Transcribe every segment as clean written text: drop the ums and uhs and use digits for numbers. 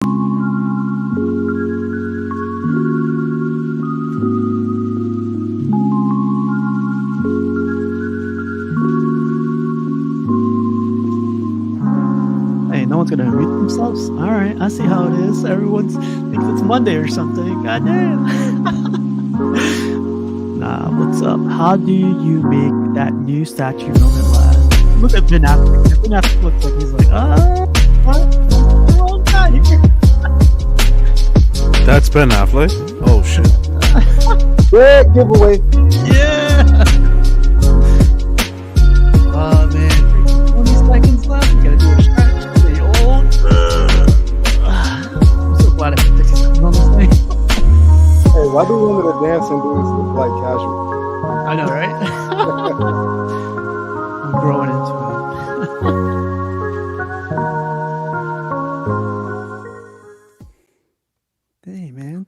Hey, no one's gonna mute themselves. All right, I see how it is. Everyone's thinks it's Monday or something. God damn. Nah, what's up? How do you make that new statue moment last? Look at Ben Affleck. Ben Affleck looks like he's like, what? Wrong guy here. That's Ben Affleck? Oh, shit. Good giveaway. Yeah. Oh man, 20 seconds left. We gotta do a stretch. Stay old. I'm so glad I put 60 seconds on this thing. Hey, why do one of the dancing dudes look like casual? I know, right? I'm growing into it. Dang, man.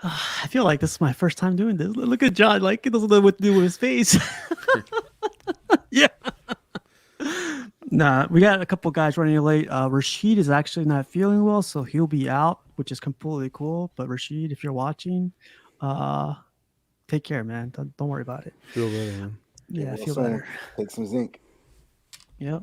I feel like this is my first time doing this. Look at John. Like, he doesn't know what to do with his face. Yeah. Nah, we got a couple guys running late. Rashid is actually not feeling well, so he'll be out, which is completely cool. But Rashid, if you're watching, take care, man. Don't worry about it. Feel better, man. Yeah, I feel better. Take some zinc. Yep.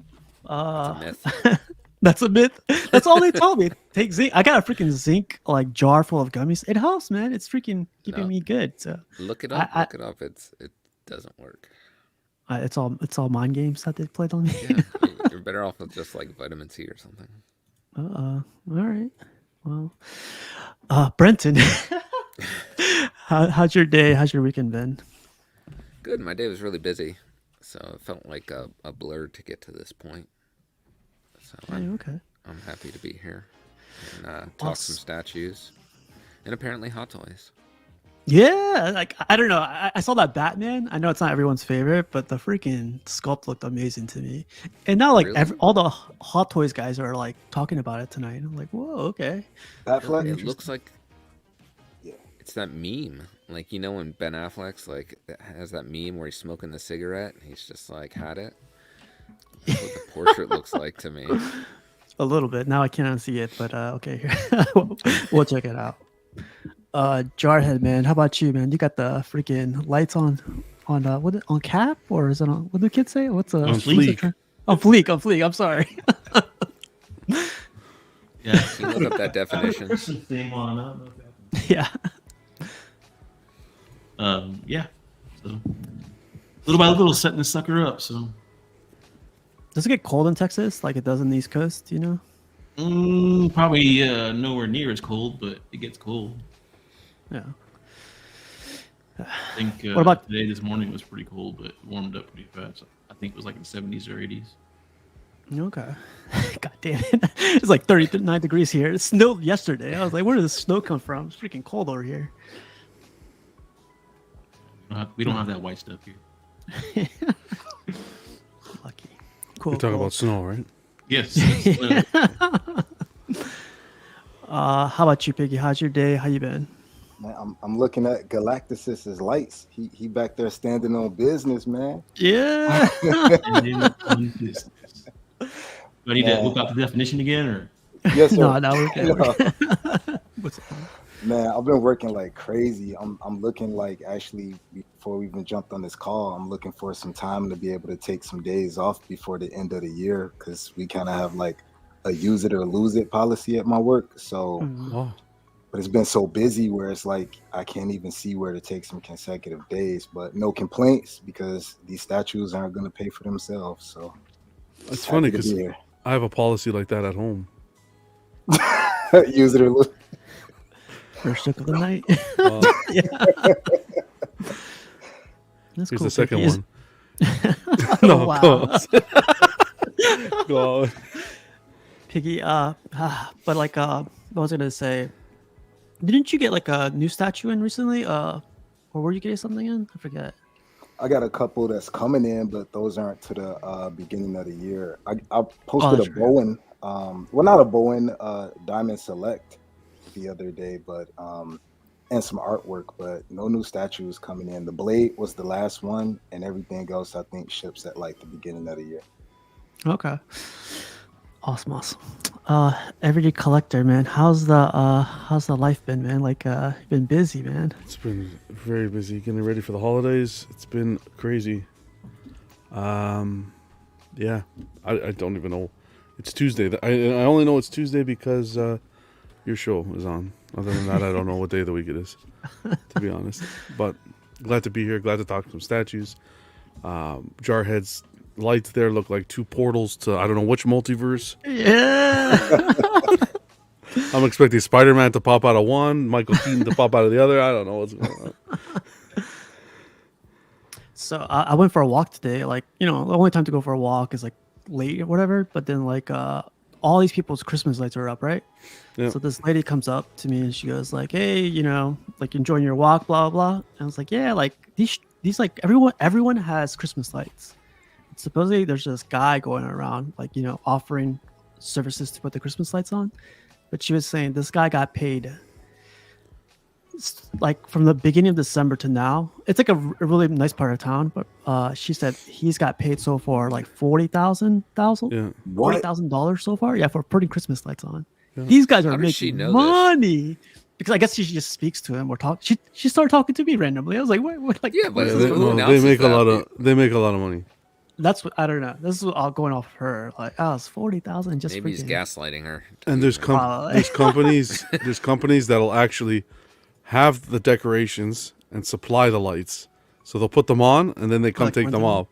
That's a myth. That's a myth. That's all they told me. Take zinc. I got a freaking zinc like jar full of gummies. It helps, man. It's freaking keeping me good. So Look it up. Look it up. It doesn't work. it's all mind games that they played on me. Yeah, you're better off with just like vitamin C or something. All right. Well, Brenton, how's your day? How's your weekend been? Good. My day was really busy, so it felt like a blur to get to this point. So Okay. I'm happy to be here and talk some statues and apparently hot toys. Yeah, like I don't know. I saw that Batman. I know it's not everyone's favorite, but the freaking sculpt looked amazing to me. And now, like Really? all the Hot Toys guys are like talking about it tonight. I'm like, whoa, okay. It looks like Yeah. it's that meme. Like, you know, when Ben Affleck's like has that meme where he's smoking the cigarette and he's just like had it. That's what the portrait looks like to me. A little bit. Now I can't unsee it, but okay, here. We'll check it out. Jarhead, man, how about you, man? You got the freaking lights on on cap, or is it on? What do kids say? What's On fleek. On fleek. I'm sorry. Yeah. Can you look up that definition? Thing on up. Yeah. Yeah. So little by little, setting this sucker up. So Does it get cold in Texas like it does in the East Coast? You know? probably nowhere near as cold, but it gets cold. Yeah. I think What about today? This morning was pretty cold, but it warmed up pretty fast. I think it was like in the 70s or 80s. Okay. God damn it. It's like 39 degrees here. It snowed yesterday. I was like, where did the snow come from? It's freaking cold over here. We don't have that white stuff here. Lucky. Cool. We talk cool. about snow, right? Yes. How about you, Piggy? How's your day? How you been? Man, I'm looking at Galactus's lights. He back there standing on business, man. Yeah. Do I need to look up the definition again, or? Yes, sir. No, we're good. What's up? Man, I've been working like crazy. I'm looking like, actually, before we even jumped on this call, I'm looking for some time to be able to take some days off before the end of the year, because we kind of have like a use it or lose it policy at my work. So, Oh, but it's been so busy where it's like I can't even see where to take some consecutive days. But no complaints, because these statues aren't going to pay for themselves. So it's funny happy to because be here. I have a policy like that at home. Use it or lose. First joke of the night. Uh, That's here's cool. the second Piggy. one. No, Wow. go on. Go on. Piggy, but like, what was I gonna say? Didn't you get like a new statue in recently? Or were you getting something in? I forget. I got a couple that's coming in, but those aren't to the beginning of the year. I posted that's a right. Bowen, well, not a Bowen, Diamond Select the other day, but and some artwork, but no new statues coming in. The blade was the last one, and everything else I think ships at like the beginning of the year. Okay. Awesome. Everyday collector, man. How's the life been, man? Like, been busy, man. It's been very busy getting ready for the holidays. It's been crazy. Yeah, I don't even know. It's Tuesday. I only know it's Tuesday because your show is on. Other than that, I don't know what day of the week it is, to be honest. But glad to be here. Glad to talk to some statues. Jarhead's lights there look like two portals to I don't know which multiverse. Yeah. I'm expecting Spider-Man to pop out of one, Michael Keaton to pop out of the other. I don't know what's going on. So I went for a walk today. Like, the only time to go for a walk is like late or whatever. But then like all these people's Christmas lights are up, right? Yeah. So this lady comes up to me and she goes like, "Hey, like enjoying your walk, blah blah." And I was like, "Yeah, like these like everyone has Christmas lights." Supposedly there's this guy going around like offering services to put the Christmas lights on, but she was saying this guy got paid like from the beginning of December to now. It's like a really nice part of town, but she said he's got paid so far like $40,000 Yeah. $40,000 so far, yeah, for putting Christmas lights on. Yeah. These guys are How does she making know money because I guess she just speaks to him or talk. She started talking to me randomly. I was like, what like Yeah, but Yeah, who they announces make a that? lot of money. that's what I don't know. This is all going off of her. Like, oh, it's 40,000 just Maybe he's freaking. gaslighting her. And there's Probably. there's companies that'll actually have the decorations and supply the lights. So they'll put them on and then they come Like take them rental? off.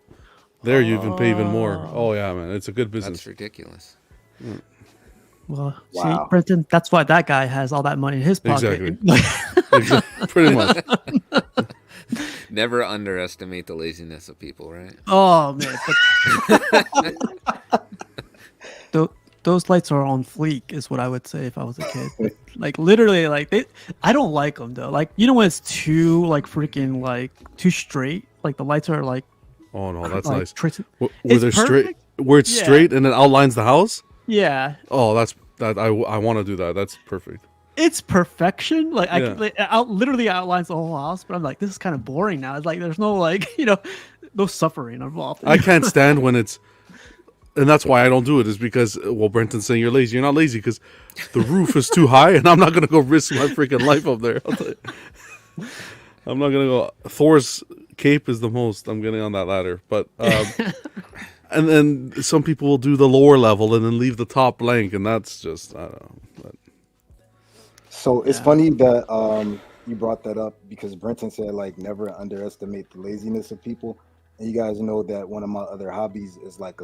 There you can pay even more. Oh yeah, man, it's a good business. That's ridiculous. Well, Wow. see, Brenton, that's why that guy has all that money in his pocket. Exactly. Pretty much. Never underestimate the laziness of people, right? Oh man, those lights are on fleek, is what I would say if I was a kid. Like literally, like I don't like them though. Like when it's too like freaking like too straight, like the lights are like. Oh no, that's like, nice. It's Where they're straight, perfect. where it's Yeah. straight and it outlines the house. Yeah, Oh, I want to do that. That's perfect. it's perfection. Like Yeah. literally outlines the whole house, but I'm like, this is kind of boring now. It's like there's no like no suffering involved. I can't stand when it's, and that's why I don't do it. Is because Brenton's saying you're lazy. You're not lazy because the roof is too high, and I'm not gonna go risk my freaking life up there. I'll tell you. I'm not gonna go. Thor's cape is the most I'm getting on that ladder, but and then some people will do the lower level and then leave the top blank, and that's just I don't know. But, So it's Yeah. funny that you brought that up because Brenton said like never underestimate the laziness of people. And you guys know that one of my other hobbies is like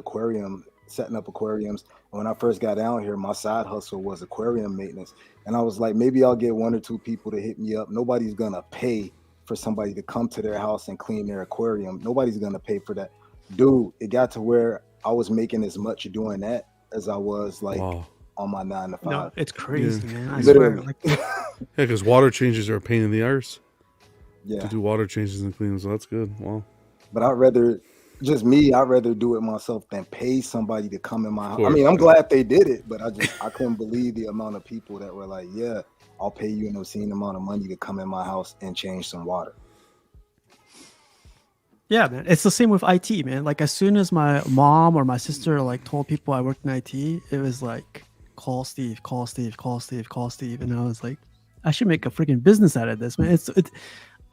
setting up aquariums. And when I first got down here, my side hustle was aquarium maintenance. And I was like, maybe I'll get one or two people to hit me up. Nobody's gonna pay for somebody to come to their house and clean their aquarium. Nobody's gonna pay for that. Dude, it got to where I was making as much doing that as I was like wow. on my 9 to 5. No, it's crazy, man. I Literally. swear. Like, Yeah, because water changes are a pain in the arse Yeah. to do water changes and clean, so that's good. Wow. But I'd rather do it myself than pay somebody to come in my house. I course, mean, I'm yeah. glad they did it, but I couldn't believe the amount of people that were like, yeah, I'll pay you an obscene amount of money to come in my house and change some water. yeah, man. It's the same with IT, man. Like as soon as my mom or my sister like told people I worked in IT, it was like call Steve, call Steve, call Steve, call Steve, and I was like, I should make a freaking business out of this, man.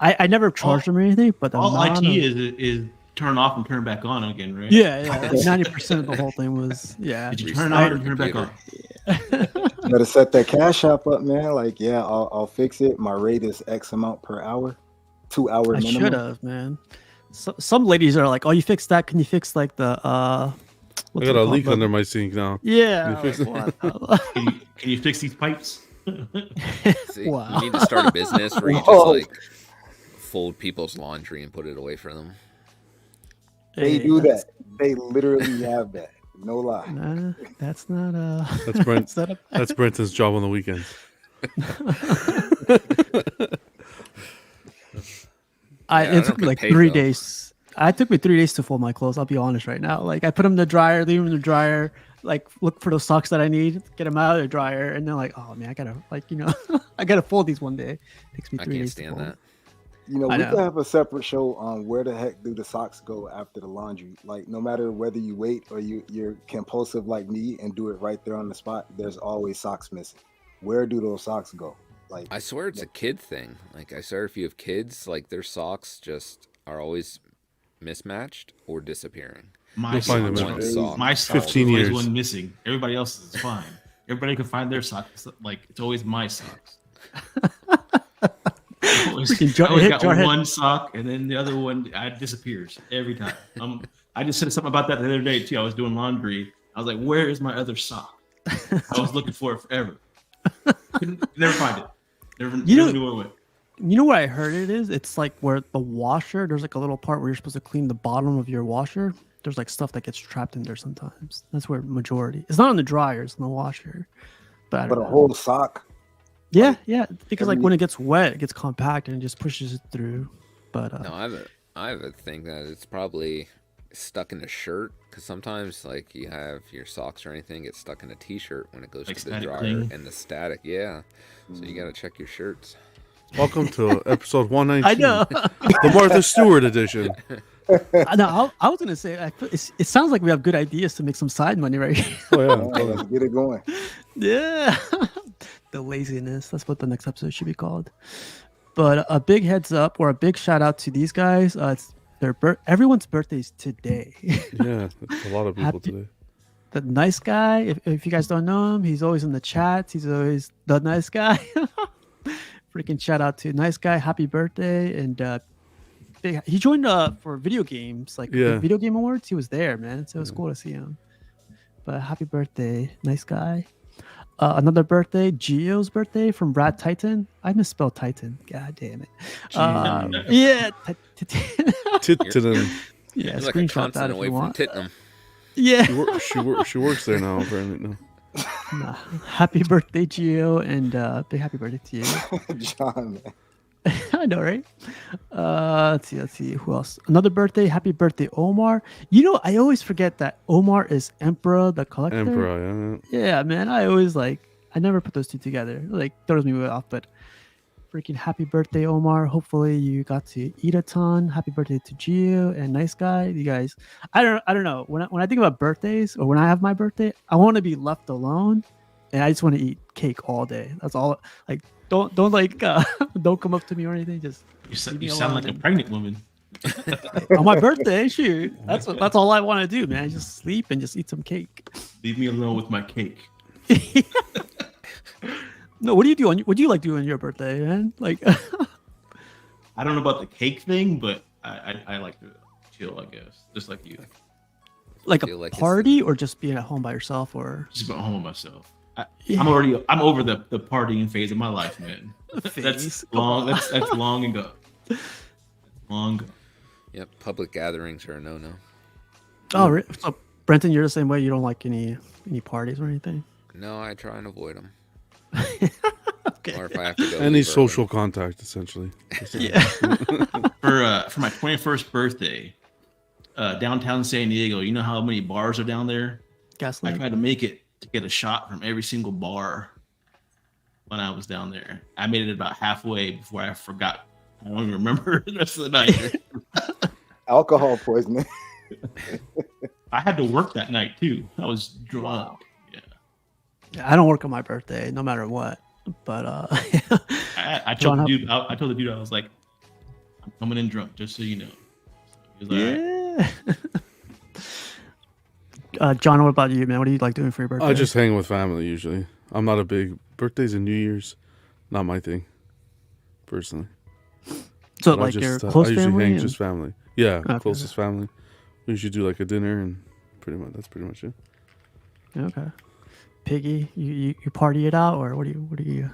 I never charged them or anything, but the All amount IT of- is turn off and turn back on again, right? yeah, 90% of the whole thing was Did you Reset turn it your on and turn it back computer. on? You gotta set that cash app up, man. Like, yeah, I'll fix it. My rate is X amount per hour, 2 hour I minimum. should have, man. So, some ladies are like, "Oh, you fixed that? Can you fix like the I what's got it a called? leak The- under my sink now. Yeah. Can you fix like, what? Can you fix these pipes? See, Wow. you need to start a business where you just Whoa. like fold people's laundry and put it away for them. They Hey, do that's- that. They literally have that. No lie. Nah, that's not That's Brent. that's not a- That's Brenton's job on the weekends. Yeah, I it don't took me get like paid, 3 though. days. It took me 3 days to fold my clothes. I'll be honest right now. Like I put them in the dryer, leave them in the dryer, like look for those socks that I need, get them out of the dryer, and then like, oh man, I gotta I gotta fold these one day. It takes me I 3 can't days to stand fold. that. You know, I we know. could have a separate show on where the heck do the socks go after the laundry. Like, no matter whether you wait or you're compulsive like me and do it right there on the spot, there's always socks missing. Where do those socks go? Like, I swear it's a kid thing. Like I swear if you have kids, like their socks just are always mismatched or disappearing. My You'll find socks them are- in crazy. sock. My socks 15 are always years. one missing. Everybody else's is fine. Everybody can find their socks. Like it's always my socks. Freaking I always got Jarhead. one sock, and then the other one disappears every time. I just said something about that the other day too. I was doing laundry. I was like, "Where is my other sock?" I was looking for it forever. Never find it. Never knew where it went. You know what I heard it is? It's like where the washer, there's like a little part where you're supposed to clean the bottom of your washer. There's like stuff that gets trapped in there sometimes. That's where majority. It's not in the dryer, it's in the washer. But I but don't a know. whole sock. Yeah, yeah. Because like every- when it gets wet, it gets compacted and just pushes it through. But No, I have a thing that it's probably stuck in a shirt because sometimes like you have your socks or anything get stuck in a t-shirt when it goes Like to the static dryer cling? and the static, yeah. So you gotta check your shirts. Welcome to episode 119. I know. The Martha Stewart edition. I know. I was gonna say. It sounds like we have good ideas to make some side money right here. Oh yeah. Oh, let's get it going. Yeah. The laziness. That's what the next episode should be called. But a big heads up or a big shout out to these guys. It's everyone's birthdays today. Yeah, it's a lot of people Happy- today. The nice guy. If you guys don't know him, he's always in the chats. He's always the nice guy. Freaking shout out to nice guy. Happy birthday. And he joined for video games, like Yeah. the video game awards. He was there, man. So it was cool to see him. But happy birthday, nice guy. Another birthday, Gio's birthday from Brad Titan. I misspelled Titan. God damn it. Yeah. Tit to them. Yeah, You're like a screenshot that constant if away you from want. Tittenham. Yeah. She works there now apparently. No. Nah. Happy birthday, Gio, and big happy birthday to you. John, man. I know, right? Let's see. Who else? Another birthday. Happy birthday, Omar. You know, I always forget that Omar is Emperor the Collector. Emperor, yeah. Yeah, man. I always I never put those two together. Like, throws me way off, but freaking happy birthday, Omar. Hopefully you got to eat a ton. Happy birthday to Gio and nice guy. You guys, I don't know. When I think about birthdays or when I have my birthday, I want to be left alone and I just want to eat cake all day. That's all. Like, don't don't come up to me or anything. Just leave me You sound alone like a and- pregnant woman. on my birthday. Shoot, that's all I want to do, man. Just sleep and just eat some cake. Leave me alone with my cake. No, what do you do what do you like doing on your birthday, man? Like, I don't know about the cake thing, but I like to chill, I guess, just like you. like feel a like it's party or just being at home by yourself or Just go home with myself. Yeah. I'm over the partying phase of my life, man. Phase? That's Come long. on. That's long ago. Long ago. Yep, public gatherings are a no-no. Oh, really? So Brenton, you're the same way. You don't like any parties or anything. No, I try and avoid them. Okay. Or if I have to go, Any leave social early. contact, essentially. Yeah. For my 21st birthday, downtown San Diego. You know how many bars are down there? I Gaslight. tried to make it to get a shot from every single bar when I was down there. I made it about halfway before I forgot. I don't even remember the rest of the night. Alcohol poisoning. I had to work that night too. I was drunk. Yeah. Yeah, I don't work on my birthday, no matter what. But I John, told the dude. I told the dude I was like, I'm coming in drunk, just so you know. He was like, "All right." yeah. John, what about you, man? What do you like doing for your birthday? I just hang with family usually. I'm not a big birthdays and New Year's, not my thing, personally. so But like I your just, close I usually family. hang and- just family. Yeah, Okay. closest family. We usually do like a dinner and that's pretty much it. Okay. Piggy, you party it out or what do you?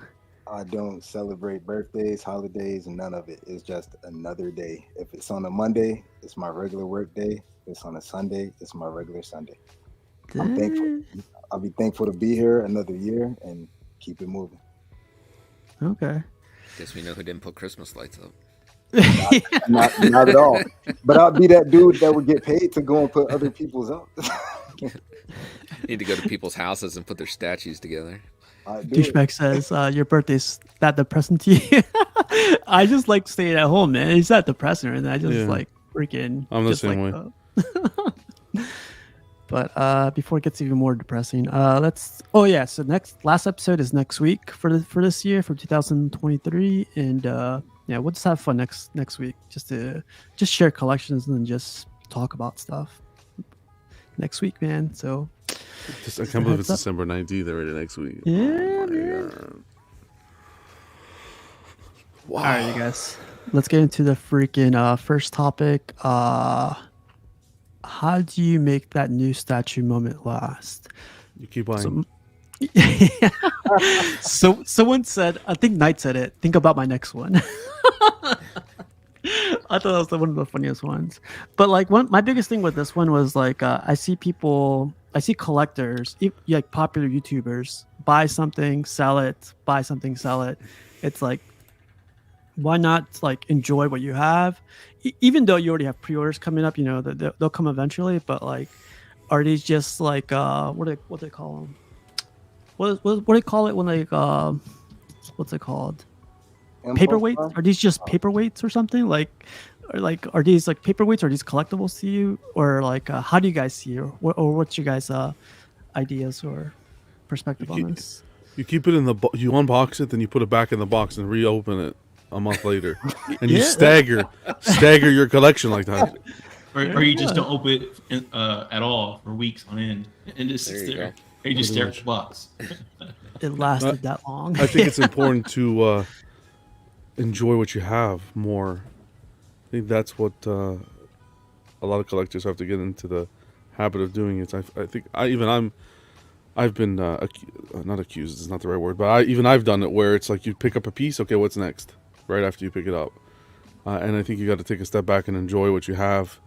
I don't celebrate birthdays, holidays, and none of it. It's just another day. If it's on a Monday, it's my regular work day. If it's on a Sunday, it's my regular Sunday. I'm thankful. I'll be thankful to be here another year and keep it moving. Okay. Guess we know who didn't put Christmas lights up. Not at all. But I'll be that dude that would get paid to go and put other people's up. Need to go to people's houses and put their statues together. I do it. Douchebag says your birthday's that depressing to you. I just like staying at home, man. It's not depressing, and I just Yeah. like freaking. I'm the just same like, way. But before it gets even more depressing, let's. Oh yeah, so last episode is next week for this year for 2023, and yeah, we'll just have fun next week, just share collections and just talk about stuff next week, man. So Just, I just a can't believe it's heads up. December 19th already next week. Yeah, Oh my man. God. All right, you guys. Let's get into the freaking first topic. How do you make that new statue moment last? You keep buying. So someone said, I think Knight said it. Think about my next one. I thought that was one of the funniest ones. But like my biggest thing with this one was like I see collectors, like popular YouTubers, buy something, sell it, buy something, sell it. It's like, why not like enjoy what you have, even though you already have pre-orders coming up? You know that they'll come eventually. But like, are these just like what do they call them? What do they call it when they what's it called? Paperweights? Are these just paperweights or something? Like, are these like paperweights? Are these collectibles to you, or like how do you guys see, or what's your guys' ideas or perspective on this? You keep it in the you unbox it, then you put it back in the box and reopen it a month later, and you Yeah. stagger your collection like that. Or you just don't open it at all for weeks on end, and just sits There you there. go. Or you just stare at the box. It lasted that long. I think it's important to enjoy what you have more. I think that's what a lot of collectors have to get into the habit of doing. It. I think I've been not accused is not the right word, but I've done it where it's like you pick up a piece. Okay, what's next? Right after you pick it up, and I think you got to take a step back and enjoy what you have.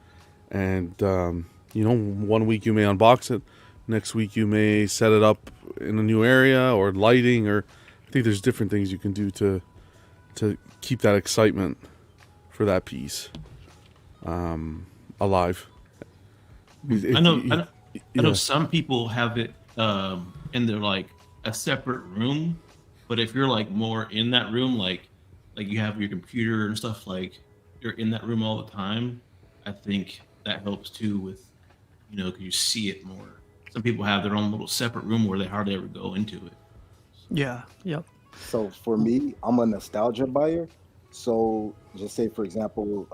And you know, one week you may unbox it, next week you may set it up in a new area or lighting, or I think there's different things you can do to keep that excitement for that piece alive. I know Yeah. some people have it in their like a separate room, but if you're like more in that room, like you have your computer and stuff, like you're in that room all the time, I think that helps too with, you know, because you see it more. Some people have their own little separate room where they hardly ever go into it. Yeah. Yep. So for me, I'm a nostalgia buyer. So just say, for example,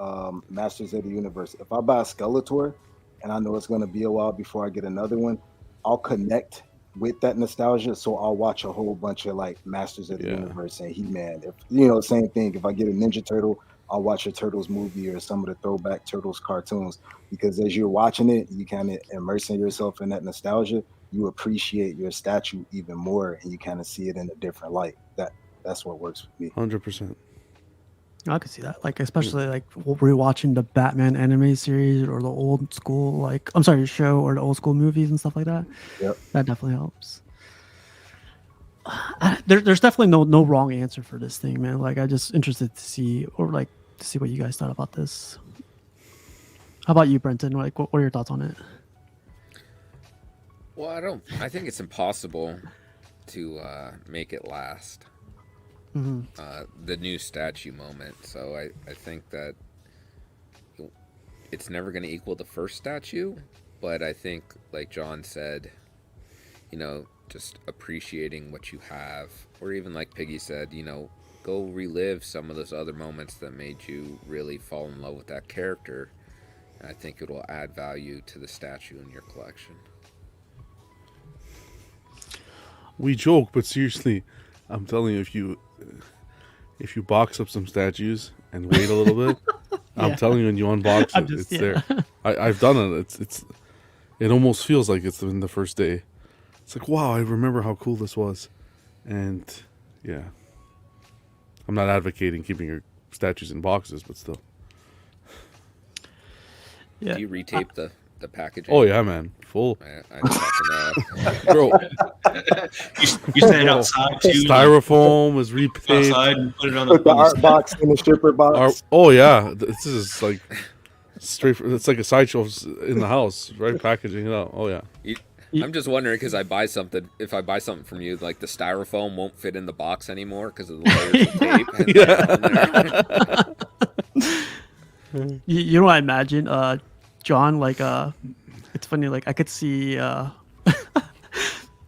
Masters of the Universe. If I buy a Skeletor and I know it's going to be a while before I get another one, I'll connect with that nostalgia. So I'll watch a whole bunch of like Masters of the Yeah. Universe and He-Man. If you know, same thing. If I get a Ninja Turtle, I'll watch a Turtles movie or some of the throwback Turtles cartoons, because as you're watching it, you kind of immersing yourself in that nostalgia. You appreciate your statue even more, and you kind of see it in a different light. That's what works for me. 100%. I could see that. Like, especially like rewatching the Batman anime series or the old school, like, I'm sorry, show or the old school movies and stuff like that. Yep. That definitely helps. There's definitely no wrong answer for this thing, man. Like, I'm just interested to see, or like to see what you guys thought about this. How about you, Brenton? Like, what are your thoughts on it? Well, I think it's impossible to make it last. The new statue moment. So I think that it's never going to equal the first statue, but I think, like John said, you know, just appreciating what you have, or even like Piggy said, you know, go relive some of those other moments that made you really fall in love with that character. And I think it will add value to the statue in your collection. We joke, but seriously, I'm telling you, if you box up some statues and wait a little bit, I'm Yeah. telling you, when you unbox I'm it, just- it's yeah. there. I've done it. It almost feels like it's in the first day. It's like, wow, I remember how cool this was. And yeah, I'm not advocating keeping your statues in boxes, but still. Yeah. Do you retape the packaging? Oh yeah, man, full, I don't fucking know. bro. You stand outside too. Styrofoam is Go repaid. outside and put it on Put the art the box in the stripper box. Oh yeah, this is like straight. It's like a sideshow in the house, right? Packaging it out. Oh yeah. I'm just wondering because I buy something. If I buy something from you, like the styrofoam won't fit in the box anymore because of the layers of tape. And You know what I imagine? John, like it's funny, like I could see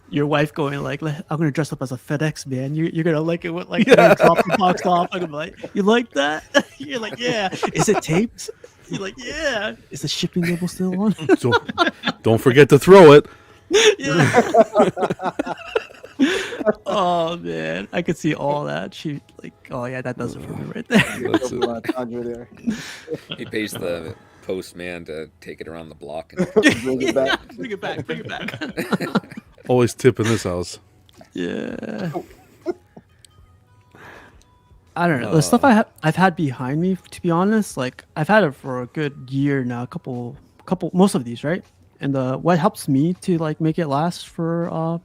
your wife going like, I'm gonna dress up as a FedEx man. You're gonna like it with like drop the box off. I'm gonna be like, you like that? You're like, yeah. Is it taped? You're like, yeah. Is the shipping label still on? So, don't forget to throw it. Yeah. Oh man, I could see all that. She like, oh yeah, that does it for me right there. That's it. Andre there. he pays the postman to take it around the block. And Bring it back. Bring it back. Bring it back. Always tip in this house. Yeah. I don't know. The stuff I've had behind me, to be honest, like I've had it for a good year now, couple most of these, right? And what helps me to like make it last for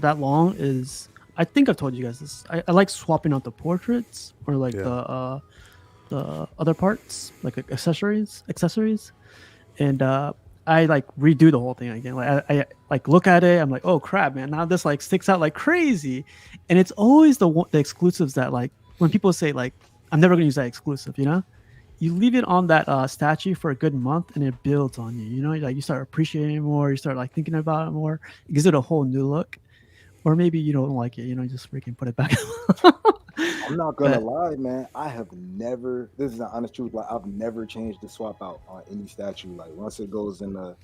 that long is, I think I've told you guys this. I like swapping out the portraits or like the other parts, like accessories, and I like redo the whole thing again. Like I like look at it, I'm like, oh crap, man! Now this like sticks out like crazy, and it's always the exclusives that like when people say like I'm never gonna use that exclusive, you know, you leave it on that statue for a good month, and it builds on you. You know, like you start appreciating it more, you start like thinking about it more. It gives it a whole new look. Or maybe you don't like it, you know, just freaking put it back. I'm not gonna lie, man. I have never. This is the honest truth. Like I've never changed the swap out on any statue. Like once it goes in the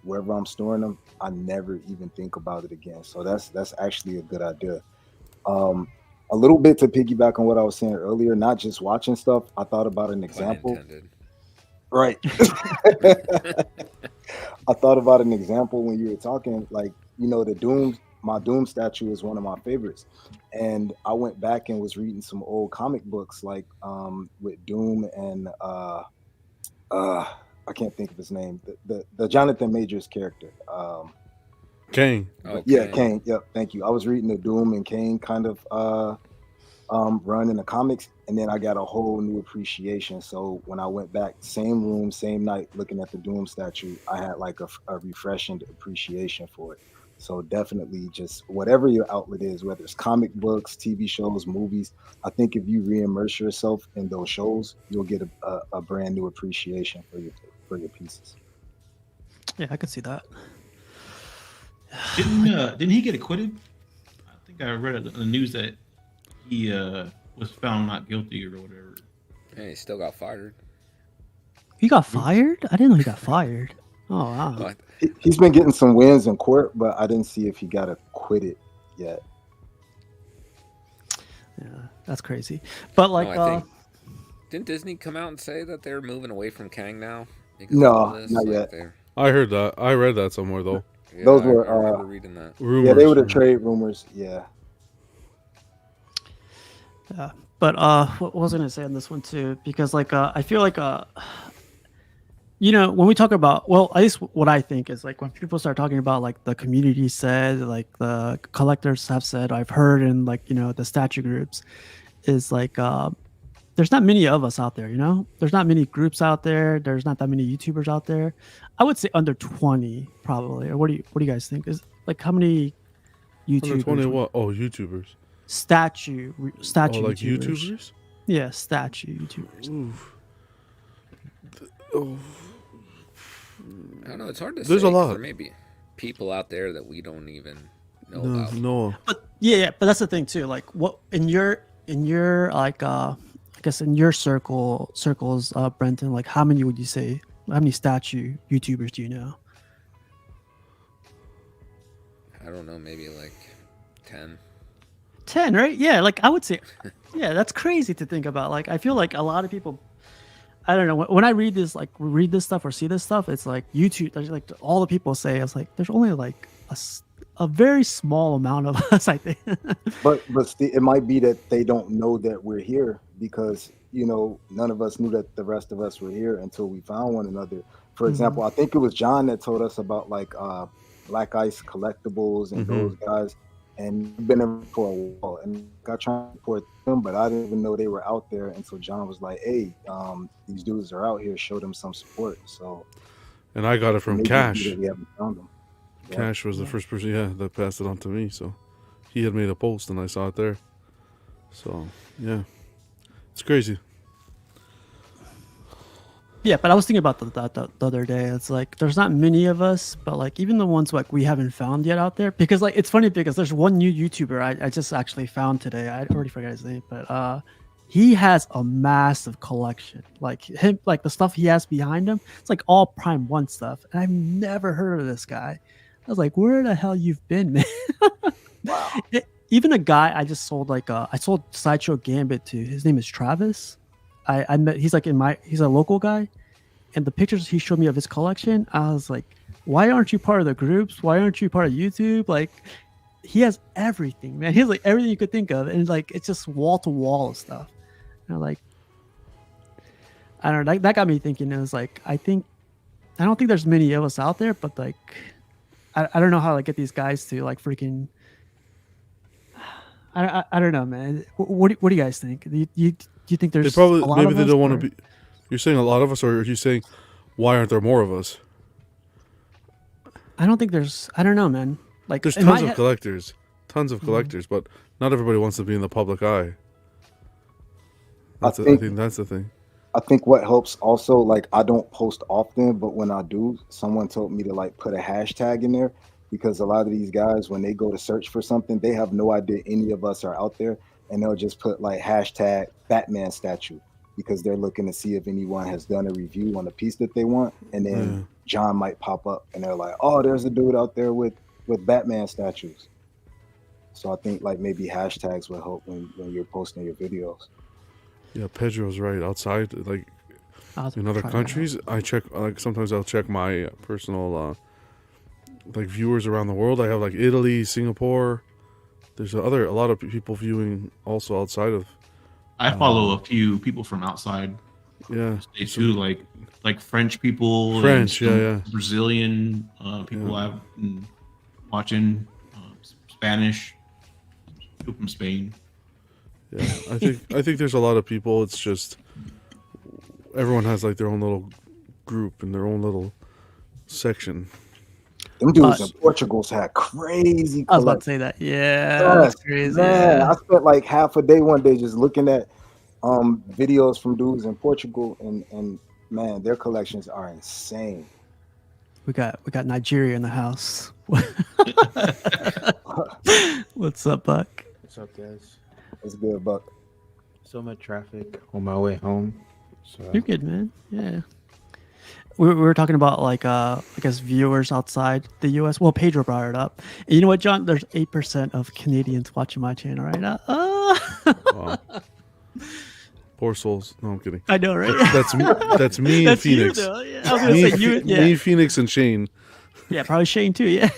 wherever I'm storing them, I never even think about it again. So that's actually a good idea. A little bit to piggyback on what I was saying earlier. Not just watching stuff. I thought about an example. Right. I thought about an example when you were talking. Like the Doom. My Doom statue is one of my favorites, and I went back and was reading some old comic books like with Doom and I can't think of his name, the Jonathan Majors character, Kane. Yeah, Kane. Yep, thank you. I was reading the Doom and Kane kind of run in the comics, and then I got a whole new appreciation. So when I went back, same room, same night, looking at the Doom statue, I had like a refreshing appreciation for it. So definitely just whatever your outlet is, whether it's comic books, TV shows, movies, I think if you re-immerse yourself in those shows, you'll get a brand new appreciation for your pieces. Yeah, I could see that. Didn't he get acquitted? I think I read it in the news that he was found not guilty or whatever. Hey, he still got fired. He got fired? I didn't know he got fired. Oh wow. But He's been getting some wins in court, but I didn't see if he got acquitted yet. Yeah, that's crazy. But like, no, I think, didn't Disney come out and say that they're moving away from Kang now? No, not yet. I heard that. I read that somewhere though. Yeah, Those I were remember reading that. Rumors. Yeah, they were the trade rumors. Yeah. yeah. But what was I gonna say on this one too? Because like, I feel like when we talk about, well, at least what I think is like when people start talking about like the community said, like the collectors have said, I've heard, and like the statue groups, is like there's not many of us out there. There's not many groups out there. There's not that many YouTubers out there. I would say under 20 probably. Or what do you guys think? Is like how many YouTubers? Under 20 what? Oh, YouTubers. Statue. Oh, like YouTubers? Yeah, statue YouTubers. Oof. Oh. I don't know. It's hard to say. There's a lot. There may be people out there that we don't even know about. No. But yeah, but that's the thing too. Like, what in your like I guess in your circles, Brenton, like how many would you say? How many statue YouTubers do you know? I don't know. Maybe like 10. 10, right? Yeah, like I would say, yeah, that's crazy to think about. Like, I feel like a lot of people, I don't know, when I read this stuff or see this stuff, it's like YouTube, there's like all the people say, it's like, there's only like a very small amount of us, I think. But it might be that they don't know that we're here because, none of us knew that the rest of us were here until we found one another. For example, I think it was John that told us about like Black Ice Collectibles and those guys. And we've been there for a while, and I tried to support them, but I didn't even know they were out there until John was like, "Hey, these dudes are out here. Show them some support." So, and I got it from Cash. We haven't found them. Cash was the first person, that passed it on to me. So he had made a post, and I saw it there. So yeah, it's crazy. Yeah, but I was thinking about the other day. It's like there's not many of us, but like even the ones like we haven't found yet out there. Because like it's funny because there's one new YouTuber I just actually found today. I already forgot his name, but he has a massive collection. Like him, like the stuff he has behind him, it's like all Prime One stuff. And I've never heard of this guy. I was like, where the hell you've been, man? Wow. Even a guy I just sold I sold Sideshow Gambit to. His name is Travis. I met he's like he's a local guy, and the pictures he showed me of his collection, I was like, why aren't you part of the groups? Why aren't you part of YouTube? Like he has everything, man. He has like everything you could think of, and like it's just wall to wall of stuff. And like I don't know, that got me thinking. It was like I don't think there's many of us out there, but like I don't know how to get these guys to like freaking I don't know, man. What do you guys think? Do you think there's They probably a lot maybe of they us, don't want or- to be. You're saying a lot of us, or are you saying why aren't there more of us? I don't think there's. I don't know, man. Like There's in my tons of head- collectors, but not everybody wants to be in the public eye. I think that's the thing. I think what helps also, like I don't post often, but when I do, someone told me to like put a hashtag in there because a lot of these guys, when they go to search for something, they have no idea any of us are out there, and they'll just put like hashtag Batman statue because they're looking to see if anyone has done a review on a piece that they want, and then John might pop up, and they're like, "Oh, there's a dude out there with Batman statues." So I think like maybe hashtags will help when you're posting your videos. Yeah, Pedro's right. Outside, like I'll in other try that countries, I check. Like sometimes I'll check my personal like viewers around the world. I have like Italy, Singapore. There's a lot of people viewing also outside of. I follow a few people from outside Yeah, they too, like French people, and French, some Brazilian people I've been watching, Spanish, people from Spain. Yeah, I think there's a lot of people. It's just everyone has like their own little group and their own little section. Them dudes in Portugal's had crazy. I was about to say that. Yeah, that's crazy. Man, Yeah. I spent like half a day one day just looking at videos from dudes in Portugal, and man, their collections are insane. We got Nigeria in the house. What's up, Buck? What's up, guys? It's good, Buck. So much traffic on my way home. So You're good, man. Yeah. We were talking about like I guess viewers outside the U.S. Well, Pedro brought it up. And you know what, John? There's 8% of Canadians watching my channel right now. Wow. Poor souls. No, I'm kidding. I know, right? That's me and That's you, Phoenix. though. Yeah, I was gonna say you. Yeah, Me, Phoenix, and Shane. yeah, probably Shane too. Yeah.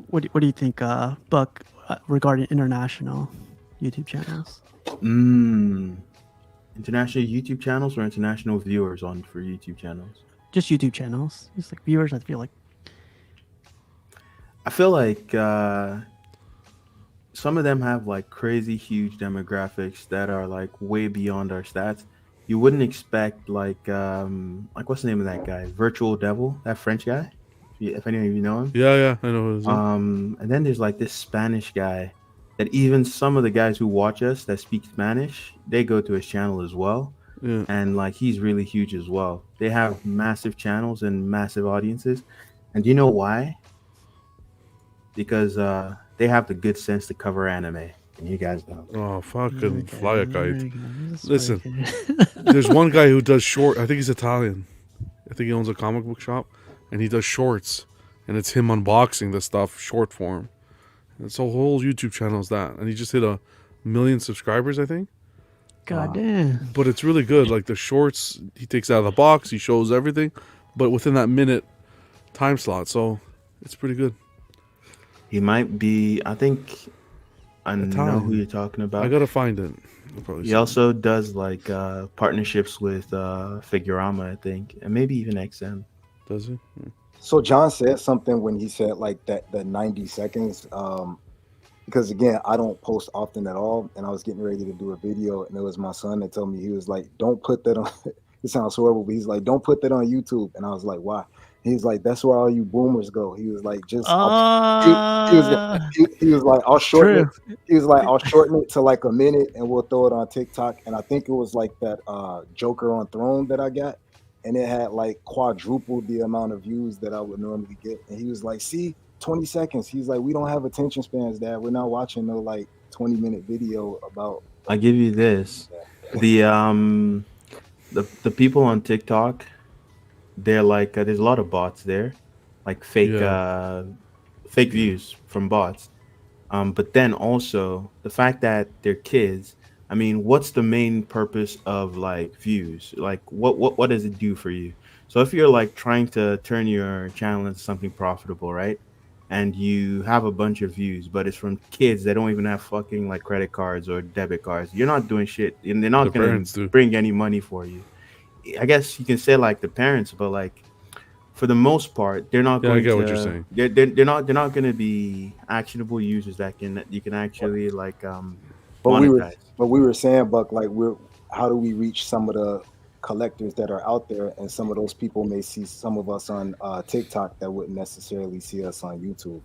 What do you think, Buck, regarding international YouTube channels? International YouTube channels or international viewers on for YouTube channels? Just YouTube channels. Just like viewers, I feel like Some of them have like crazy huge demographics that are like way beyond our stats. You wouldn't expect like what's the name of that guy? Virtual Devil, that French guy. If any of you know him. Yeah, I know who it is. And then there's like this Spanish guy that even some of the guys who watch us that speak Spanish, they go to his channel as well. Yeah. And like he's really huge as well. They have massive channels and massive audiences. And do you know why? Because they have the good sense to cover anime. And you guys don't. Oh, fucking fly a kite. Just Listen, fucking- there's one guy who does short. I think he's Italian. I think he owns a comic book shop, and he does shorts, and it's him unboxing the stuff short form. And it's a whole YouTube channel is that, and he just hit 1 million subscribers, I think. God damn. But it's really good. Like the shorts, he takes out of the box, he shows everything, but within that minute time slot. So it's pretty good. He might be, I think I know Italian. who you're talking about. I gotta find it. I'll probably He see also does like partnerships with Figurama, I think, and maybe even XM. it. Does he? Yeah. So John said something when he said like that the 90 seconds. Because again, I don't post often at all, and I was getting ready to do a video, and it was my son that told me, he was like, "Don't put that on." It sounds horrible, but he's like, "Don't put that on YouTube." And I was like, "Why?" He's like, that's where all you boomers go. He was like, just Uh, he was like, I'll shorten true. it. He was like, I'll shorten it to like a minute and we'll throw it on TikTok. And I think it was like that Joker on Throne that I got. And it had like quadrupled the amount of views that I would normally get. And he was like, see, 20 seconds. He's like, we don't have attention spans, Dad. We're not watching no like 20-minute video about. I give you this. The people on TikTok, they're like there's a lot of bots there, like fake fake views from bots. But then also the fact that they're kids. I mean, what's the main purpose of like views? Like what does it do for you? So if you're like trying to turn your channel into something profitable, right? And you have a bunch of views, but it's from kids that don't even have fucking like credit cards or debit cards. You're not doing shit, and they're not The gonna parents do. bring any money for you. I guess you can say like the parents, but like for the most part, they're not Yeah, I going get to. what you're saying. They're not going to be actionable users that you can actually like But monetize. we were saying, Buck, like how do we reach some of the collectors that are out there, and some of those people may see some of us on TikTok that wouldn't necessarily see us on YouTube.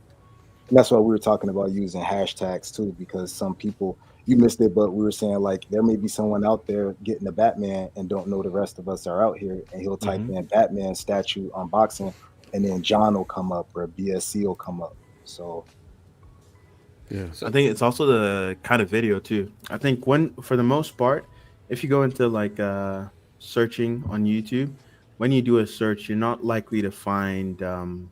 And that's why we were talking about using hashtags too, because some people, you missed it, but we were saying like there may be someone out there getting a Batman and don't know the rest of us are out here, and he'll type in Batman statue unboxing, and then John will come up or BSC will come up. So Yeah. I think it's also the kind of video too. I think for the most part, if you go into like searching on YouTube, when you do a search, you're not likely to find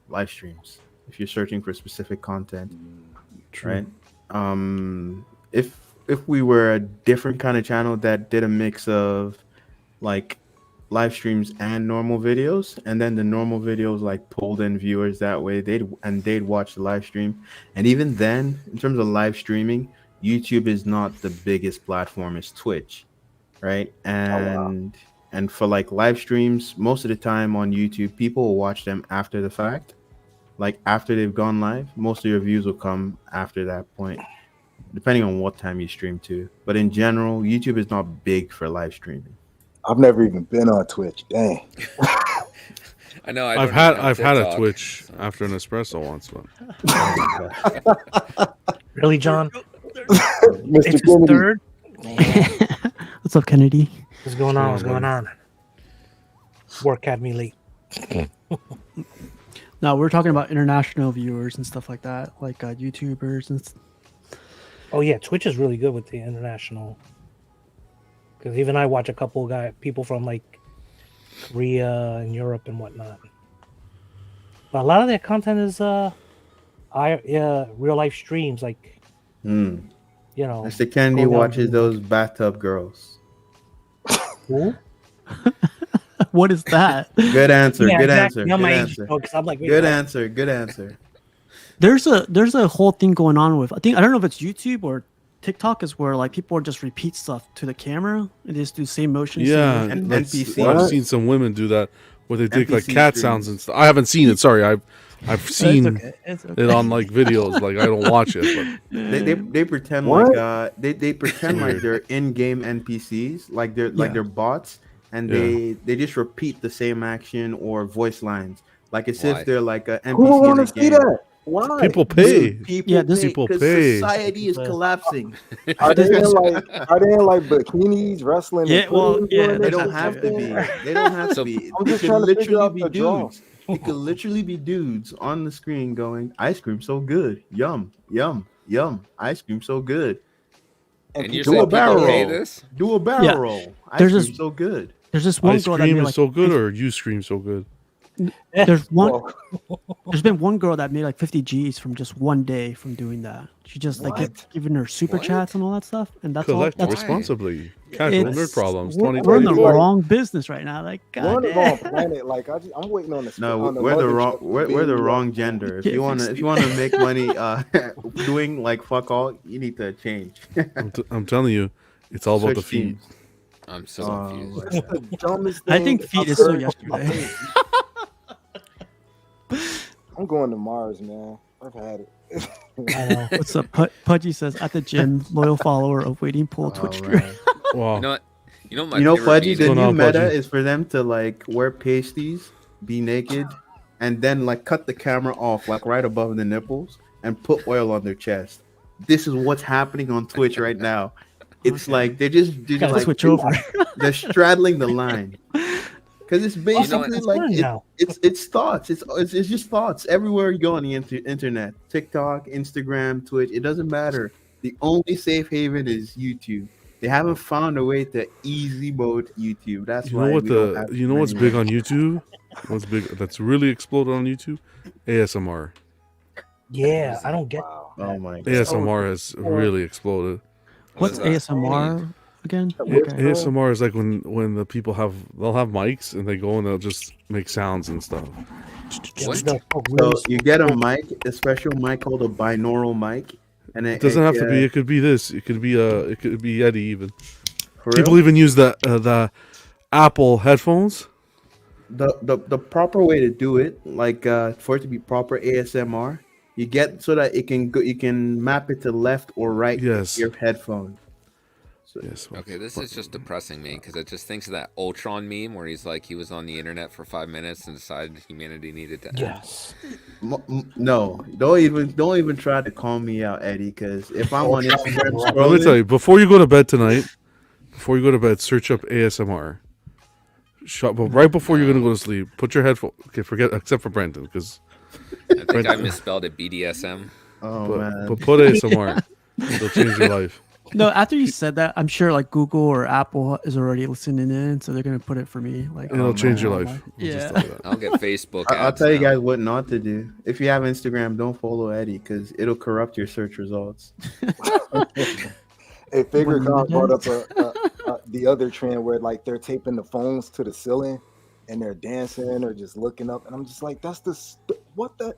live streams if you're searching for specific content, True. right? If we were a different kind of channel that did a mix of like live streams and normal videos, and then the normal videos like pulled in viewers that way, they'd watch the live stream. And even then, in terms of live streaming, YouTube is not the biggest platform as Twitch, right? And for like live streams, most of the time on YouTube, people will watch them after the fact, like after they've gone live. Most of your views will come after that point, depending on what time you stream to. But in general, YouTube is not big for live streaming. I've never even been on Twitch. Dang. I know. I've had a Twitch after an espresso once, but Really, John? Mr. It's his Kennedy. third. What's up, Kennedy? What's going on? What's going on? Work had me late. No, we're talking about international viewers and stuff like that, like YouTubers and. Oh yeah, Twitch is really good with the international. Because even I watch a couple people from like Korea and Europe and whatnot. But a lot of their content is real life streams, like you know. Mr. Kennedy go down watches to- those bathtub girls. Who? What is that? Good answer. Yeah, Good exactly. answer. I'm Good my age answer. joke, 'cause I'm like, wait, Good what? answer. Good answer. There's a whole thing going on with I don't know if it's YouTube or TikTok, is where like people just repeat stuff to the camera and they just do same motion. yeah, And that's- NPC. I've seen some women do that where they take like NPC cat streams. sounds and stuff. I haven't seen it. Sorry, I've seen It's it on like videos. Like I don't watch it, but They pretend What? like they pretend like they're in-game NPCs, like they're bots, and Yeah. they just repeat the same action or voice lines, like as Why? if they're like a Who NPC in want a to see game. that? Why? people pay. People Yeah, this- pay, people 'cause pay. Society is collapsing. Are they in like bikinis wrestling? Yeah, and well, clean yeah, doing They this don't or have to something? be. They don't have to So- be. I'm It just could trying to figure literally out be the draw. dudes. It could literally be dudes on the screen going, "Ice cream so good, yum, yum, yum. Ice cream so good. And you're do saying a barrel people pay roll. this? Do a barrel Yeah. roll. Ice There's cream this- so good." There's this one Ice girl that cream made is like so good, or you scream so good. there's one. Well, There's been one girl that made like 50 G's from just one day from doing that. She just like What? giving her super What? chats and all that stuff, and that's all. Collect That's, responsibly. Casual It's- nerd problems. we're in the 2024. wrong business right now. Like, we're God on the damn. wrong planet. Like I'm waiting on the. No, on the we're the mother wrong trip to we're be the in wrong York. gender. If can't you wanna fix make money doing like fuck all, you need to change. I'm telling you, it's all about Switch the feet. teams. I'm so Oh, confused. right. That's the dumbest I thing think feet I've is so heard. yesterday. I'm going to Mars, man. I've had it. I know. What's up? Pudgy says at the gym, loyal follower of Waiting Pool Twitch All stream. right. Wow. You know what? You know my You know, favorite Pudgy, meme the going new on, meta Pudgy? is for them to like wear pasties, be naked, and then like cut the camera off like right above the nipples and put oil on their chest. This is what's happening on Twitch right now. It's Okay. like they're Gotta like switch over. they're straddling the line because it's basically It's like fine now. it's thoughts. It's just thoughts everywhere you go on the internet, TikTok, Instagram, Twitch. It doesn't matter. The only safe haven is YouTube. They haven't found a way to easy mode YouTube. That's You why know what we don't have you know what's many- big on YouTube? What's big that's really exploded on YouTube? ASMR. Yeah, I don't get. Wow. Oh my god! ASMR has really exploded. What What's is that? ASMR again? ASMR is like when the people they'll have mics and they go and they'll just make sounds and stuff. What? So you get a mic, a special mic called a binaural mic, and It doesn't have to be. It could be this. It could be Yeti even. for People real? even use the Apple headphones. The proper way to do it, like for it to be proper ASMR, you get so that it can go, you can map it to left or right Yes. with your headphone. So, Yes. Okay, this is just depressing me because it just thinks of that Ultron meme where he's like he was on the internet for 5 minutes and decided humanity needed to end. Yes. no, don't even try to call me out, Eddie, because if I'm on Instagram Let me scrolling, tell you. Before you go to bed tonight, search up ASMR. But right before you're gonna go to sleep, put your headphone. Okay, forget except for Brandon, because I think I misspelled it BDSM. oh man, but put ASMR. It'll change your life. No, after you said that, I'm sure like Google or Apple is already listening in, so they're gonna put it for me. Like, It'll change your man. life. I'll Yeah. just tell you that. I'll get Facebook ads. I'll tell you now. guys what not to do. If you have Instagram, don't follow Eddie because it'll corrupt your search results. Hey, Figure What Con brought up minute? the other trend where like they're taping the phones to the ceiling and they're dancing or just looking up, and I'm just like, that's what the.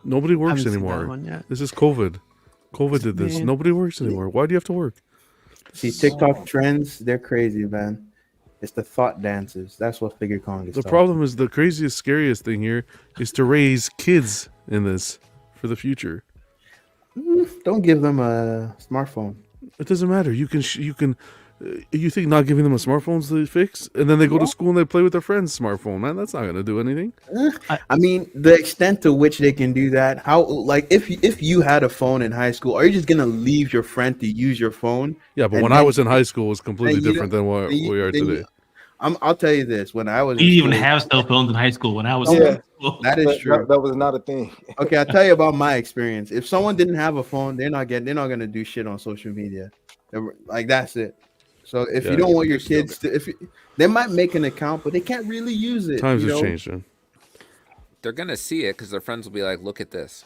Nobody works Haven't seen that anymore. one yet. This is COVID. COVID did this. Man. Nobody works anymore. Why do you have to work? See, TikTok trends, they're crazy, man. It's the thought dances. That's what Figure Kong is. The problem is the craziest, scariest thing here is to raise kids in this for the future. Don't give them a smartphone. It doesn't matter. You can. You think not giving them a smartphone's the fix, and then they go to school and they play with their friend's smartphone. Man, that's not gonna do anything. I mean, the extent to which they can do that. How, like, if you had a phone in high school, are you just gonna leave your friend to use your phone? Yeah, but And when then- I was in high school, it was completely then you different than what then you- we are then you- today. I'll tell you this: when I was, We in didn't even school- have cell phones in high school when I was Yeah. in school. that is true. That was not a thing. Okay, I'll tell you about my experience. If someone didn't have a phone, they're not gonna do shit on social media. Like that's it. So if Yeah. you don't want your kids to, they might make an account, but they can't really use it. Times you have know? changed, man. They're gonna see it because their friends will be like, "Look at this."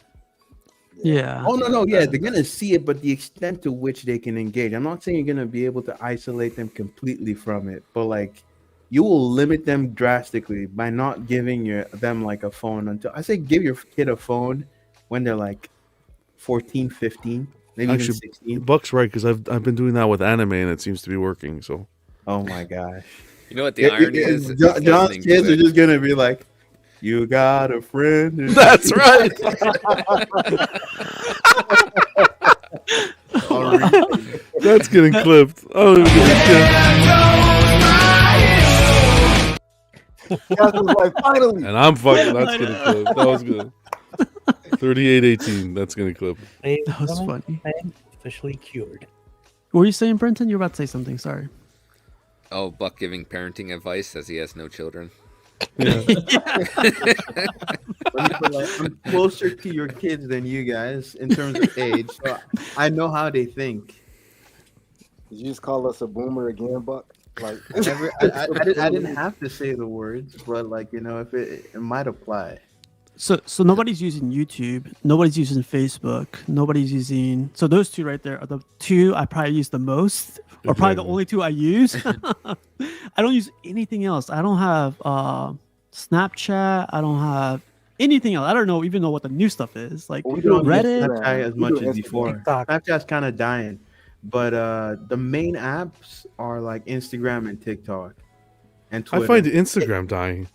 Yeah. Oh no, yeah, they're gonna see it, but the extent to which they can engage. I'm not saying you're gonna be able to isolate them completely from it, but like you will limit them drastically by not giving them like a phone until I say give your kid a phone when they're like 14, 15, maybe even Actually, 16. Buck's right because I've been doing that with anime and it seems to be working. So Oh my gosh. You know what the irony is? John's Listening to kids are it. just gonna be like, "You got a friend." that's right. That's getting clipped. Oh, Guys was like, finally. and I'm fucking. That's getting clipped. That was good. 38-18. That's getting clipped. That was funny. I am officially cured. What were you saying, Brenton? You were about to say something. Sorry. Oh, Buck giving parenting advice as he has no children. I'm closer to your kids than you guys in terms of age, so I know how they think. Did you just call us a boomer again, Buck? Like, I didn't have to say the words, but like if it might apply. So nobody's using YouTube. Nobody's using Facebook. Nobody's using. So those two right there are the two I probably use the most, or probably the Exactly. only two I use. I don't use anything else. I don't have Snapchat. I don't have anything else. I don't even know what the new stuff is. Like We We don't use Reddit. Snapchat as We much do as Instagram. before. TikTok. Snapchat's kind of dying, but the main apps are like Instagram and TikTok and Twitter. I find Instagram dying.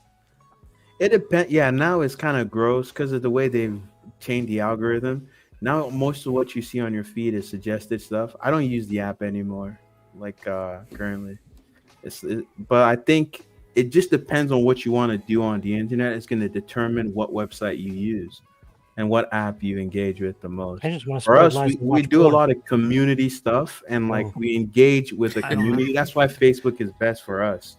It depends. Yeah, now it's kind of gross because of the way they've changed the algorithm. Now most of what you see on your feed is suggested stuff. I don't use the app anymore, like currently. But I think it just depends on what you want to do on the internet. It's going to determine what website you use and what app you engage with the most. I just want to For spread us, lies we, and we watch do a porn. lot of community stuff, and like Oh. we engage with the I don't community. That's why Facebook is best for us.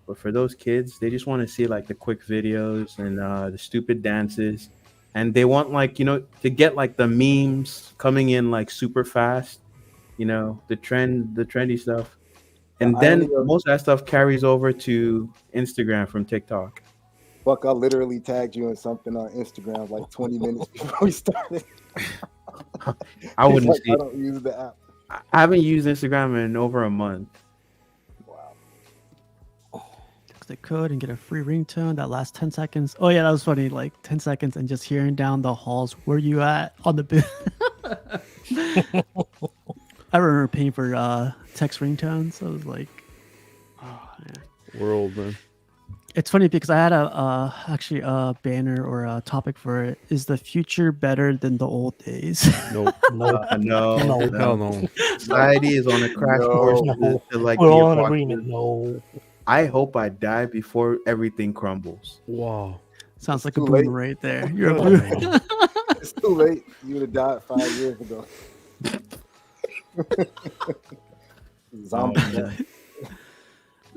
But for those kids, they just want to see like the quick videos and the stupid dances, and they want like to get like the memes coming in like super fast, the trendy stuff, and The then irony of- most of that stuff carries over to Instagram from TikTok. Fuck, I literally tagged you in something on Instagram like 20 minutes before we started. I wouldn't Like, see. I don't use the app. I haven't used Instagram in over a month. Wow. Text the code and get a free ringtone that lasts 10 seconds. Oh yeah, that was funny. Like 10 seconds and just hearing down the halls. Where you at on the booth? I remember paying for text ringtones. I was like, oh man. We're old, man. It's funny because I had actually a banner or a topic for it. Is the future better than the old days? Nope. No, No, Hell no. Society is on a crash course No. to like we're the all in apocalypse. agreement. No, I hope I die before everything crumbles. Wow. Sounds like a Too boom late. right there. You're a Oh, boom. man. It's too late. You would have died 5 years ago. Zombie death.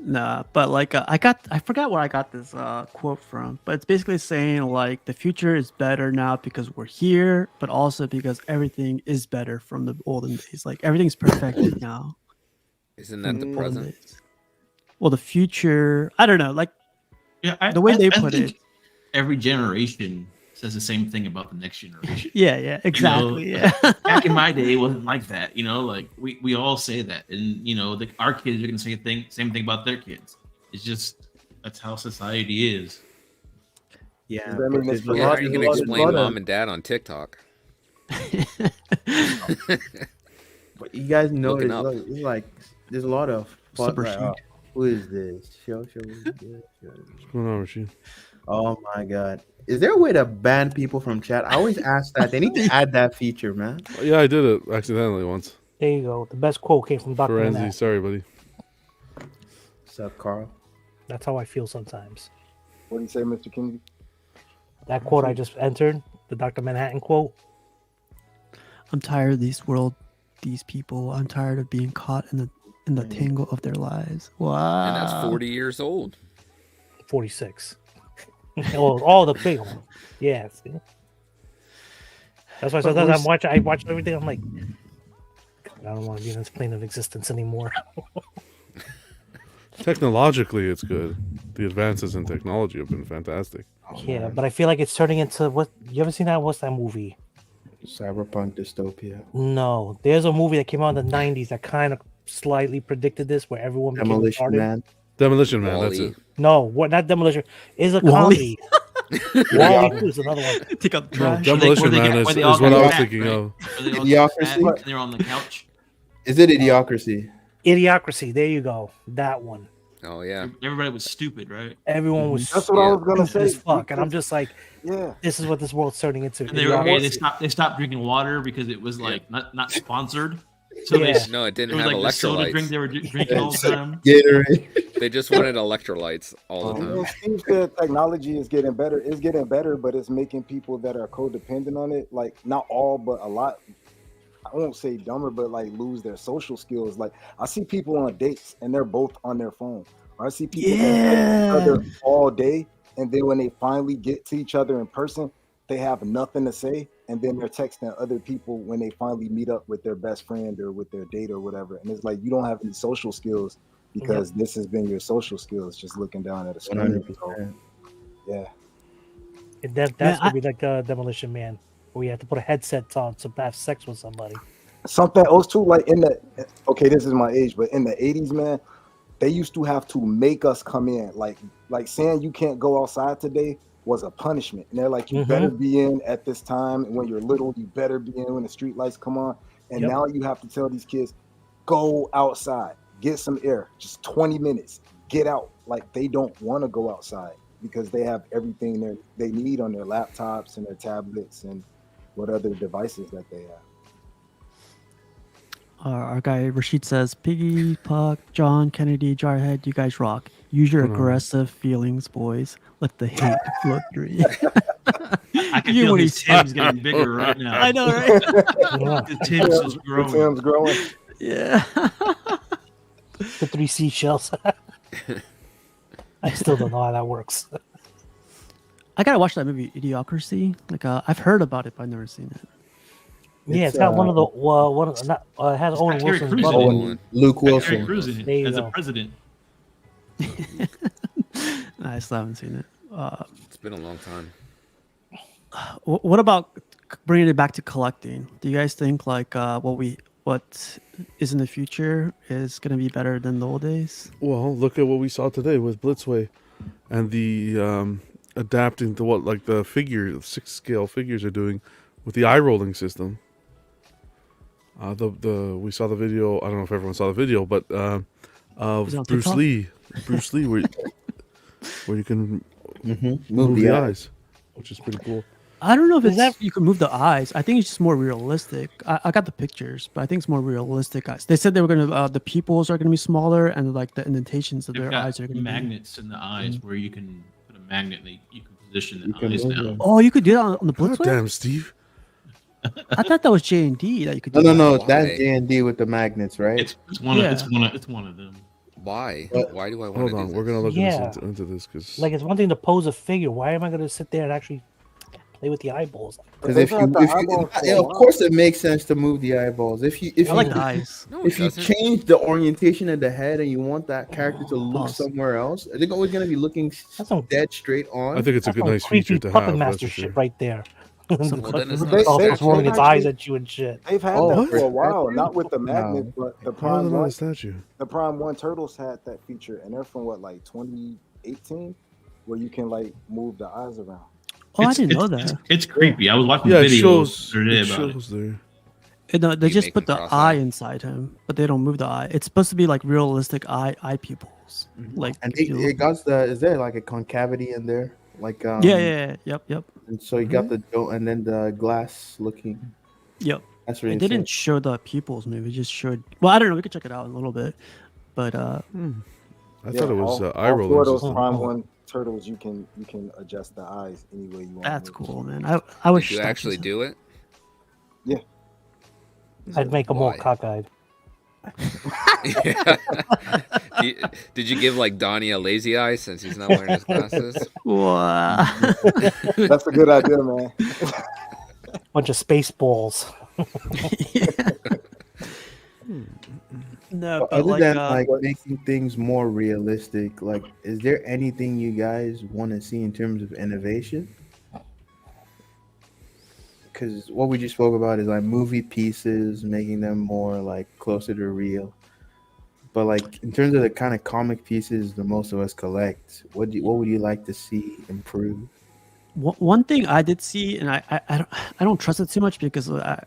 Nah, but like I forgot where I got this quote from, but it's basically saying like the future is better now because we're here, but also because everything is better from the olden days. Like everything's perfected now. Isn't from that the olden present? days. Well, the future, I don't know. Like Yeah, the way they I put think it. every generation says the same thing about the next generation. Yeah, exactly. Yeah. Back in my day, it wasn't like that. Like we all say that, and our kids are gonna say the same thing about their kids. It's just that's how society is. Yeah, Does that mean it's there's a Yeah, lot- how are you there's gonna a lot- there's a explain lot of- mom and dad on TikTok? But you guys know Looking there's a lot of fun. Super Like, sheet. who is this? Show. Who's this? What's going on, Rasheed? Oh my god. Is there a way to ban people from chat? I always ask that. They need to add that feature, man. Yeah, I did it accidentally once. there you go. The best quote came from Dr. Ferenzi, Manhattan. sorry, buddy. What's up, Carl? That's how I feel sometimes. What do you say, Mr. Kennedy? That quote I just entered, the Dr. Manhattan quote. I'm tired of these people. I'm tired of being caught in the tangle of their lives. Wow. And that's 40 years old. 46. all the big ones. Yeah. See? That's why sometimes I watch everything. I'm like, I don't want to be in this plane of existence anymore. Technologically, it's good. The advances in technology have been fantastic. Yeah, but I feel like it's turning into what you ever seen that? What's that movie? Cyberpunk dystopia. No, there's a movie that came out in the 90s that kind of slightly predicted this, where everyone became Demolition retarded. Man. Demolition Man, that's Wall-E. it. No, what? Not Demolition. Is a Wall-E. comedy. Wall-E is another one. Take out the No, trash. Demolition Man is where they is all what got I was fat, thinking right? of. Where they all Idiocracy? get fat and they're on the couch. Is it Idiocracy? Idiocracy. There you go. That one. Oh yeah. Everybody was stupid, right? Everyone was That's what I was gonna stupid say. as fuck, and I'm just like, Yeah. this is what this world's turning into. And they Idiocracy. stopped drinking water because it was like not sponsored. So Yeah. No, it there didn't was have like the soda drink electrolytes. they were drinking all the time. Gatorade. They just wanted electrolytes all the You know, time. Steve said technology is getting better. It's getting better, but it's making people that are codependent on it, like not all, but a lot. I won't say dumber, but like lose their social skills. Like I see people on dates and they're both on their phone. Or I see people that text each other all day, and then when they finally get to each other in person, they have nothing to say, and then they're texting other people when they finally meet up with their best friend or with their date or whatever. And it's like you don't have any social skills because this has been your social skills, just looking down at a screen. So, yeah. That's Man, gonna be like the Demolition Man, where you have to put a headset on to have sex with somebody. Something else too, like in the this is my age, but in the 80s, man, they used to have to make us come in. Like saying you can't go outside today was a punishment. And they're like, you better be in at this time. And when you're little, you better be in when the street lights come on. And now you have to tell these kids, go outside, get some air, just 20 minutes, get out. Like they don't want to go outside because they have everything they need on their laptops and their tablets and what other devices that they have. Our guy Rashid says, Piggy, Puck, John, Kennedy, Jarhead, you guys rock. Use your Hold on. aggressive feelings, boys. Let the hate flow through you. I can You feel when his he's- Tim's getting bigger right now. I know, right? Yeah. The Tim's is The growing. Tim's growing. Yeah. The 3 seashells. I still don't know how that works. I gotta watch that movie, Idiocracy. Like, I've heard about it, but I've never seen it. Yeah, it's got one of the one of not it has It's Owen got Terry Wilson's Crews in brother. it. Owen. Luke Terry Wilson. Crews in There you it as a go. president. I still haven't seen it. It's been a long time. What about bringing it back to collecting? Do you guys think like what is in the future is going to be better than the old days? Well, look at what we saw today with Blitzway, and the adapting to what like the 6-scale figures are doing with the eye rolling system. We saw the video. I don't know if everyone saw the video, but Is it on of TikTok? Bruce Lee, where you can Mm-hmm. move the eyes, which is pretty cool. I don't know if Is it's you can move the eyes. I think it's just more realistic. I got the pictures, but I think it's more realistic eyes. They said they were gonna the pupils are gonna be smaller and like the indentations of They've their got eyes are gonna be. magnets in the eyes where you can put a magnet and you can position the You can eyes move now. them. Oh, you could do that on the God Blitzway? damn, Steve. I thought that was J and D that you could do. No, that. that's Why? J&D with the magnets, right? It's one Yeah. it's one of them. Why? But- Why do I want Hold to do on, this? we're gonna look Yeah. into this because Like it's one thing to pose a figure. Why am I going to sit there and actually play with the eyeballs? Because They've if you, had the if eyeballs you for a yeah, of while. course it makes sense to move the eyeballs. If you I like the eyes. No, if it you doesn't. change the orientation of the head and you want that character to look Pause. somewhere else, are they always going to be looking That's some dead straight on? I think it's a that's good some nice creepy feature to puppet have. That's master for sure. shit right there. Well, then it's not They- a they- It's rolling they its eyes actually- at you and shit. They've had Oh, that what? for a while, Statue? not with the magnet, No. but the How is Prime it not a One, statue? the Prime One Turtles had that feature, and they're from what, like 2018, where you can like move the eyes around. Oh, I It's- didn't know it's- that. It's creepy. I was watching Yeah, it videos shows. the other day It about it. shows there. They You just make put them the cross eye out. inside him, but they don't move the eye. It's supposed to be like realistic eye pupils. Like And if you it look- got is there like a concavity in there? Like yeah, yep. And so you got the dome and then the glass looking. That's really It didn't show the pupils. Maybe it just showed. Well, I don't know. We could check it out in a little bit, but I thought it was all, eye all four of rolling those system. Prime One Turtles, you can adjust the eyes any way you want. that's to move. cool, man. I wish Did you statues actually had- do it? I'd make them more Why? cockeyed. Did you give like Donnie a lazy eye since he's not wearing his glasses? Wow. That's a good idea, man. Bunch of space balls. No, But but other like, than like making things more realistic, like is there anything you guys want to see in terms of innovation? Because what we just spoke about is like movie pieces, making them more like closer to real. But like in terms of the kind of comic pieces that most of us collect, what would you like to see improve? one thing I did see, and I don't trust it too much because I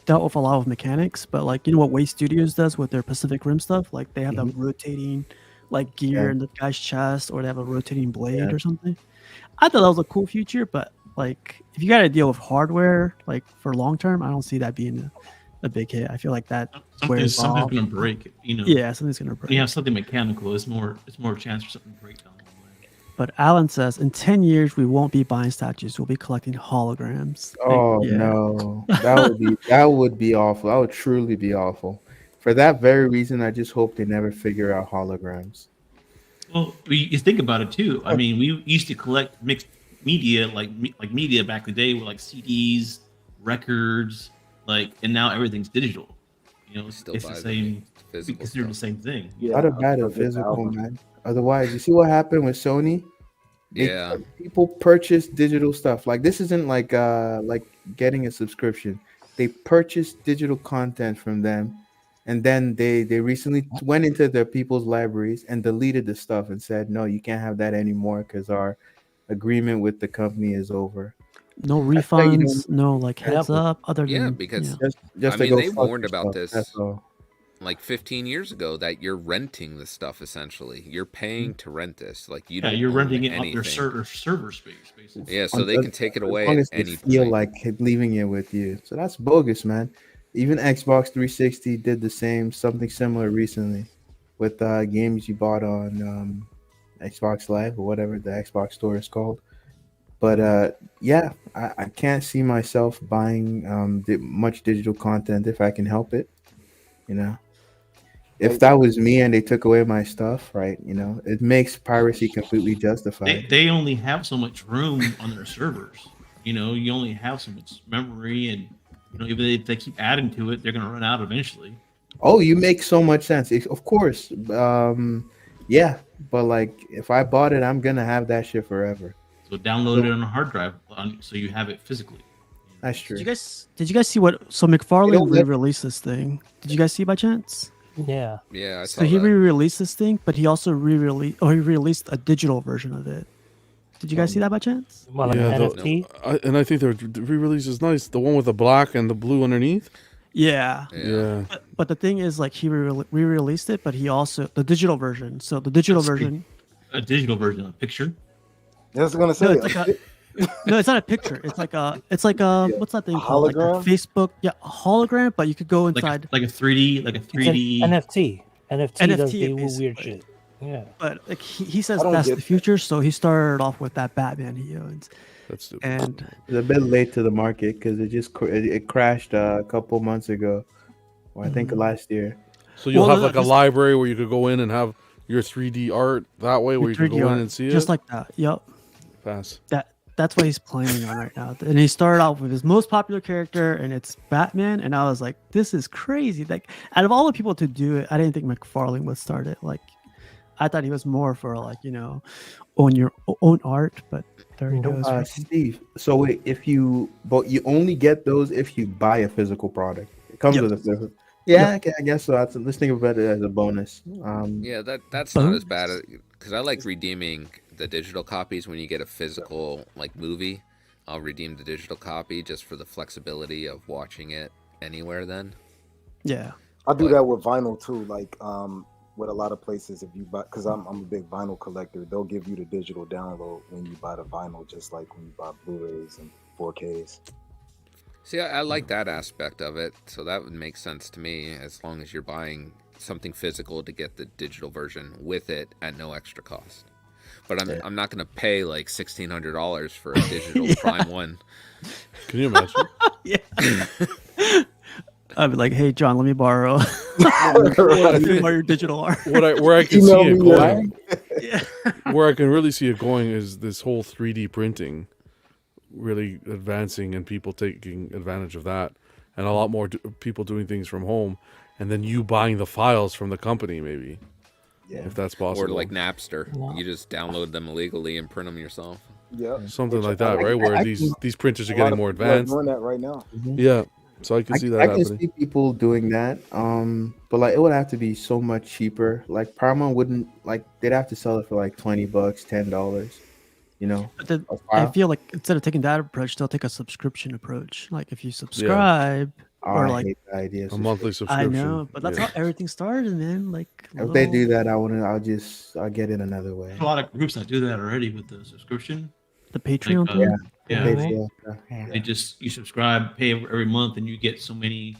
dealt with a lot of mechanics, but like you know what Way Studios does with their Pacific Rim stuff, like they have that rotating like gear Yeah. in the guy's chest, or they have a rotating blade Yeah. or something. I thought that was a cool feature, but like if you got to deal with hardware like for long term, I don't see that being a big hit. I feel like that Something's off. gonna break. You know. yeah, something's gonna break. When you have something mechanical, it's more a chance for something to break down the line. But Alan says in 10 years we won't be buying statues, we'll be collecting holograms. Oh Yeah. no, that would be awful. That would truly be awful. For that very reason, I just hope they never figure out holograms. Well, you think about it too. I mean, we used to collect mixed media, like media back in the day, with like CDs, records, and now everything's digital. You know, Still it's the buy the same. We physical consider the stuff. same thing. Yeah, I'd have had a I'll get the physical, album. man. Otherwise, you see what happened with Sony? Yeah. People purchase digital stuff. Like this isn't like getting a subscription. They purchased digital content from them, and then they recently went into their people's libraries and deleted the stuff and said, no, you can't have that anymore because our agreement with the company is over. No That's how you refunds, no like heads Yeah. up. Other Yeah, than because Just I to mean, go they fuck warned about yourself, this. That's all. Like 15 years ago, that you're renting the stuff essentially. You're paying to rent this. Like you Yeah, don't you're own renting it off anything. their server space, basically. Yeah, so they can take it away As long at as they any feel point. like leaving it with you. So that's bogus, man. Even Xbox 360 did the same, something similar recently, with games you bought on Xbox Live or whatever the Xbox Store is called. But yeah, I can't see myself buying much digital content if I can help it. You know, if that was me and they took away my stuff, right? You know, it makes piracy completely justified. They only have so much room on their servers. You know, you only have so much memory, and you know, even if they keep adding to it, they're going to run out eventually. Oh, you make so much sense. Of course, yeah. But like, if I bought it, I'm gonna have that shit forever. So download it on a hard drive, so you have it physically. That's true. Did you guys see what? So McFarlane don't let- re-released this thing. Did you guys see by chance? Yeah. Yeah, I saw So he that. re-released this thing, but he also he released a digital version of it. Did you guys see that by chance? Well, like Yeah, an the- NFT. And I think the re-release is nice. The one with the black and the blue underneath. Yeah. Yeah. But the thing is, like, he re-released it, but he also the digital version. So the digital version. A digital version of a picture. I was gonna say No, it's like no, it's not a picture. It's like a what's that thing called? Like a hologram? Facebook, yeah, a hologram. But you could go Like inside. a 3D, like a It's an 3D. NFT. NFT does NFT, the weird basically. shit. Yeah. But like he says I don't that's get the that. future. So he started off with that Batman he owns, That's stupid. and It's a bit late to the market because it crashed a couple months ago, or I think last year. So you'll Well, have no, like a this- library where you could go in and have your 3D art that way, where you could 3D go in art, and see just it. like that. Yep. Pass. That's what he's planning on right now. And he started out with his most popular character, and it's Batman. And I was like, this is crazy. Like, out of all the people to do it, I didn't think McFarlane would start it. Like, I thought he was more for like, own your own art. But there he goes. Steve, so wait, you only get those if you buy a physical product. It comes Yep. with a physical. Yeah, I guess so. Let's think about it as a bonus. Yeah, that's not as bad because I like redeeming the digital copies when you get a physical like movie. I'll redeem the digital copy just for the flexibility of watching it anywhere. Then Yeah. I do that with vinyl too. Like with a lot of places, if you buy, because I'm a big vinyl collector, they'll give you the digital download when you buy the vinyl, just like when you buy Blu-rays and 4Ks. see, I like that aspect of it, so that would make sense to me as long as you're buying something physical to get the digital version with it at no extra cost. But I'm not gonna pay like $1,600 for a digital Prime one. Can you imagine? Yeah. I'd be like, hey, John, let me borrow, Right. your digital art. Where I can see Email it me, going, Yeah. where I can really see it going is this whole 3D printing really advancing and people taking advantage of that, and a lot more people doing things from home, and then you buying the files from the company, maybe, if that's Or possible. like Napster, you just download them illegally and print them yourself. Yeah, Something like that, right? Where these printers are a lot getting of more people are advanced. doing that right now. Yeah, so I can see that I can happening. see people doing that. But like it would have to be so much cheaper. Like Paramount wouldn't they'd have to sell it for like $20, $10. You know, But then a I file. feel like instead of taking that approach, they'll take a subscription approach. Like if you subscribe, or I like hate the idea. A monthly I subscription. know, but that's yeah. how everything started, man. Like If they little- do that, I'll get it another way. There's a lot of groups that do that already with the subscription. the Patreon Like, thing. Yeah, They Mhm. feel- they just you subscribe, pay every month, and you get so many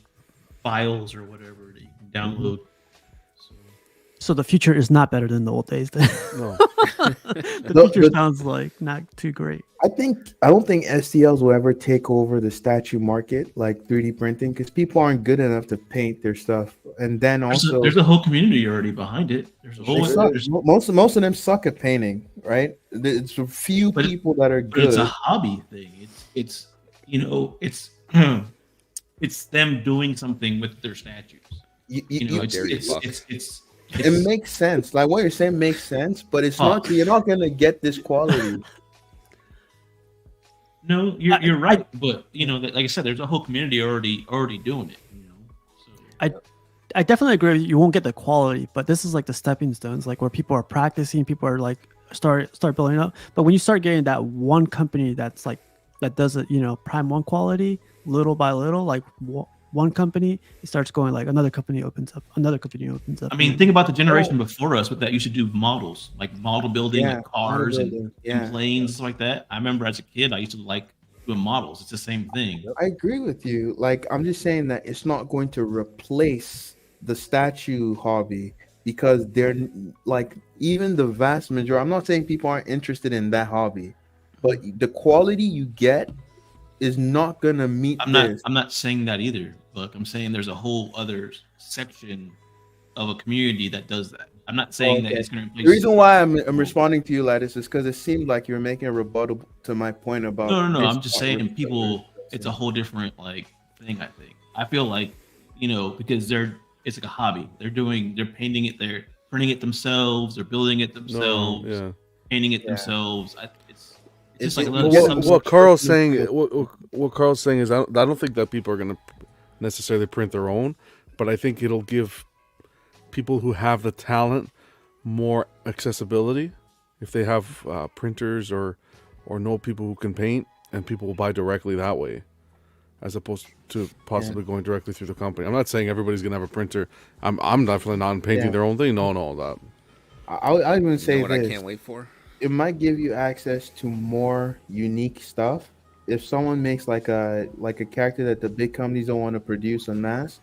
files or whatever that you can download. So, So the future is not better than the old days. Then No. the No, future but- sounds like not too great. I don't think STLs will ever take over the statue market, like 3D printing, because people aren't good enough to paint their stuff. And then also, there's a whole community already behind it. There's a they whole suck. there's, Most of them suck at painting, right? It's a few But- people that are but it's good. a hobby thing. It's it's it's them doing something with their statues. You know, dirty fuck. It makes sense. Like what you're saying makes sense, but it's not. You're not gonna get this quality. No, you're right, but you know, like I said, there's a whole community already doing it. You know, so I definitely agree with you. You won't get the quality, but this is like the stepping stones, like where people are practicing, people are like start building up. But when you start getting that one company that's like that does it, prime one quality, little by little, like one company, it starts going like another company opens up, another company opens up. I mean, think about the generation before us with that. You should do models, like model building, Yeah, like cars model building, and planes, stuff like that. I remember as a kid, I used to like doing models. It's the same thing. I agree with you. Like, I'm just saying that it's not going to replace the statue hobby because they're like, even the vast majority. I'm not saying people aren't interested in that hobby, but the quality you get is not gonna meet this. I'm not saying that either. Look, I'm saying there's a whole other section of a community that does that. I'm not saying that Okay. it's going to The replace. reason why I'm responding to you, Lattice, is because it seemed like you're making a rebuttal to my point about. No. this I'm just not saying replacing people. it. It's a whole different like thing. I think. I feel like because it's like a hobby. They're painting it. They're printing it themselves. They're building it themselves. yeah. Painting it Yeah. themselves. It's It's- just like a it- lot of well, some- What Carl's saying, what Carl's saying is, I don't think that people are going to necessarily print their own, but I think it'll give people who have the talent more accessibility if they have printers or know people who can paint, and people will buy directly that way, as opposed to possibly going directly through the company. I'm not saying everybody's going to have a printer. I'm definitely not painting Yeah. their own thing. No, that. I'll even You say know what this. I can't wait for? It might give you access to more unique stuff. If someone makes like a character that the big companies don't want to produce en masse,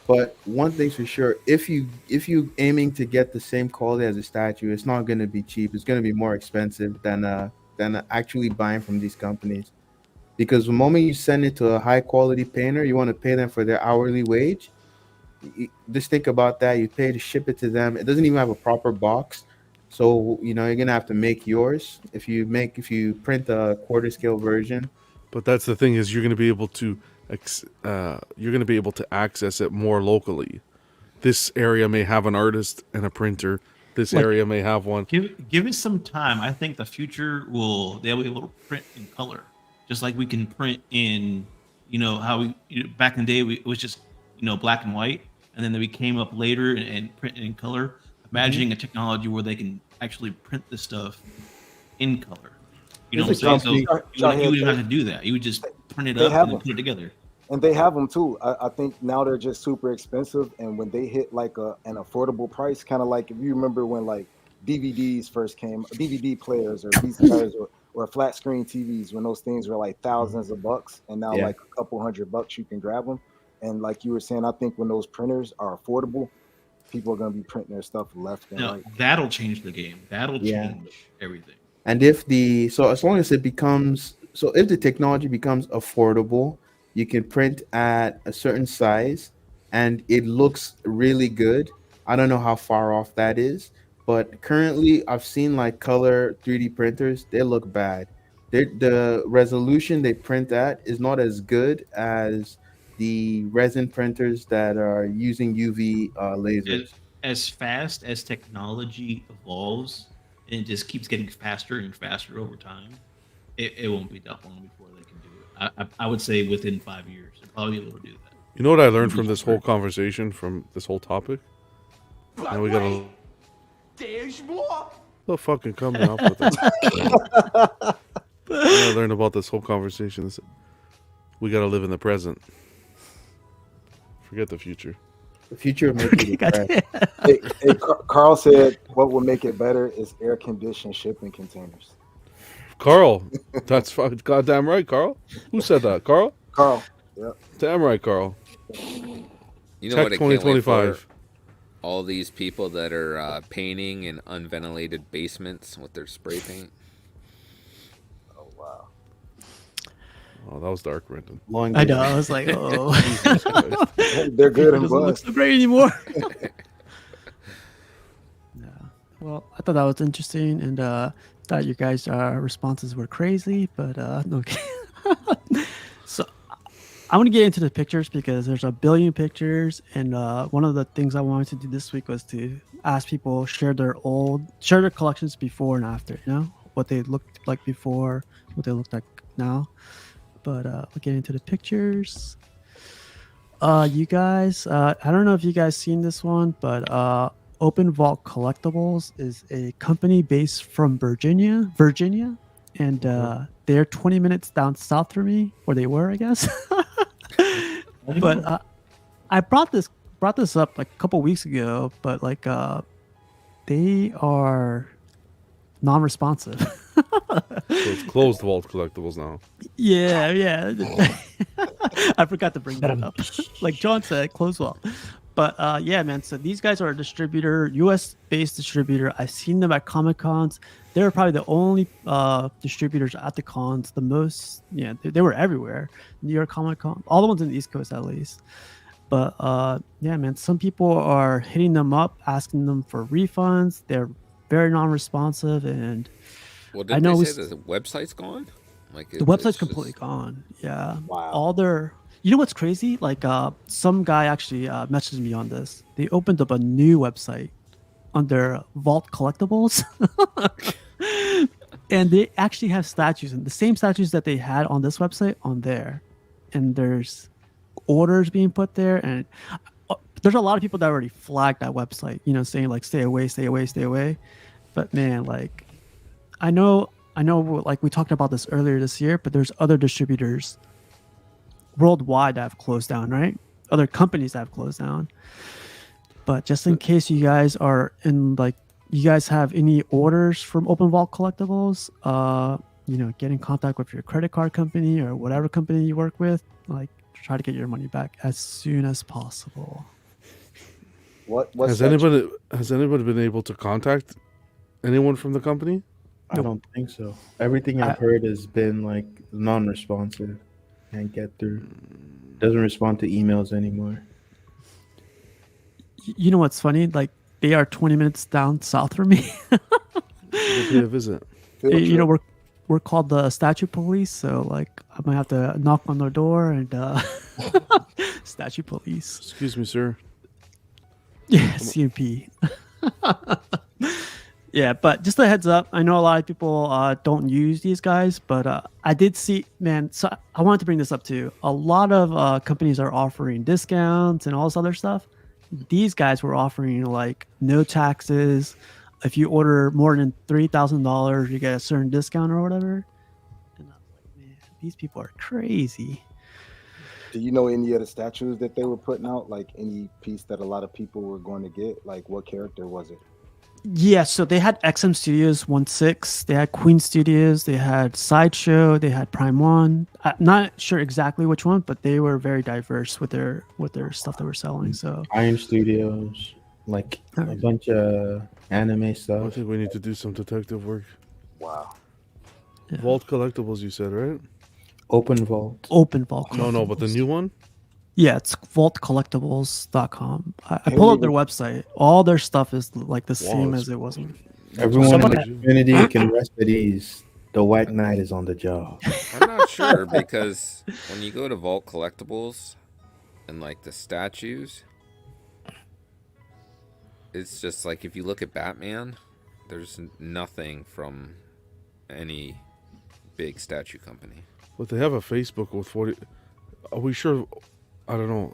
but one thing's for sure, if you aiming to get the same quality as a statue, it's not going to be cheap. It's going to be more expensive than actually buying from these companies. Because the moment you send it to a high quality painter, you want to pay them for their hourly wage. Just think about that. You pay to ship it to them. It doesn't even have a proper box. So, you're gonna have to make yours. If you print a quarter scale version, But that's the thing, is you're going to be able to access it more locally. This area may have an artist and a printer. This Like- area may have one. Give it some time. I think the future they'll be able to print in color, just like we can print in, how we back in the day it was just black and white, and then we came up later and print in color. Imagining a technology where they can actually print this stuff in color. You know what I'm saying? So you wouldn't have to do that. You would just print it They up have and then them. put it together. And they have them too. I think now they're just super expensive, and when they hit like an affordable price, kind of like if you remember when like DVDs first came, DVD players or VCRs or flat screen TVs, when those things were like thousands of bucks, and now Yeah. like a couple $100 you can grab them. And like you were saying, I think when those printers are affordable, people are going to be printing their stuff left and Now right. that'll change the game. That'll Yeah. change everything. and if the technology becomes affordable, you can print at a certain size, and it looks really good. I don't know how far off that is, but currently I've seen like color 3D printers. They look bad. The resolution they print at is not as good as the resin printers that are using UV lasers. As fast as technology evolves and it just keeps getting faster and faster over time, it won't be that long before they can do it. I would say within 5 years, they'll probably be able to do that. You know what I learned from this whole conversation, from this whole topic? Now we gotta. The fucking coming up with that. What I learned about this whole conversation is we gotta live in the present. Forget the future. The future may be depressed. Carl said what will make it better is air conditioned shipping containers. Carl, that's fucking goddamn right, Carl. Who said that? Carl? Carl, yep. Damn right, Carl. You know Tech what I can't wait 2025. for? All these people that are painting in unventilated basements with their spray paint. Oh wow. Oh, that was dark, Brendan. Long I day. know. I was like, oh, Jesus Christ. They're good it and doesn't look bust. so great anymore. Yeah. Well, I thought that was interesting, and thought you guys' responses were crazy, but okay. So I want to get into the pictures because there's a billion pictures, and one of the things I wanted to do this week was to ask people share their collections before and after. What they looked like before, what they look like now. But we'll get into the pictures. You guys, I don't know if you guys seen this one, but Open Vault Collectibles is a company based from Virginia, and they're 20 minutes down south from me, where they were, I guess. But I brought this up like a couple weeks ago, but like they are non-responsive. it's closed Vault Collectibles now. Yeah. I forgot to bring that up. Like John said, close well. But yeah, man. So these guys are a distributor, U.S. based distributor. I've seen them at Comic Cons. They were probably the only distributors at the cons. The most, yeah, they were everywhere. New York Comic Con, all the ones in the East Coast at least. But yeah, man. Some people are hitting them up, asking them for refunds. They're very non-responsive, and Well, I didn't know they we say the website's gone? Like the website's it's completely just, gone. Yeah. Wow. All their, you know what's crazy? Like some guy actually messaged me on this. They opened up a new website under Vault Collectibles. And they actually have statues, and the same statues that they had on this website on there. And there's orders being put there, and there's a lot of people that already flagged that website, you know, saying like stay away, stay away, stay away. But man, like I know, like we talked about this earlier this year, but there's other distributors worldwide that have closed down, right? Other companies that have closed down. But just in case you guys are in, like, you guys have any orders from Open Vault Collectibles, you know, get in contact with your credit card company or whatever company you work with. Like, try to get your money back as soon as possible. What's Has anybody been able to contact anyone from the company? I don't think so. Everything I've heard has been like non-responsive. Can't get through. Doesn't respond to emails anymore. You know what's funny? Like, they are 20 minutes down south from me. We'll pay a visit. You know, we're called the statue police, so like I might have to knock on their door and statue police. Excuse me, sir. Yeah, CMP. Yeah, but just a heads up, I know a lot of people don't use these guys, but I did see, man, so I wanted to bring this up too. A lot of companies are offering discounts and all this other stuff. These guys were offering like no taxes. If you order more than $3,000, you get a certain discount or whatever. And I was like, man, these people are crazy. Do you know any of the statues that they were putting out? Like any piece that a lot of people were going to get? Like what character was it? Yeah, so they had XM Studios 1/6, they had Queen Studios, they had Sideshow, they had Prime One. I'm not sure exactly which one, but they were very diverse with their stuff they were selling. So Iron Studios, like a bunch of anime I stuff. think we need to do some detective work. Wow. yeah. Vault Collectibles, you said, right? Open Vault. Open Vault. No, but the new one? Yeah, it's vaultcollectibles.com. I pulled up their website. All their stuff is like the same it's- as it was. Everyone in Somebody- the community can rest at ease. The White Knight is on the job. I'm not sure because when you go to Vault Collectibles and like the statues, it's just like if you look at Batman, there's nothing from any big statue company. But they have a Facebook with 40. Are we sure? I don't know.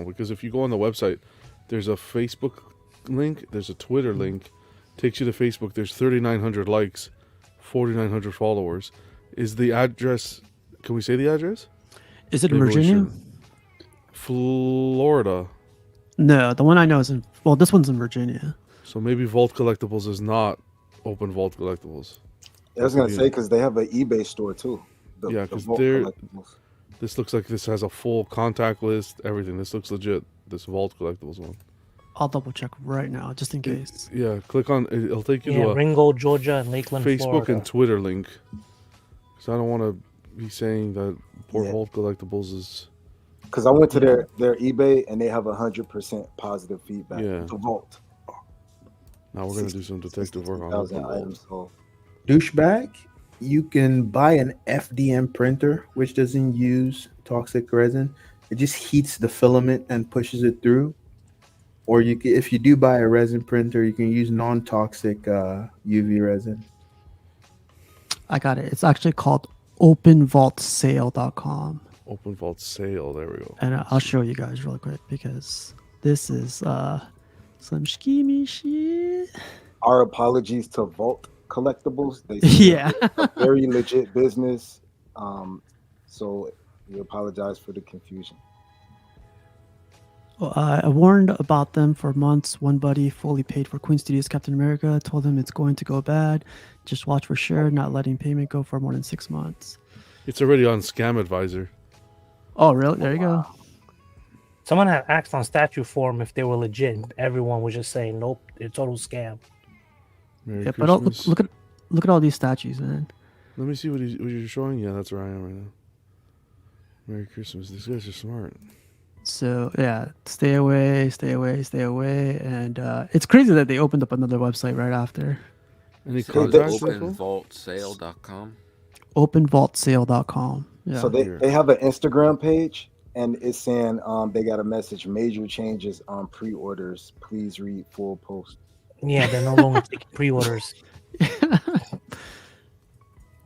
Because if you go on the website, there's a Facebook link, there's a Twitter link, takes you to Facebook. There's 3,900 likes, 4,900 followers. Is the address? Can we say the address? Is it in Maybe we Virginia? should. Florida. No, the one I know is in. Well, this one's in Virginia. So maybe Vault Collectibles is not Open Vault Collectibles. I was gonna say because they have an eBay store too. Yeah, 'cause Vault they're- Collectibles. This looks like this has a full contact list, everything. This looks legit. This Vault Collectibles one. I'll double check right now just in case. Yeah, click on. It'll take you Yeah, to a Ringgold, Georgia, and Lakeland, Facebook Florida. and Twitter link. Because I don't want to be saying that poor Yeah. Vault Collectibles is. Because I went to their eBay and they have 100% positive feedback. Yeah. The Vault. Now we're gonna do some detective work on 60,000 Open items Vault. sold. Douchebag, you can buy an FDM printer which doesn't use toxic resin. It just heats the filament and pushes it through. Or you can, if you do buy a resin printer, you can use non-toxic UV resin. I got it. It's actually called openvaultsale.com. Open Vault sale. There we go. And I'll show you guys real quick because this is some schemy shit. Our apologies to Vault Collectibles. They Yeah. a very legit business. So we apologize for the confusion. I warned about them for months. One buddy fully paid for Queen Studios Captain America. Told him it's going to go bad. Just watch for sure. Not letting payment go for more than 6 months. It's already on Scam Advisor. Oh, really? There you go. Someone had asked on statue form if they were legit. Everyone was just saying, nope, they're total scam. Merry Yeah, but look, Christmas. look at all these statues, man. Let me see what you're showing. Yeah, that's where I am right now. Merry Christmas. These guys are smart. So yeah, stay away, and it's crazy that they opened up another website right after. Any So contacts? openvaultsale.com. Openvaultsale.com. Yeah. So they have an Instagram page, and it's saying they got a message: major changes on pre-orders. Please read full post. Yeah, they're no longer taking pre-orders.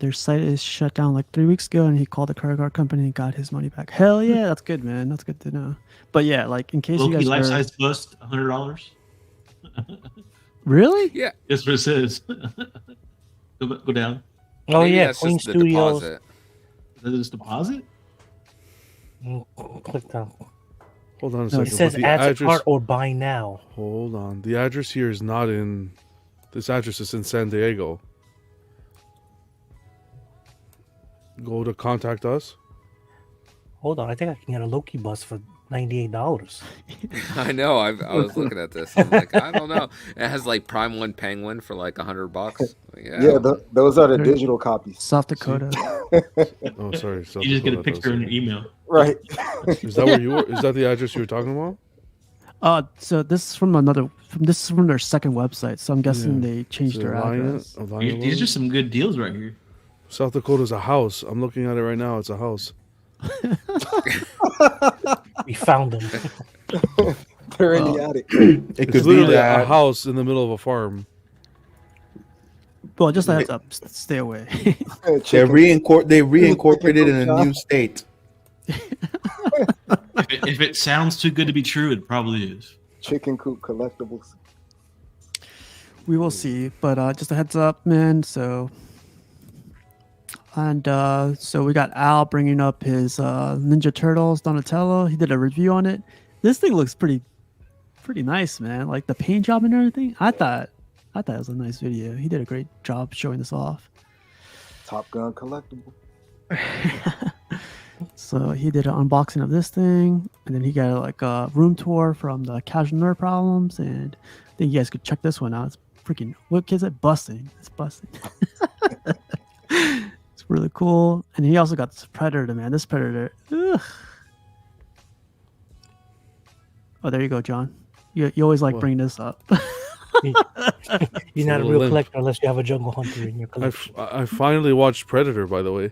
Their site is shut down like 3 weeks ago, and he called the credit card company and got his money back. Hell yeah, that's good, man. That's good to know. But yeah, like in case you Low-key guys life were... size bust, $100. Really? Yeah. That's what it says. Go down. Oh Maybe yeah, that's Queen just the Studios. deposit. Is this deposit? Click down. Hold on a No, second. It says but the add to address. cart or buy now. Hold on. The address here is not in. This address is in San Diego. Go to contact us. Hold on, I think I can get a Loki bus for $98. I know. I was looking at this. I'm like, I don't know. It has like Prime One Penguin for like $100. Yeah. Yeah, those are the They're- digital copies. South Dakota. Oh, sorry. South You just get a Dakota picture in does. your email. Right. Is that where you were? Is that the address you were talking about? So this is from their second website. So I'm guessing Yeah. they changed Is it their address. Alliance These are Loans? some good deals right here. South Dakota's a house. I'm looking at it right now. It's a house. We found them. They're in the attic. It It's could be literally a that. house in the middle of a farm. Well, just a heads up, stay away. They Chicken, reincorporated in a new state. If it sounds too good to be true, it probably is. chicken coop collectibles. We will see, but just a heads up, man. So we got Al bringing up his Ninja Turtles Donatello. He did a review on it. This thing looks pretty nice, man. Like the paint job and everything. I thought it was a nice video. He did a great job showing this off. Top Gun collectible. So he did an unboxing of this thing, and then he got like a room tour from the Casual Nerd Problems, and I think you guys could check this one out. It's freaking, what kid's it? Busting. It's busting. It's really cool. And he also got this Predator, man. This Predator. Ugh. Oh, there you go, John. You always like What? bringing this up. You're not a little real limp. collector unless you have a jungle hunter in your collection. I finally watched Predator, by the way.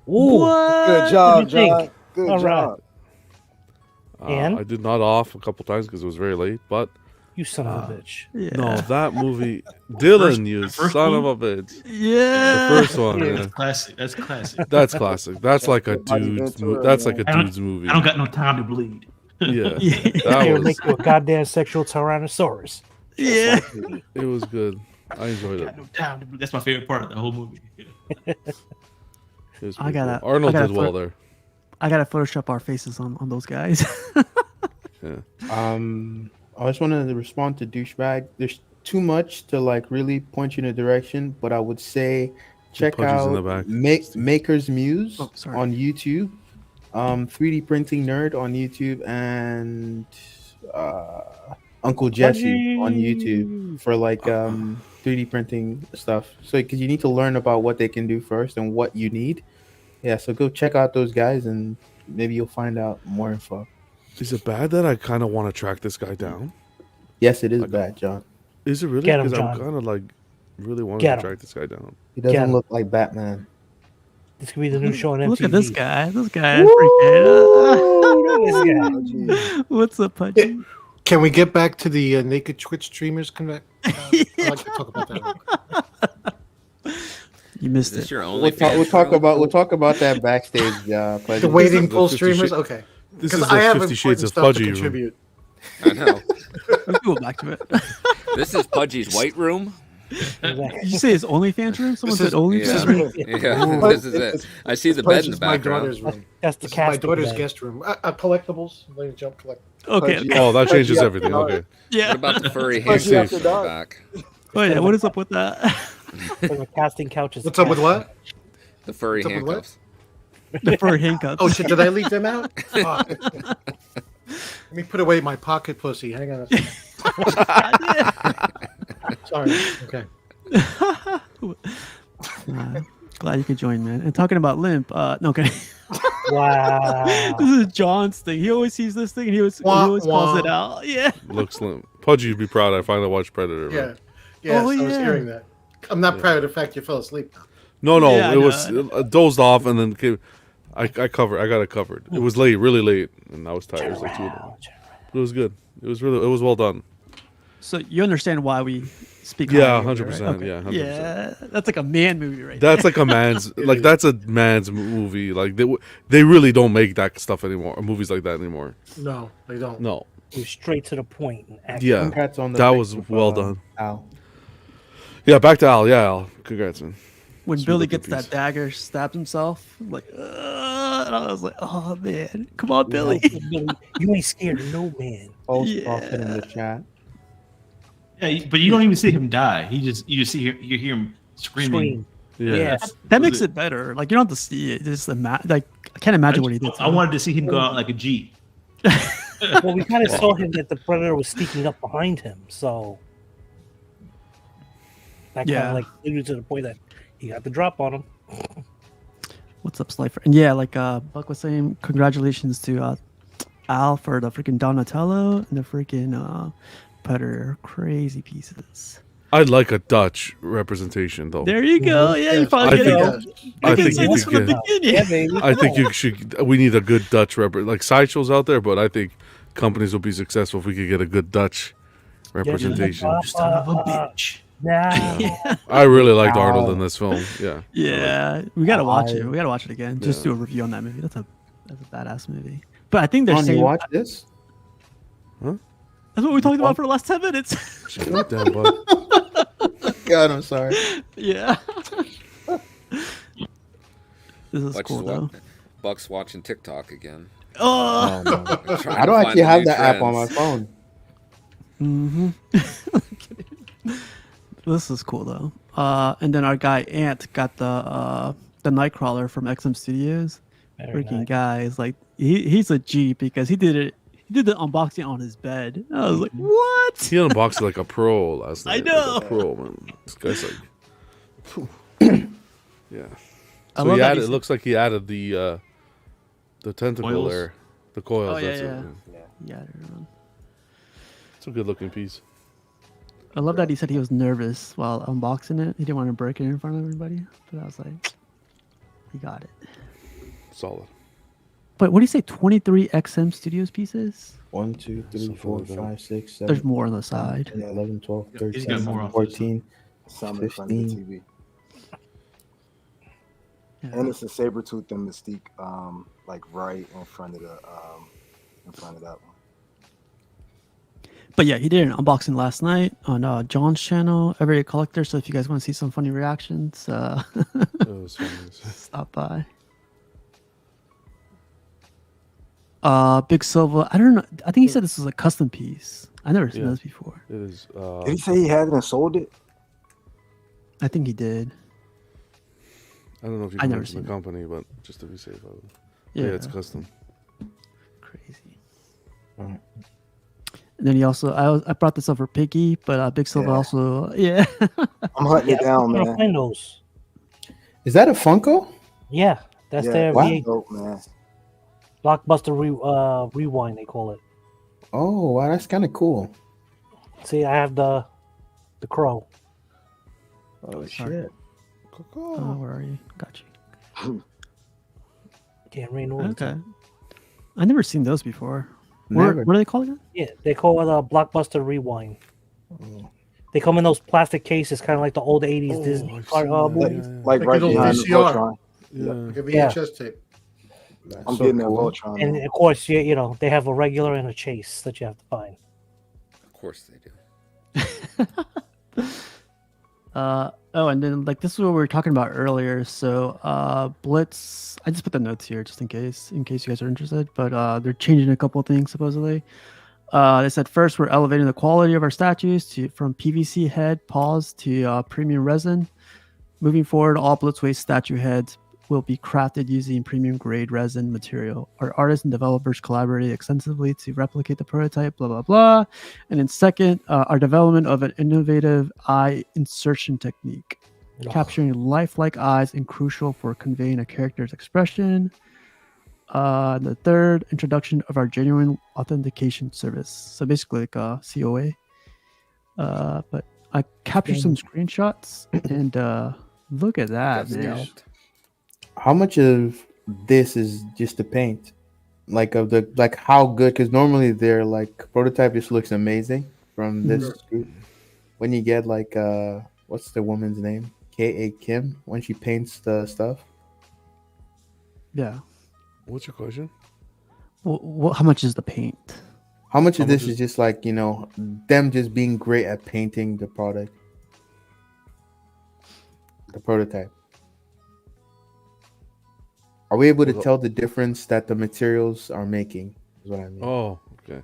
Ooh, Good job, What do you John. think? Good All right. job. And? I did not off a couple times because it was very late, but you son of a bitch. Yeah. no, that movie, Dylan, you first son one? of a bitch. Yeah. The first one, That's yeah. classic. That's classic. That's classic. That's like a Body dude's. Ventura, That's like a I don't- dude's movie. I don't got no time to bleed. Yeah, Yeah. that Here, was. make you a goddamn sexual Tyrannosaurus. Yeah. It was good. I enjoyed it. Got no time to bleed. That's my favorite part of the whole movie. It was I pretty gotta- cool. Arnold I gotta did well put- there. I gotta Photoshop our faces on those guys. Yeah. I just wanted to respond to douchebag. There's too much to like really point you in a direction, but I would say check Pudgy's in the out back. Maker's Muse Oh, sorry. on YouTube, 3D Printing Nerd on YouTube, and Uncle Jesse on YouTube for like 3D printing stuff. So because you need to learn about what they can do first and what you need. Yeah, so go check out those guys and maybe you'll find out more info. Is it bad that I kind of want to track this guy down? Yes, it is bad, John. Is it really? Get him, Because I'm John. kind of like really wanting Get to him. track this guy down. He Get him. doesn't look like Batman. This could be the new show on MTV. Look at this guy. This guy. This Freaking. Oh, geez. What's up, Pudgy? Can we get back to the naked Twitch streamers? I'd like to talk about that. You Is missed this it. your only We'll talk about that backstage. The Pleasure. waiting pool 50 streamers? Shades- Okay. This Because is I the have 50 important Shades of stuff to Pudgy room. contribute. I know. We can go back to it. This is Pudgy's white room. Did you say it's OnlyFans room? Someone This said OnlyFans. Yeah, yeah. Ooh. This is it. I see the bed in the This is my background. daughter's room. That's the This is my casting daughter's bed. guest room. Collectibles. Ladies and gentlemen, Okay. Pudgy. okay. Oh, that changes Pudgy everything. after Okay. Yeah. What about the furry Pudgy handcuffs after in the dark. back? Oh yeah. What is up with that? For the casting couches. What's up with what? The furry What's up with what? handcuffs. The fur handcuffs. Oh shit! Did I leave them out? Fuck. Let me put away my pocket pussy. Hang on. Sorry. Okay. Glad you could join, man. And talking about limp, no, okay. Wow. This is John's thing. He always sees this thing and he always calls it out. Yeah. Looks limp. Pudgy, you'd be proud. I finally watched Predator. Yeah. Man. Yes, Oh, I was yeah. hearing that. I'm not proud of the fact you fell asleep. No, Yeah, I it was know. dozed off and then came. I got it covered. It was late, really late, and I was tired. It was like 2 a.m. It was good. It was well done. So you understand why we speak. Yeah, highly of it, 100%, right? Okay. yeah, 100%. Yeah, that's like a man movie, right? That's like a man's like that's a man's movie. Like they really don't make that stuff anymore. Movies like that anymore. No, they don't. No. It was straight to the point. And action. Yeah. Congrats on the That pick was of, well done. Al. Yeah, back to Al. Yeah, Al. Congrats, man. When Sweet Billy looking gets that piece. dagger, stabs himself, I'm like, and I was like, oh man, come on, Billy. You ain't scared of no man. Post Yeah. talking in the chat. Yeah, but you don't even see him die. You just you hear him screaming. Scream. Yeah. Yes. That makes it better. Like you don't have to see it. Just like I can't imagine what he did. to I him. wanted to see him go out like a Jeep. Well, we kind of saw him that the predator was sneaking up behind him, so that kind Yeah. of like alluded to the point that he got the drop on him. What's up, Slifer? And yeah, like Buck was saying, congratulations to Al for the freaking Donatello and the freaking Predator. Crazy pieces. I'd like a Dutch representation though. There you go. Yeah, you Yes, probably I get think- it. I You can think say you this could from the get- beginning. Yeah, baby. I think you should. We need a good Dutch like sideshows out there, but I think companies will be successful if we could get a good Dutch representation. Son of a bitch. Yeah. I really liked Arnold in this film. Yeah. Yeah, we gotta watch it. We gotta watch it again. Just do a review on that movie. That's a badass movie. But I think they're John, you saying watch this? that's what we talked about for the last 10 minutes. Damn, bud. God, I'm sorry. Yeah. This is Buck's, cool though. Buck's watching TikTok again. Oh. Oh, no. Trying I to don't find actually the have new that app on my trends. phone. This is cool though. And then our guy Ant got the Nightcrawler from XM Studios. Very Freaking nice. guy is like he's a G because he did it. He did the unboxing on his bed. I was like, what? He unboxed it like a pro last I night. know. Like a pro, man. This guy's like, yeah. I So love he that added. he's- It looks like he added the tentacle Coils? there, the coils. Oh, yeah, that's yeah. it. Yeah, I don't know. It's a good looking piece. I love that he said he was nervous while unboxing it. He didn't want to break it in front of everybody. But I was like, he got it. Solid. But what do you say? 23 XM Studios pieces? 1, 2, 3, Something 4, like that. 5, 6, 7, There's more on the side. 10, 11, 12, Yeah, he's got 13, more off 14. Some in front of the 15. TV. Yeah. And it's a Sabretooth and Mystique, like right in front of that one. But yeah, he did an unboxing last night on John's channel, Everyday Collector. So if you guys want to see some funny reactions, It was funny. stop by. Big Silva. I don't know. I think he said this was a custom piece. I never seen Yeah. this before. It is. Did he say he had it and sold it? I think he did. I don't know if you I can never mention the seen it. company, but just to be safe, I would. Yeah, Yeah, it's custom. crazy. Alright. And then he also, I brought this up for Piggy, but Big Silva Yeah. also, yeah. I'm hunting it down, I'm gonna man. find those. Is that a Funko? Yeah, that's Yeah, their that's V8 dope, man. Blockbuster Rewind, they call it. Oh, wow, that's kind of cool. See, I have the Crow. Oh, Sorry. shit. Oh, where are you? Got you. Can't rain over. Okay. I never seen those before. What Never. are they called again? Yeah, they call it a Blockbuster Rewind. Oh. They come in those plastic cases, kind of like the old '80s Disney I've car, seen that, movies. yeah. Like Like right an old behind the VCR. Voltron. Yeah. Like a Yeah. VHS tape. That's I'm so getting a cool. Voltron. And man. of course, you know they have a regular and a chase that you have to find. Of course they do. Oh, and then like this is what we were talking about earlier. So Blitz, I just put the notes here just in case you guys are interested. But they're changing a couple of things supposedly. They said first we're elevating the quality of our statues to from PVC head paws to premium resin. Moving forward, all Blitzway statue heads will be crafted using premium grade resin material. Our artists and developers collaborated extensively to replicate the prototype, blah, blah, blah. And then second, our development of an innovative eye insertion technique. Capturing lifelike eyes and crucial for conveying a character's expression. The third, introduction of our genuine authentication service. So basically like a COA. But I captured some screenshots and look at that, Got man. scalped. How much of this is just the paint? Like of the like how good? Because normally they're like prototype just looks amazing from this group. When you get like what's the woman's name? K.A. Kim when she paints the stuff. Yeah. What's your question? How much is the paint? How much How of this much is just like them just being great at painting the product, the prototype? Are we able to tell the difference that the materials are making? Is what I mean. Oh, okay.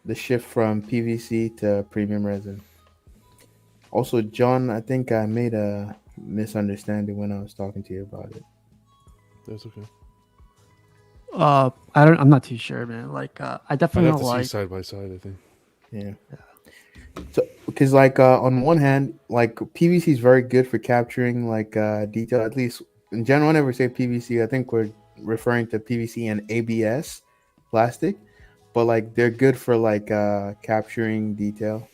The shift from PVC to premium resin. Also, John, I think I made a misunderstanding when I was talking to you about it. That's okay. I'm not too sure, man. Like, I I'd definitely have to don't see like. side by side, I think. Yeah. So, because like on one hand, like PVC is very good for capturing like detail. At least in general, whenever we say PVC, I think we're referring to PVC and ABS plastic, but like they're good for like capturing detail.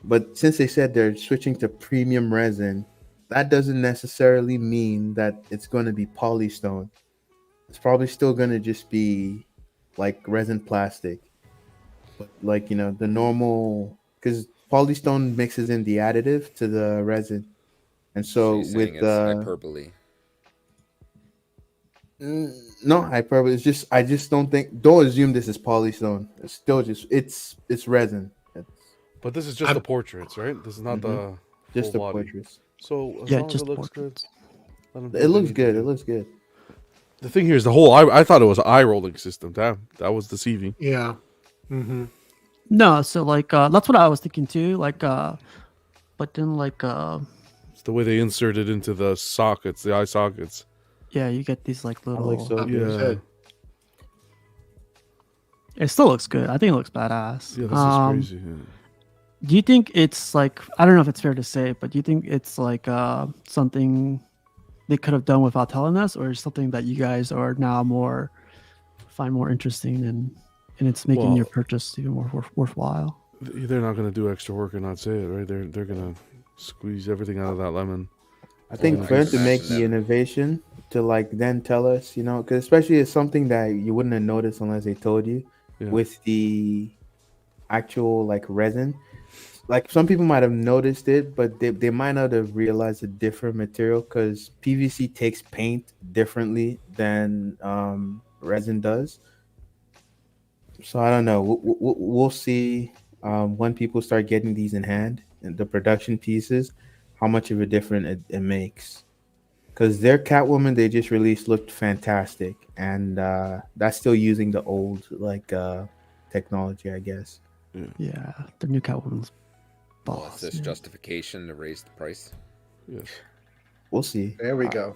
But since they said they're switching to premium resin, that doesn't necessarily mean that it's going to be polystone. It's probably still going to just be like resin plastic. But like the normal, because polystone mixes in the additive to the resin, and So so you're saying with it's hyperbole. no hyperbole, it's just I just don't assume this is polystone. It's still just it's resin. It's But this is just the portraits, right? This is not the just the full body. portraits. So as Yeah, long as just it looks portraits. good, let 'em do It what they looks need to good. do. It looks good. The thing here is the whole. I thought it was an eye rolling system. That was deceiving. Yeah. Mm-hmm. No, so like that's what I was thinking too. Like, but then like It's the way they insert it into the sockets, the eye sockets. yeah, you get these like That little. looks so Yeah, good. It still looks good. I think it looks badass. yeah, this is crazy. Yeah. Do you think it's like I don't know if it's fair to say, but do you think it's like something they could have done without telling us, or something that you guys are now find more interesting and it's making Well- your purchase even more worthwhile? They're not going to do extra work and not say it, right? They're going to squeeze everything out of that lemon. I think I for them can to make imagine the them. innovation to like then tell us, because especially it's something that you wouldn't have noticed unless they told you Yeah. with the actual like resin. Like some people might have noticed it, but they might not have realized a different material because PVC takes paint differently than resin does. So I don't know. We'll see when people start getting these in hand and the production pieces, how much of a difference it makes. Because their Catwoman they just released looked fantastic, and that's still using the old like technology, I guess. Yeah, the new Catwoman's Well, is boss. this man. justification to raise the price? Yes. We'll see. There we go.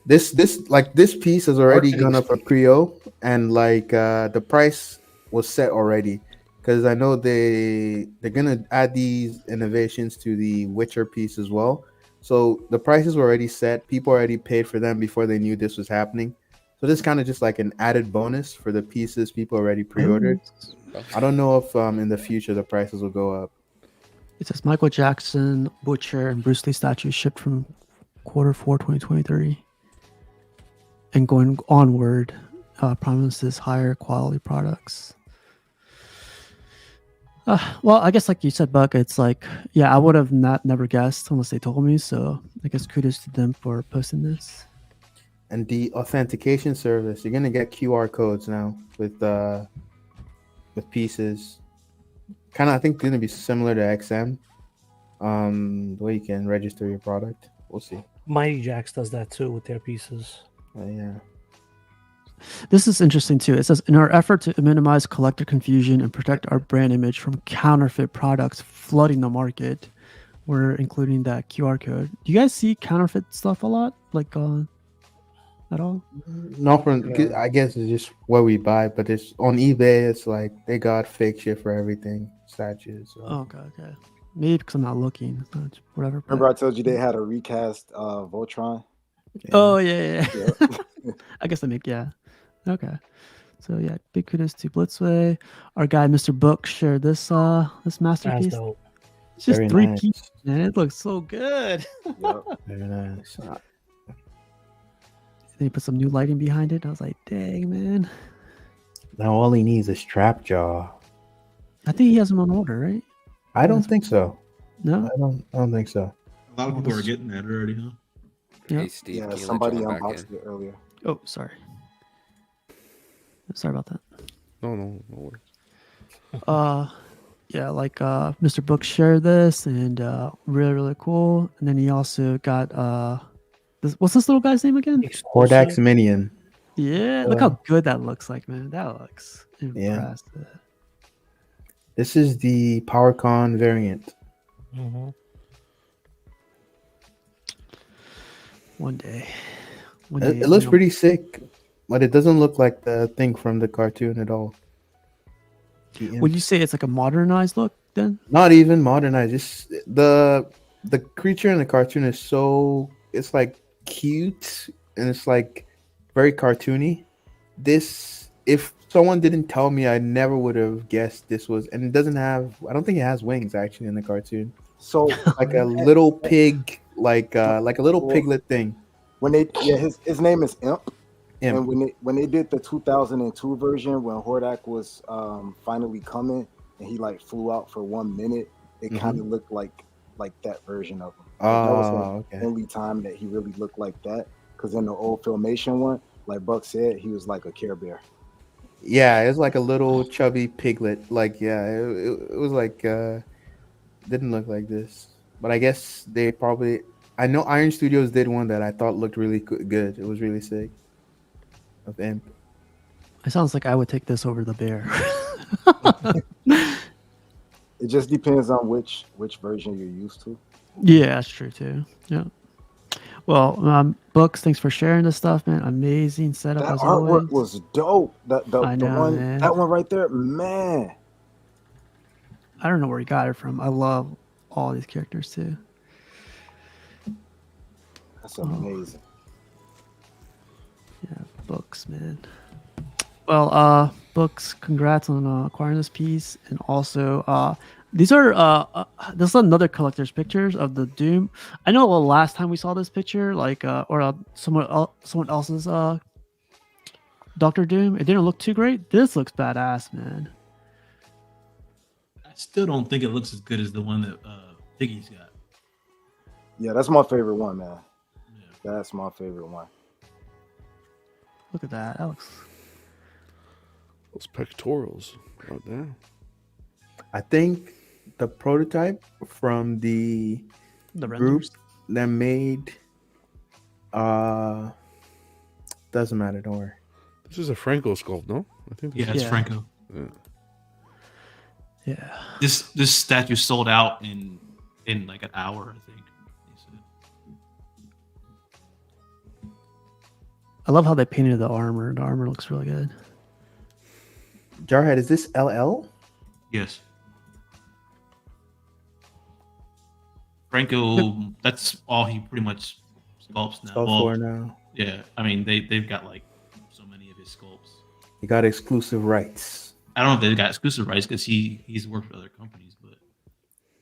This piece has already Marketing gone up for pre-o, and like the price was set already because I know they're gonna add these innovations to the Witcher piece as well. So the prices were already set. People already paid for them before they knew this was happening. So this is kind of just like an added bonus for the pieces people already pre-ordered. I don't know if in the future the prices will go up. It says Michael Jackson, Butcher, and Bruce Lee statues shipped from Q4 2023 and going onward promises higher quality products. Well, I guess like you said, Buck, it's like, yeah, I would have never guessed unless they told me. So I guess kudos to them for posting this. And the authentication service, you're gonna get QR codes now with pieces. kind of I think going to be similar to XM. The way you can register your product. We'll see. Mighty Jacks does that too with their pieces. Yeah. This is interesting too. It says, in our effort to minimize collector confusion and protect our brand image from counterfeit products flooding the market, we're including that QR code. Do you guys see counterfeit stuff a lot, like at all? Not from. I guess it's just what we buy, but it's on eBay. It's like they got fake shit for everything, statues. So. Oh, okay. Maybe because I'm not looking. It's not, whatever. but- Remember I told you they had a recast Voltron? Oh yeah. Yeah. I guess yeah. Okay. So yeah, big kudos to Blitzway. Our guy Mr. Book shared this That's masterpiece. dope. It's just Very three nice. pieces, man. It looks so good. Yep. Very nice. They put some new lighting behind it. I was like, dang, man. Now all he needs is strap jaw. I think he has them on order, right? I don't think so. No. I don't think so. A lot of people are getting that already, huh? Yeah. Hey, Steve, Yeah, can you let somebody John back unboxed in? it earlier. Oh, sorry. Sorry about that. No worries. Yeah, like Mr. Book shared this and really cool. And then he also got what's this little guy's name again? Hordax Minion. Yeah, look how good that looks like, man. That looks impressive. This is the PowerCon variant. Mm-hmm. One day. It looks pretty sick, but it doesn't look like the thing from the cartoon at all. Would you say it's like a modernized look then? Not even modernized. Just the creature in the cartoon is it's like cute and it's like very cartoony. This, if someone didn't tell me, I never would have guessed this was. And it doesn't have. I don't think it has wings actually in the cartoon. So Like a little pig, like a little piglet thing. when his name is Imp. Imp. And when they did the 2002 version, when Hordak was finally coming and he like flew out for 1 minute, it kind of looked like that version of him. Like, that was the only time that he really looked like that. Because in the old Filmation one, like Buck said, he was like a Care Bear. Yeah, it was like a little chubby piglet. Like, yeah, it was like didn't look like this. But I guess they probably. I know Iron Studios did one that I thought looked really good. It was really sick. Of Imp. It sounds like I would take this over the bear. It just depends on which version you're used to. Yeah, that's true too. Yeah. Well, Books, thanks for sharing this stuff, man. Amazing setup That as artwork always. was dope. I know, one, man. that one right there, man. I don't know where he got it from. I love all these characters too. That's amazing. Yeah, Books, man. Well, Books, congrats on acquiring this piece, and also these are this is another collector's pictures of the Doom. I know last time we saw this picture, like someone else's Doctor Doom, it didn't look too great. This looks badass, man. I still don't think it looks as good as the one that Piggy's got. Yeah, that's my favorite one, man. Yeah. That's my favorite one. Look at that. That looks. Those pectorals. God damn. I think the prototype from the The group renders. that made doesn't matter, don't worry. This is a Franco sculpt, no? I think. Yeah, it's Yeah. Franco. Yeah. This statue sold out in like an hour, I think. He said. I love how they painted the armor. The armor looks really good. Jarhead, is this LL? Yes. Franco, that's all he pretty much sculpts now. Sculpt for now. Yeah, I mean they've got like so many of his sculpts. He got exclusive rights. I don't know if they've got exclusive rights because he's worked with other companies,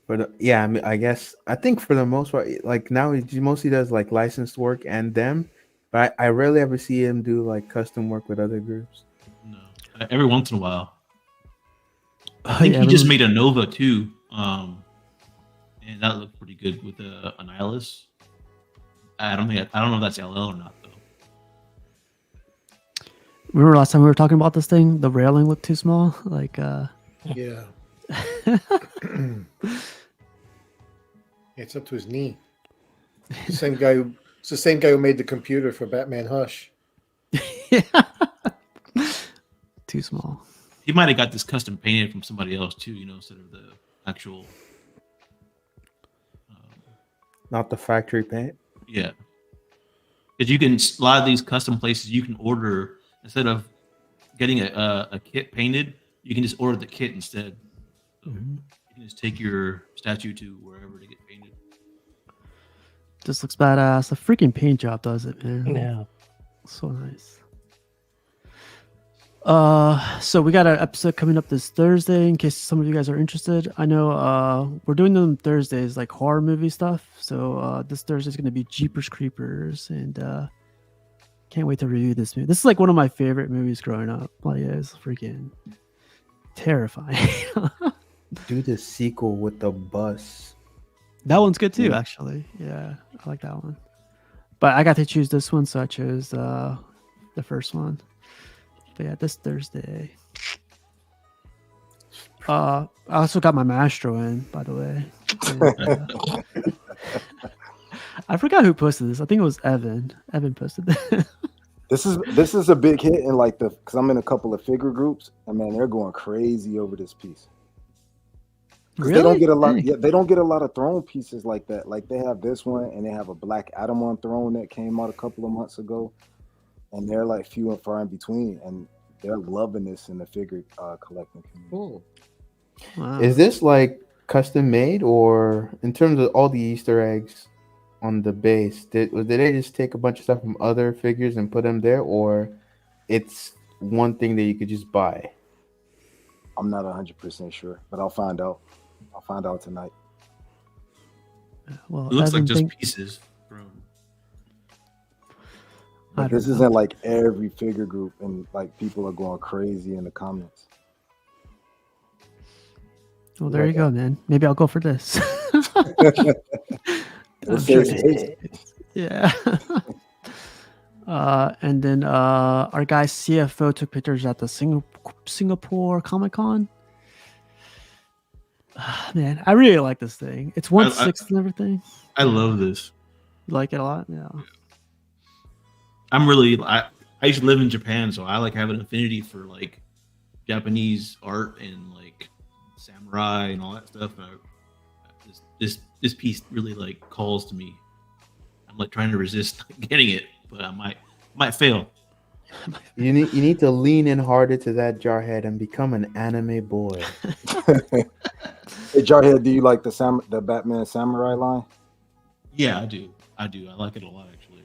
but Yeah, I mean, I think for the most part, like now he mostly does like licensed work and them, but I rarely ever see him do like custom work with other groups. no. Every once in a while. I Oh, think yeah, he just everyone- made a Nova too, and that looked pretty good with the Annihilus. I don't know if that's LL or not though. Remember last time we were talking about this thing? The railing looked too small. Like, Yeah. It's up to his knee. Same guy who it's the same guy who made the computer for Batman Hush. Yeah. Too small. He might have got this custom painted from somebody else too, instead of the actual. Not the factory paint. Yeah, because you can a lot of these custom places you can order instead of getting a kit painted, you can just order the kit instead. So you can just take your statue to wherever to get painted. Just looks badass. The freaking paint job does it, man. Yeah. So nice. So we got an episode coming up this Thursday in case some of you guys are interested. I know we're doing them Thursdays like horror movie stuff. So this Thursday is going to be Jeepers Creepers, and can't wait to review this movie. This is like one of my favorite movies growing up. Like it's freaking terrifying. Do the sequel with the bus. That one's good too, actually. Yeah, I like that one. But I got to choose this one, so I chose the first one. But yeah, this Thursday. I also got my Mastro in, by the way. And, I forgot who posted this. I think it was Evan. Evan posted this. This is a big hit in like because I'm in a couple of figure groups, and man, they're going crazy over this piece. Really? They don't get a lot. Yeah, they don't get a lot of throne pieces like that. Like they have this one, and they have a Black Adam on throne that came out a couple of months ago, and they're like few and far in between. And they're loving this in the figure collecting community. Cool. Wow. Is this like custom made, or in terms of all the Easter eggs on the base? Did they just take a bunch of stuff from other figures and put them there, or it's one thing that you could just buy? I'm not 100% sure, but I'll find out. I'll find out tonight. Well, It looks Evan like just think- pieces from. But I this don't know. isn't like every figure group, and like people are going crazy in the comments. Well, there you go, man. Maybe I'll go for this. It says Yeah. And then our guy CFO took pictures at the Singapore Comic Con. Man, I really like this thing. It's 1/6 and everything. I love this. You like it a lot? Yeah. I used to live in Japan, so I like have an affinity for like Japanese art and like samurai and all that stuff. And this piece really like calls to me. I'm like trying to resist getting it, but I might fail. You need to lean in harder to that Jarhead and become an anime boy. Hey, Jarhead, do you like the Batman Samurai line? Yeah, I do. I like it a lot actually.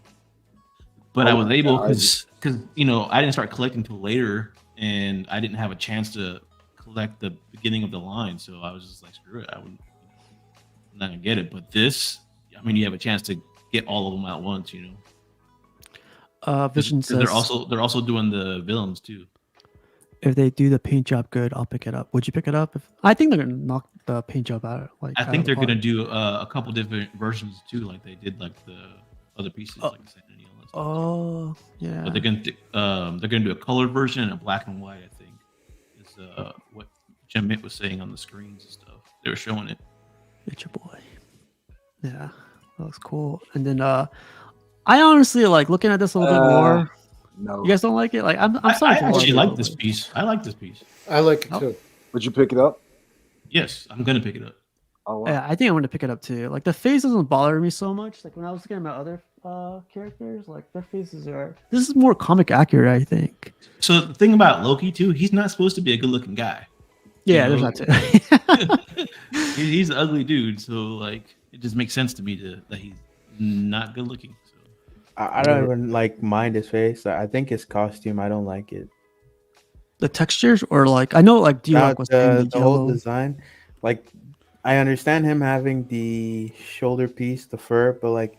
But I was able because I didn't start collecting until later, and I didn't have a chance to collect the beginning of the line, so I was just like, screw it, I'm not gonna get it. But this, I mean, you have a chance to get all of them at once, Vision 'Cause says they're also doing the villains too. if they do the paint job good, I'll pick it up. Would you pick it up? I think they're gonna knock the paint job out. I think they're gonna do a couple different versions too, like they did like the other pieces, like Sanity and all that stuff. Oh yeah. But they're gonna do a colored version and a black and white. I think is what Jim Mitt was saying on the screens and stuff. They were showing it. It's your boy. Yeah, that looks cool. And then I honestly like looking at this a little bit more. No. You guys don't like it? Like I'm I sorry. actually like this piece. I like this piece. I like it too. Would you pick it up? Yes, I'm gonna pick it up. Oh, wow. Yeah, I think I'm gonna pick it up too. Like the face doesn't bother me so much. Like when I was looking at my other characters, like their faces are. This is more comic accurate, I think. So the thing about Loki too, he's not supposed to be a good-looking guy. Yeah, You there's know? that too. He's an ugly dude, so like it just makes sense to me that he's not good-looking. So I don't even like mind his face. I think his costume, I don't like it. The textures, or like I know, like do you Not like what's in the whole design? Like, I understand him having the shoulder piece, the fur, but like,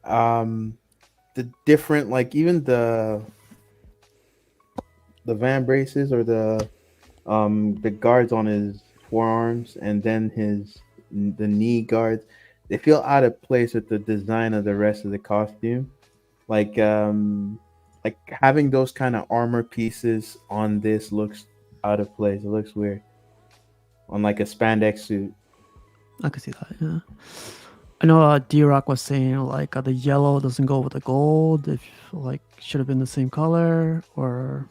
the different, like even the van braces or the guards on his forearms, and then the knee guards, they feel out of place with the design of the rest of the costume. Like having those kind of armor pieces on this looks out of place. It looks weird. on like a spandex suit. I could see that. Yeah. I know D-Rock was saying like the yellow doesn't go with the gold. If like should have been the same color, or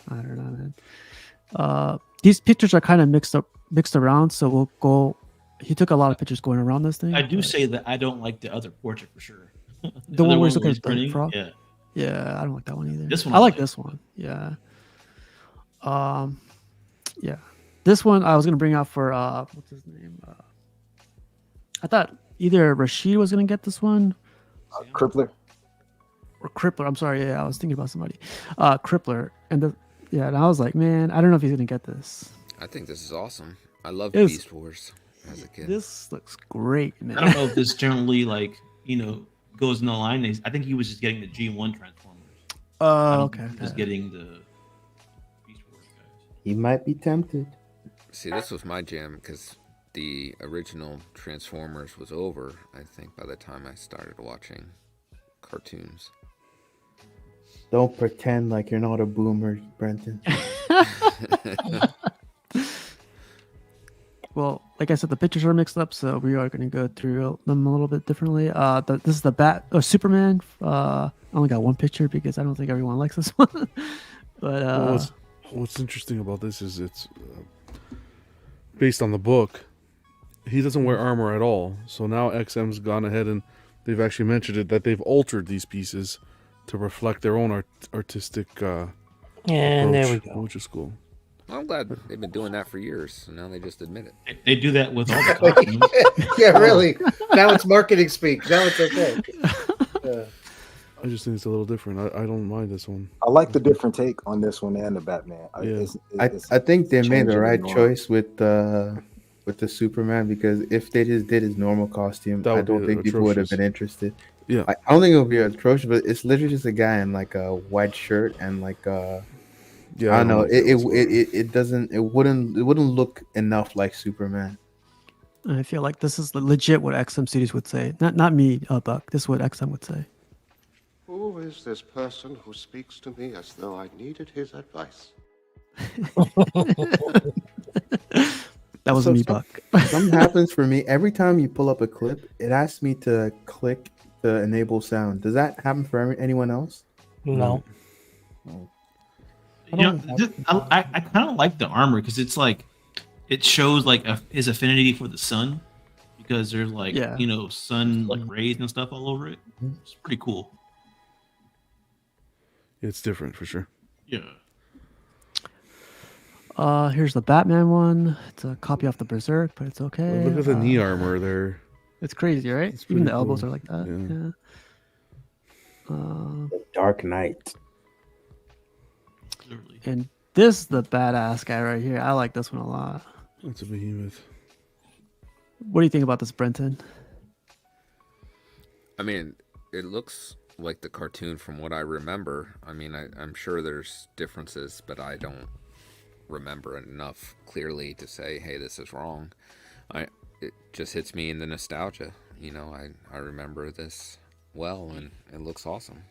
I don't know, man. These pictures are kind of mixed around, so we'll go. He took a lot of pictures going around this thing. I do but say that I don't like the other portrait for sure. the other one where he's where looking he's at the printing, frog. yeah. Yeah, I don't like that one either. This one I I like like. this one. Yeah. Yeah. This one I was gonna bring out for what's his name? I thought either Rashid was gonna get this one Crippler. or Crippler. I'm sorry, yeah, I was thinking about somebody. Crippler. And I was like, man, I don't know if he's gonna get this. I think this is awesome. I loved It was- Beast Wars as a kid. This looks great, man. I don't know if this generally goes in the line. I think he was just getting the G1 Transformers. I Oh, don't okay. think he was getting the Beast Wars guys. He might be tempted. See, this was my jam because the original Transformers was over, I think, by the time I started watching cartoons. Don't pretend like you're not a boomer, Brenton. Well, like I said, the pictures are mixed up, so we are going to go through them a little bit differently. This is the Superman. I only got one picture because I don't think everyone likes this one. But Well, what's interesting about this is it's based on the book. He doesn't wear armor at all. So now XM's gone ahead and they've actually mentioned it that they've altered these pieces to reflect their own artistic And there we approach, go. which is cool. I'm glad they've been doing that for years, so now they just admit it. They do that with all the cartoons. Yeah, really. Now it's marketing speak. Now it's okay. Yeah. I just think it's a little different. I don't mind this one. I like the different take on this one and the Batman. Yeah. I think they made changing the the right norm. choice with the Superman, because if they just did his normal costume, That I would don't be think people would have atrocious. been interested. Yeah. I don't think it would be atrocious, but it's literally just a guy in like a white shirt and like Yeah, I don't know. like that whatsoever. It wouldn't look enough like Superman. I feel like this is legit what XM Studios would say. Not me, Buck. This is what XM would say. Who is this person who speaks to me as though I needed his advice? That was So me, some- Buck. Something happens for me every time you pull up a clip. It asks me to click to enable sound. Does that happen for anyone else? No. I kind of like the armor because it's like it shows like his affinity for the sun, because there's like Yeah. sun like rays and stuff all over it. It's pretty cool. It's different for sure. Yeah. Here's the Batman one. It's a copy off the Berserk, but it's okay. Look at the knee armor there. It's crazy, right? It's Even pretty the elbows cool. are like that. Yeah. Yeah. Dark Knight. Literally. And this is the badass guy right here. I like this one a lot. That's a behemoth. What do you think about this, Brenton? I mean, it looks like the cartoon from what I remember. I mean, I'm sure there's differences, but I don't remember enough clearly to say, hey, this is wrong. It just hits me in the nostalgia. I remember this well, and it looks awesome.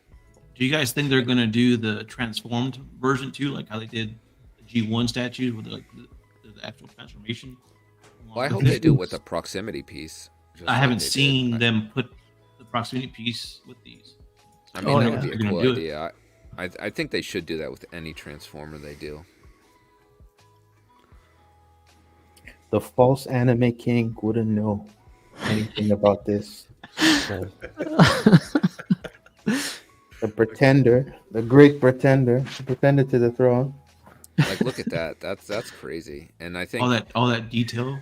Do you guys think they're gonna do the transformed version too, like how they did the G1 statues with the actual transformation? Well, I hope they do with a proximity piece. just I like haven't they did. seen them put the proximity piece with these. I mean, Oh, that yeah. would be They're a gonna cool do it. idea. I think they should do that with any transformer they do. The false anime king wouldn't know anything about this. So, the pretender, the great pretender, the pretender to the throne. Like, look at that. That's crazy. And I think All that detail.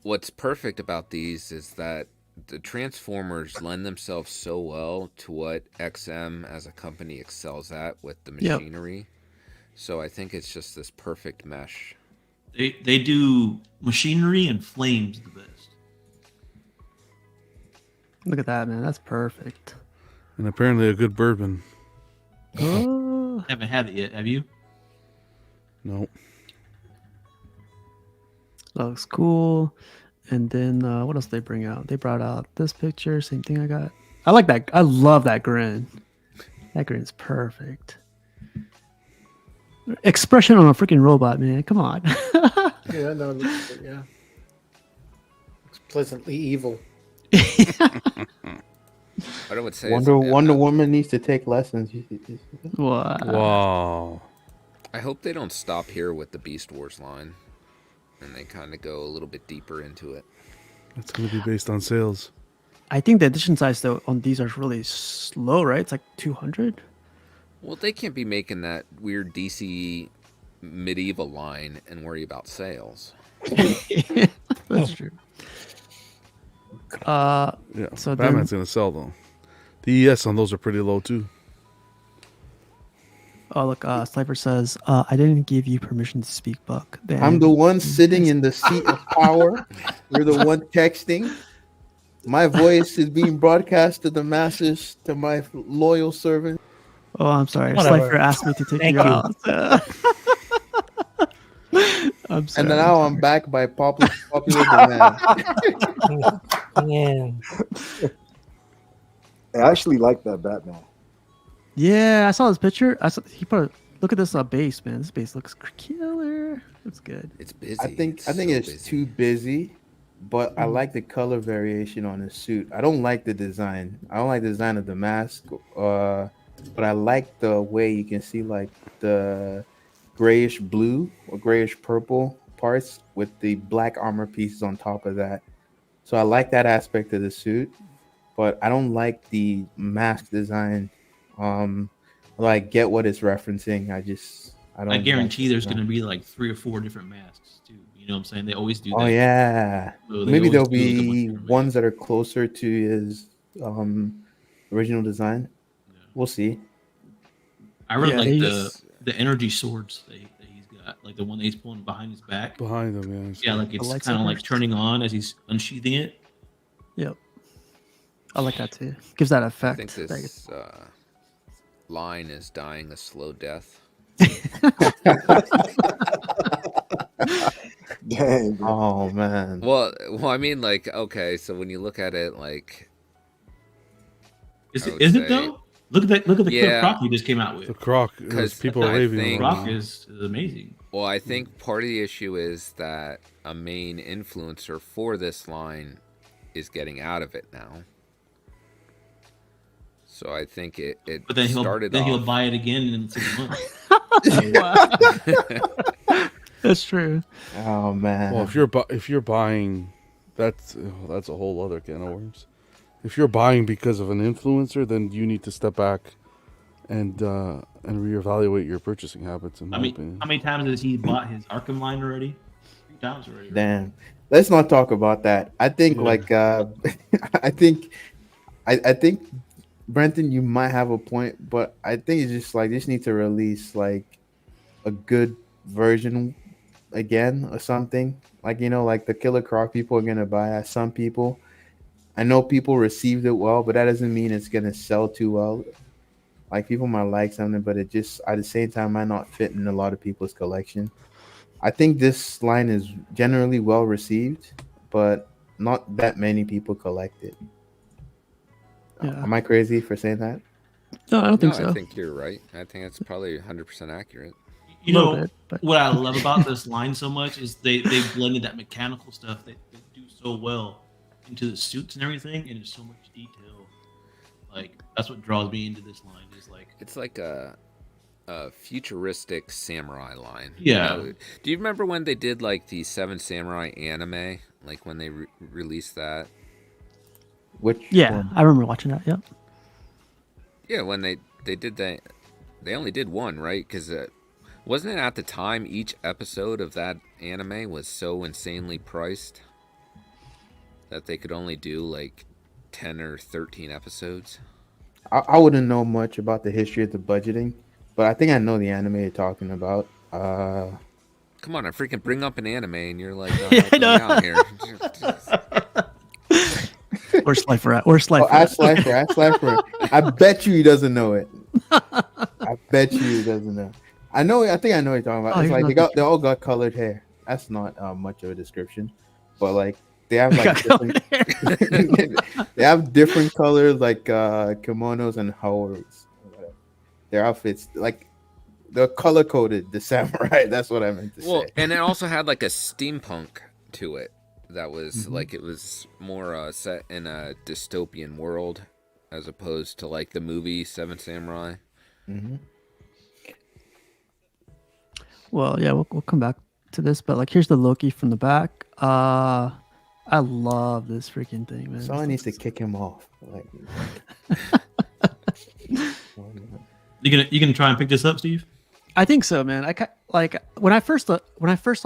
what's perfect about these is that the Transformers lend themselves so well to what XM as a company excels at with the Yep. machinery. So I think it's just this perfect mesh. They do machinery and flames the best. Look at that, man. That's perfect. And apparently a good bourbon. Oh, Haven't had it yet, have you? No. looks cool. And then what else did they bring out? They brought out this picture. Same thing I got. I like that. I love that grin. That grin's perfect. Expression on a freaking robot, man. Come on. Yeah, no, it looks good, yeah. Looks pleasantly evil. What I would say Wonder is, Wonder Woman needs to take lessons. Wow. Wow. I hope they don't stop here with the Beast Wars line, and they kind of go a little bit deeper into it. It's going to be based on sales. I think the edition size though on these are really slow, right? It's like 200. Well, they can't be making that weird DC medieval line and worry about sales. That's true. Yeah. So Batman's going to sell, though. The ES on those are pretty low, too. Oh look, Slifer says, I didn't give you permission to speak, Buck. I'm the one sitting in the seat of power. You're the one texting. My voice is being broadcast to the masses, to my loyal servant. Oh, I'm sorry. Whatever. Slifer asked me to take Thank you you. out. I'm sorry. And now I'm back by popular demand. Yeah. I actually like that Batman. Yeah, I saw this picture. He put. Look at this base, man. This base looks killer. It's good. It's busy. I think so it's busy. too busy, but I like the color variation on his suit. I don't like the design. I don't like the design of the mask, but I like the way you can see like the grayish blue or grayish purple parts with the black armor pieces on top of that. So I like that aspect of the suit, but I don't like the mask design. I get what it's referencing. I don't. I guarantee like there's the going to be like 3 or 4 different masks too. You know what I'm saying? They always do that. Oh yeah, So they maybe always there'll do, like, a bunch of be different ones that are closer to his original design. Yeah. We'll see. I really Yeah, like they the energy swords that he's got, like the one that he's pulling behind his back. Behind them, yeah. Yeah, like it's The kind of like lightsabers. turning on as he's unsheathing it. Yep. I like that too. Gives that I effect. think this line is dying a slow death. Dang, bro. Oh man. Well, I mean, like, okay, so when you look at it, like, Is I it? would Is it say- though? Look at that! Look at the Yeah. Croc he just came out The with. Croc, 'Cause people I are raving think- over Croc it. is amazing. well, I think part of the issue is that a main influencer for this line is getting out of it now. So I think it But then started he'll off. buy it again in 6 months. That's true. Oh man. Well, if you're buying, that's a whole other can of worms. If you're buying because of an influencer, then you need to step back and reevaluate your purchasing habits. In my opinion. How many times has he bought his Arkham line already? 3 times already. Right? Damn. Let's not talk about that. I think Yeah. I think Brenton, you might have a point, but I think it's just like just need to release like a good version again or something. Like like the Killer Croc people are gonna buy. Some people, I know people received it well, but that doesn't mean it's gonna sell too well. Like people might like something, but it just at the same time might not fit in a lot of people's collection. I think this line is generally well received, but not that many people collect it. Yeah. Am I crazy for saying that? No, I don't No, think so. I think you're right. I think that's probably 100% accurate. You Little know bit, but- what I love about this line so much is they blended that mechanical stuff they do so well into the suits and everything, and there's so much detail. Like that's what draws me into this line. Is like It's like a futuristic samurai line. Yeah. Do you remember when they did like the Seven Samurai anime? Like when they released that? Which Yeah, one? I remember watching that. Yep. Yeah, when they did that, they only did one, right? Because wasn't it at the time each episode of that anime was so insanely priced that they could only do like 10 or 13 episodes? I wouldn't know much about the history of the budgeting, but I think I know the anime you're talking about. Come on, I freaking bring up an anime and you're like, oh, Yeah, I help me know. out here. Where's Slifer at? Where's Slifer? Ask Slifer. I bet you he doesn't know it. I bet you he doesn't know. I think I know what you're talking about. Oh, It's here's like another they all got colored hair. That's not much of a description, but like they have like Got different, colored hair. they have different colors like kimonos and haoris. Their outfits, like the color coded the samurai. That's what I meant to Well, say. and it also had like a steampunk to it. That was like it was more set in a dystopian world as opposed to like the movie Seven Samurai. Mm-hmm. Well, yeah, we'll come back to this, but like here's the Loki from the back. I love this freaking thing, man. Someone needs to kick him off. Like, You gonna try and pick this up, Steve? I think so, man. Like when I first saw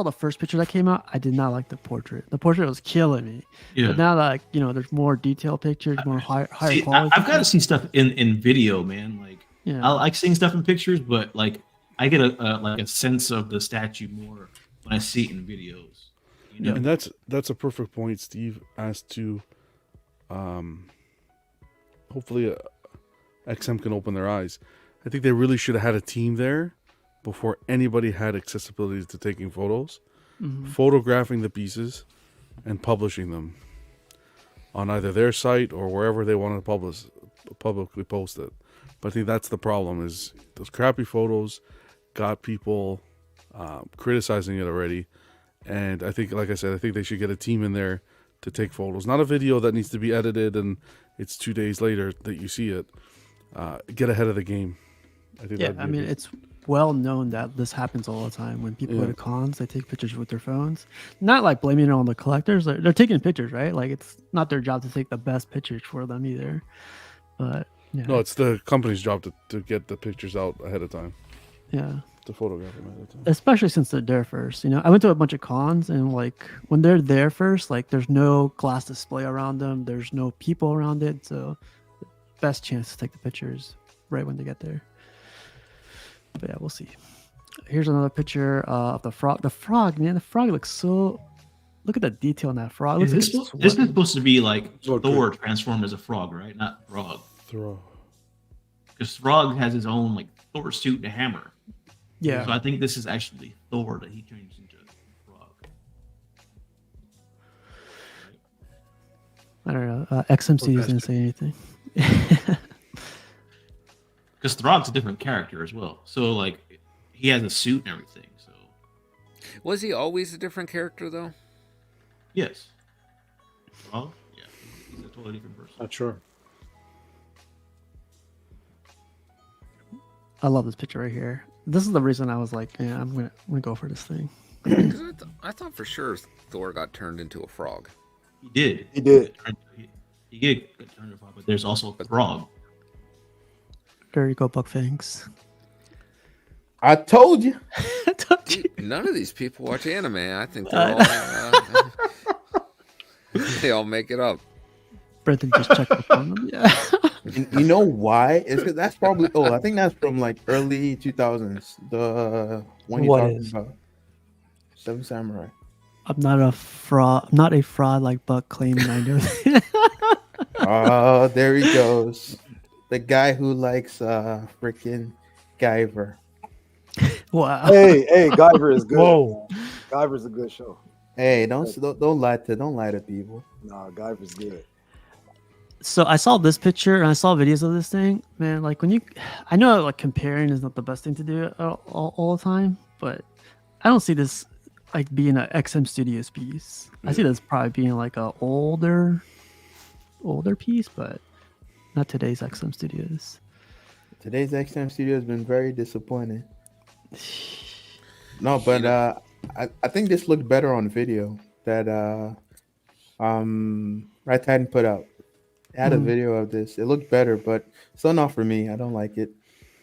the first picture that came out, I did not like the portrait. The portrait was killing me. Yeah. But now, like there's more detailed pictures, more higher See, quality. I've got to see stuff in video, man. Like Yeah. I like seeing stuff in pictures, but like I get a sense of the statue more when I see it in videos. You know? And that's a perfect point, Steve, as to hopefully XM can open their eyes. I think they really should have had a team there before anybody had accessibility to taking photos, photographing the pieces, and publishing them on either their site or wherever they want to publicly post it. But I think that's the problem, is those crappy photos got people criticizing it already. And I think, like I said, I think they should get a team in there to take photos. Not a video that needs to be edited and it's 2 days later that you see it. Get ahead of the game. I think. Yeah, I mean, it's well known that this happens all the time. When people go to cons, they take pictures with their phones. Not like blaming it on the collectors. They're taking pictures, right? Like it's not their job to take the best pictures for them either. But yeah. No, it's the company's job to get the pictures out ahead of time. Yeah. To photograph them ahead of time. Especially since they're there first. I went to a bunch of cons and like when they're there first, like there's no glass display around them. There's no people around it. So the best chance to take the pictures right when they get there. But yeah, we'll see. Here's another picture of the frog. The frog, man, the frog looks so. Look at the detail in that frog. This is supposed to be like Lord, Thor transformed as a frog, right? Not Frog. Throw. Because Frog has his own like Thor suit and a hammer. Yeah. So I think this is actually Thor that he changed into Frog. I don't know. XMC didn't say anything. Because Throg's a different character as well. So like he has a suit and everything. So Was he always a different character though? yes. Throg? Yeah. He's a totally different person. Not sure. I love this picture right here. This is the reason I was like, yeah, I'm gonna go for this thing. 'Cause I thought for sure Thor got turned into a frog. He did. He did. He did get turned into a frog, but there's also a Throg. There you go, Buckfangs. I told you. Dude, none of these people watch anime. I think they're all they all make it up. Brenton just checked up on them. Yeah. And you know why? It's 'cause that's probably. Oh, I think that's from like early 2000s. The one you're What talking is? about, Seven Samurai. I'm not a fraud. I'm not a fraud like Buck claiming I know. Oh, there he goes. The guy who likes freaking Guyver. Wow. Hey, Guyver is good. Whoa. Guyver's a good show. Hey, don't lie to people. Nah, Guyver's good. So I saw this picture and I saw videos of this thing, man. Like I know like comparing is not the best thing to do all the time, but I don't see this like being an XM Studios piece. I see this probably being like a older piece, but not today's XM Studios. Today's XM Studio has been very disappointing. No, but I think this looked better on video that Right Titan put out. It had a video of this. It looked better, but still not for me. I don't like it.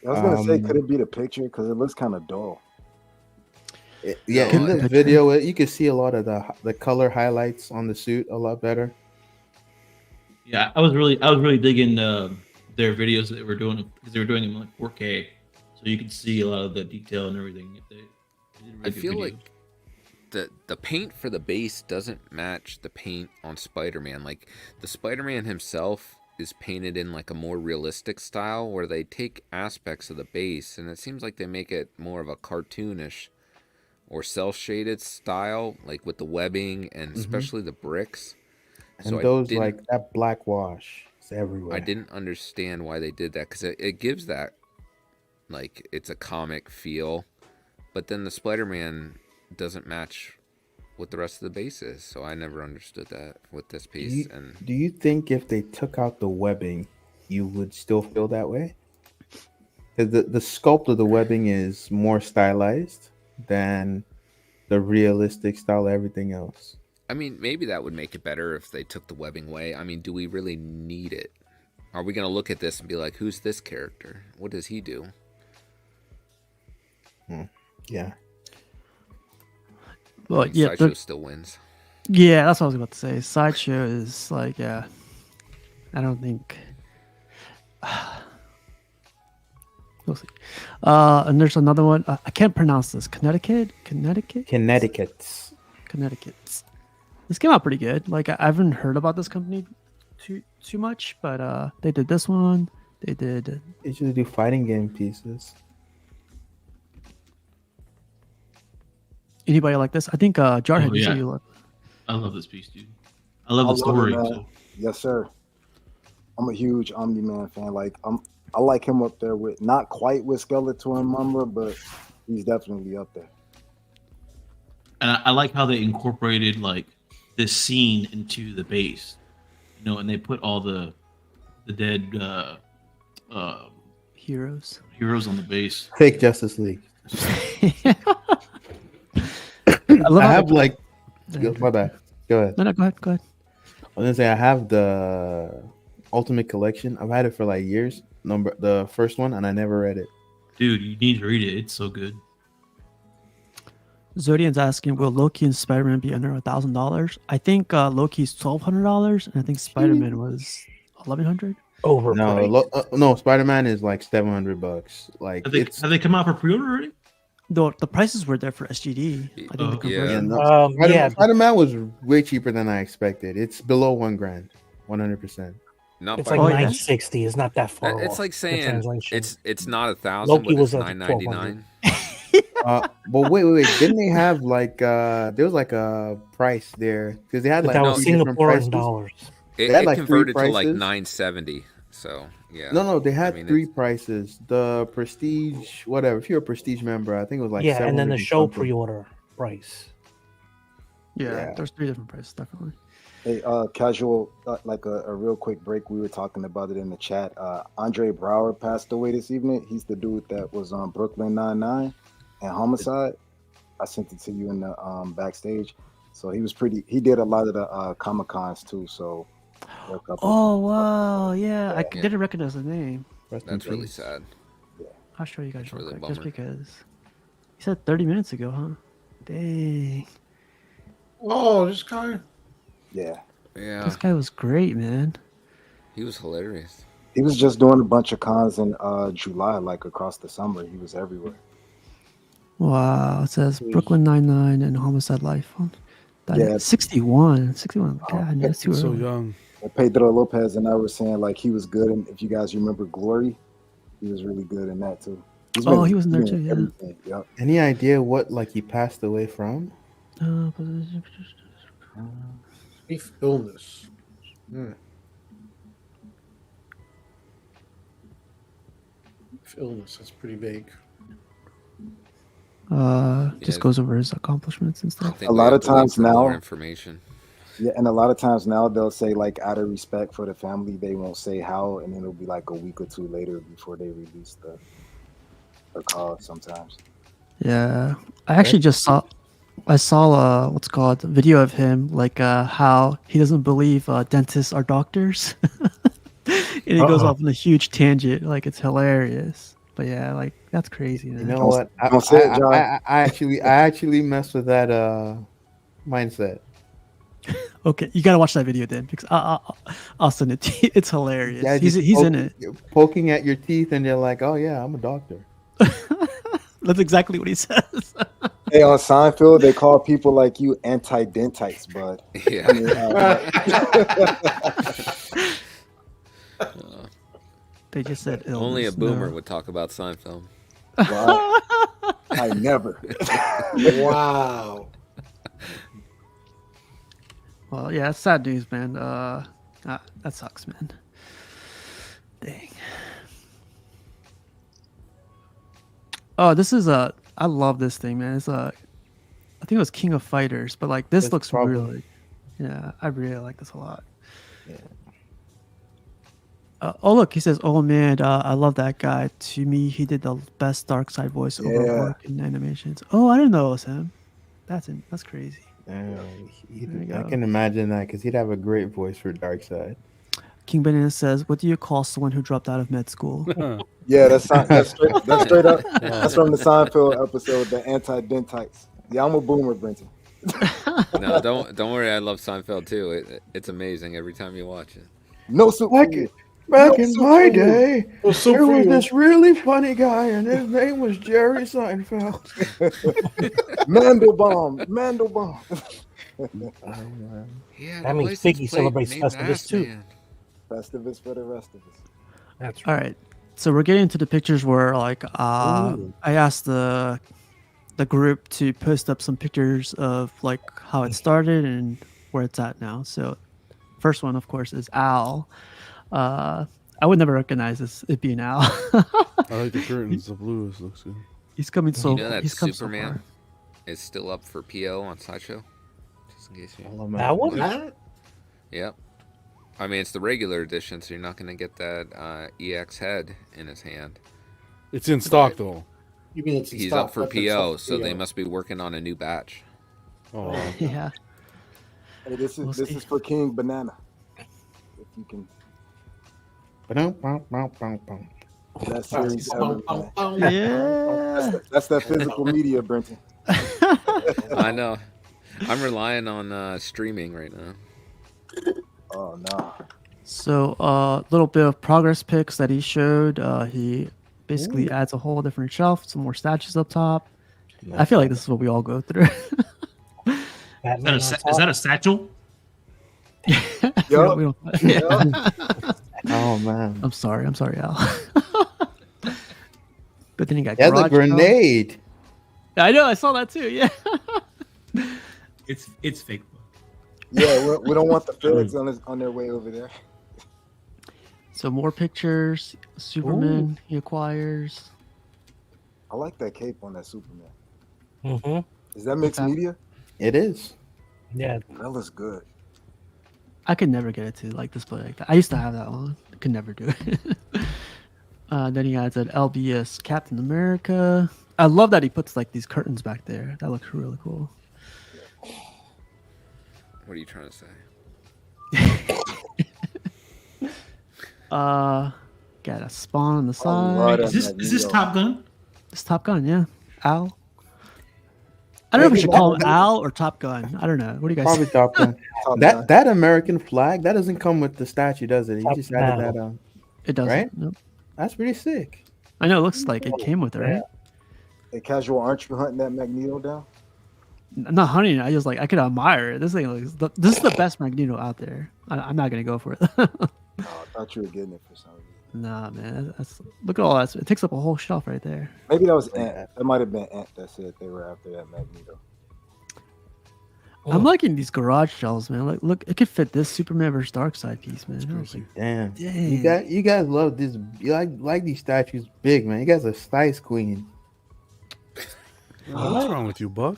I was gonna say, could it be the picture? Because it looks kind of dull. Yeah, in the video, you can see a lot of the color highlights on the suit a lot better. Yeah, I was really digging their videos that they were doing because they were doing them like 4K, so you could see a lot of the detail and everything. They did really I good feel videos. like the paint for the base doesn't match the paint on Spider-Man. Like the Spider-Man himself is painted in like a more realistic style where they take aspects of the base and it seems like they make it more of a cartoonish or cel-shaded style, like with the webbing and especially the bricks. And So those like that black wash is everywhere. I didn't understand why they did that because it gives that like it's a comic feel, but then the Spider-Man doesn't match what the rest of the base is. So I never understood that with this piece. And Do you think if they took out the webbing, you would still feel that way? Because the sculpt of the webbing is more stylized than the realistic style of everything else. I mean, maybe that would make it better if they took the webbing away. I mean, do we really need it? Are we going to look at this and be like, who's this character? What does he do? Yeah. Well, I think yeah, Sideshow still wins. yeah, that's what I was about to say. Sideshow is like, yeah, I don't think. We'll see. And there's another one. I can't pronounce this. Connecticut. Connecticut. This came out pretty good. Like I haven't heard about this company too much, but they did this one. They did. They usually do fighting game pieces. Anybody like this? I think Jarhead. Oh, You said yeah. you love. I love this piece, dude. I love the I love it, story. man. So. Yes, sir. I'm a huge Omni-Man fan. Like I like him up there with not quite with Skeletor and Mumra, but he's definitely up there. And I like how they incorporated like this scene into the base, you know, and they put all the dead Heroes. heroes on the base. Fake Justice League. I love I how have they- like. My bad. Go ahead. No, go ahead. I was gonna say I have the Ultimate Collection. I've had it for like years. The first one, and I never read it. Dude, you need to read it. It's so good. Zodian's asking, will Loki and Spider-Man be under $1,000? I think Loki's $1,200, and I think Spider-Man was $1,100. Overpriced. No, Spider-Man is like $700. Like Have they come out for pre-order already? The prices were there for SGD. I think Oh, the conversion. Yeah. Spider-Man was way cheaper than I expected. It's below $1,000, 100%. Not It's by like Oh, yeah? 960. It's not that far. It's off, like the saying translation. it's not 1,000, Loki but was it's like $9.99. But wait! Didn't they have like there was like a price there because they had But like that was three different Singaporean prices. dollars. It, They had it like three converted to like prices. $970. So yeah. No, they had I mean, three it's- prices. The Prestige, whatever. If you're a Prestige member, I think it was like Yeah, and then the 700 show something. pre-order price. Yeah, there's 3 different prices, definitely. Hey, casual, like a real quick break. We were talking about it in the chat. Andre Brower passed away this evening. He's the dude that was on Brooklyn Nine-Nine and Homicide. I sent it to you in the backstage. So he was he did a lot of the Comic Cons too. So there are a couple Oh wow, yeah, I Yeah. didn't recognize the name. Rest in That's really peace. sad. I'll show you guys That's real really a quick, just bummer. because. You said 30 minutes ago, huh? Dang, Oh, this guy. Yeah, Yeah, this guy was great, man. he was hilarious. he was just doing a bunch of cons in July, like across the summer. He was everywhere. Wow, it says Brooklyn Nine-Nine and Homicide Life. Yeah. 61. God, that's too It's so early. young. And Pedro Lopez and I were saying like he was good. And if you guys remember Glory, he was really good in that too. Oh, he was in there he's too, been yeah. everything. Yep. Any idea what like he passed away from? Brief illness. Brief illness. That's pretty vague. Just Yeah. goes over his accomplishments and I stuff. think A we lot have of to wait times for more now- information. Yeah, and a lot of times now they'll say like out of respect for the family, they won't say how, and then it'll be like a week or two later before they release the call sometimes. Yeah, I actually just saw. I saw what's called a video of him like how he doesn't believe dentists are doctors, and he goes off on a huge tangent. Like it's hilarious. But yeah, like that's crazy. Man. You know what? don't say it, John. I actually mess with that mindset. Okay, you gotta watch that video then because I'll send it to you. It's hilarious. Yeah, he's just in it. poking at your teeth, and you're like, "Oh yeah, I'm a doctor." That's exactly what he says. Hey, on Seinfeld, they call people like you anti-dentites, bud. Yeah. I mean, They just said Only a illness, boomer no. would talk about Seinfeld. well, I never. Wow. Well, yeah, it's sad news, man. That sucks, man. Dang. Oh, this is a. I love this thing, man. It's a. I think it was King of Fighters, but like this That's looks probably- really. Yeah, I really like this a lot. Yeah. Oh look, he says, "Oh man, I love that guy. To me, he did the best dark side voiceover Yeah. work in animations." Oh, I didn't know it was him. That's crazy. Damn, There you I go. can imagine that because he'd have a great voice for Darkseid. King Banana says, "What do you call someone who dropped out of med school?" Yeah, that's straight up. That's from the Seinfeld episode, the anti-dentites. Yeah, I'm a boomer, Brenton. No, don't worry. I love Seinfeld too. It's amazing every time you watch it. No soup for Back, you. back No in soup my for you. day, No soup there for was you. this really funny guy, and his name was Jerry Seinfeld. Mandelbaum. Mandelbaum. Yeah, That means Figgy celebrates Festivus too. Festivus for the rest of us. That's All right. right, so we're getting to the pictures where like I asked the group to post up some pictures of like how it started and where it's at now. So first one, of course, is Al. I would never recognize this it being Al. I like the curtains. The blue looks good. He's coming so. You know that he's come so Superman far. is still up for PO on Sideshow. Just in case you. That one? That? Yep. I mean, it's the regular edition, so you're not going to get that EX head in his hand. It's in stock though. You mean it's in He's stock, up for not that it's PO, up for so they PO. must be working on a new batch. Oh, Yeah. Hey, this We'll is see. for King Banana. If you can, Ba-dum-bum-bum-bum-bum. that series ever, man. Yeah. That's that physical media, Brenton. I know. I'm relying on streaming right now. Oh no. So a little bit of progress pics that he showed. He basically adds a whole different shelf, some more statues up top. I feel like this is what we all go through. Batman on Is top. that a satchel? Yup. We don't- Yup. Oh man, I'm sorry, Al. But then you got he has a garage shelf. grenade. I know, I saw that too. Yeah. It's fake. Yeah, we don't want the feds on their way over there. So more pictures. Superman he acquires. I like that cape on that Superman. Mm-hmm. Is that mixed Okay. media? It is. Yeah. That looks good. I could never get it to like display like that. I used to have that one. I could never do it. Then he adds an LBS Captain America. I love that he puts like these curtains back there. That looks really cool. What are you trying to say? Got a Spawn on the love side. that. Is this Top Gun? It's Top Gun, yeah. Al. I don't know if we should call him Al or Top Gun. I don't know. What do you guys Probably think? Top Gun. Top that Gun. that American flag that doesn't come with the statue, does it? He Top just added Gun. that on. It doesn't. Right? Nope. That's pretty sick. I know it looks like it came with it, right? Hey, casual, aren't you hunting that Magneto down? I'm not hunting it. I just like I could admire it. This thing looks. This is the best Magneto out there. I'm not gonna go for it. Oh, I thought you were getting it for some reason. Nah, man. That's look at all that. It takes up a whole shelf right there. Maybe that was Ant. That might have been Ant that said they were after that Magneto. I'm liking these garage shelves, man. Like, look, it could fit this Superman versus Darkseid piece, man. I was like, Damn. dang. You guys love this. You like these statues big, man. You guys are size queen. what's wrong with you, Buck?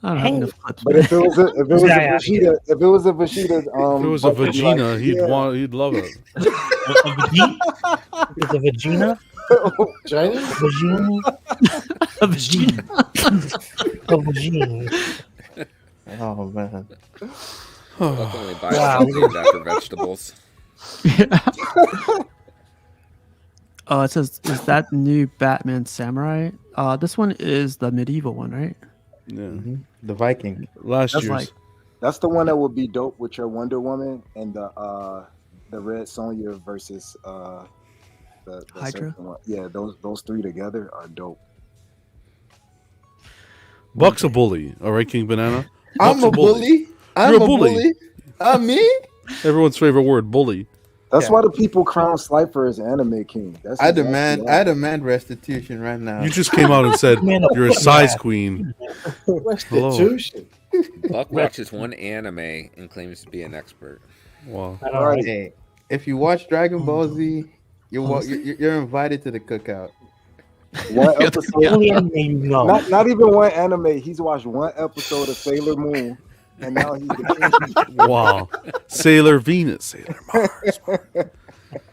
I don't have enough clips. But if it was a Yeah, Vegeta, if it was a Vegeta, If it was a Buck would be like, Vegina, yeah. he'd love it. It's a Vagina. China? Vagina. A Vegeta. A Vagina. Oh man. Buck only buys Wow. stuff named after vegetables. It says, is that new Batman Samurai? This one is the medieval one, right? Yeah. The Viking. Last That's year's. like, That's the one that would be dope with your Wonder Woman and the Red Sonja versus the Hydra? second one. Yeah, those three together are dope. Buck's a bully. All right, King Banana. I'm Buck's a bully. I'm You're a a bully. bully. Me? Everyone's favorite word, bully. That's Yeah. why the people crown Slifer as anime king. That's I exactly demand restitution right now. You just came out and said Man, you're a size queen. Restitution. Buck watches one anime and claims to be an expert. Wow. I know, right? Hey, if you watch Dragon Ball Z, you're invited to the cookout. One episode. Only anime you know. Not even one anime. He's watched one episode of Sailor Moon, and now he's the king. Wow. Sailor Venus, Sailor Mars.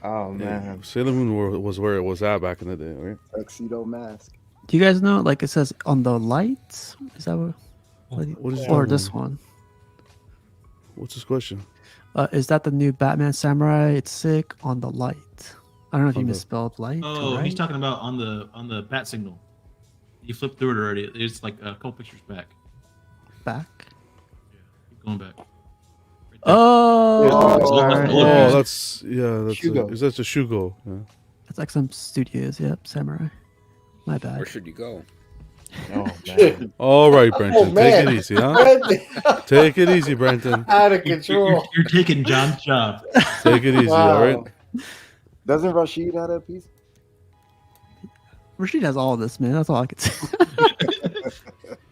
Oh Yeah, man. Sailor Moon was where it was at back in the day, right? Tuxedo Mask. Do you guys know? Like it says on the lights. Is that what What is or that this one? one? What's this question? Is that the new Batman Samurai? It's sick on the light. I don't know if you On the- misspelled light. Oh, or he's right? talking about on the bat signal. You flipped through it already. It's like a couple pictures back. back. Yeah, keep going back. Right there. Oh, Oh, alright, oh, yeah. That's Shugo. that's a Shugo. Yeah. That's like some studios. Yep, Samurai. My bad. Where should you go? Oh man. All right, Brenton, man. take it easy, huh? Take it easy, Brenton. Out of You're, control. you're taking John's job. Take it easy, Wow. all right? Doesn't Rashid have that piece? Rashid has all of this, man. That's all I could say.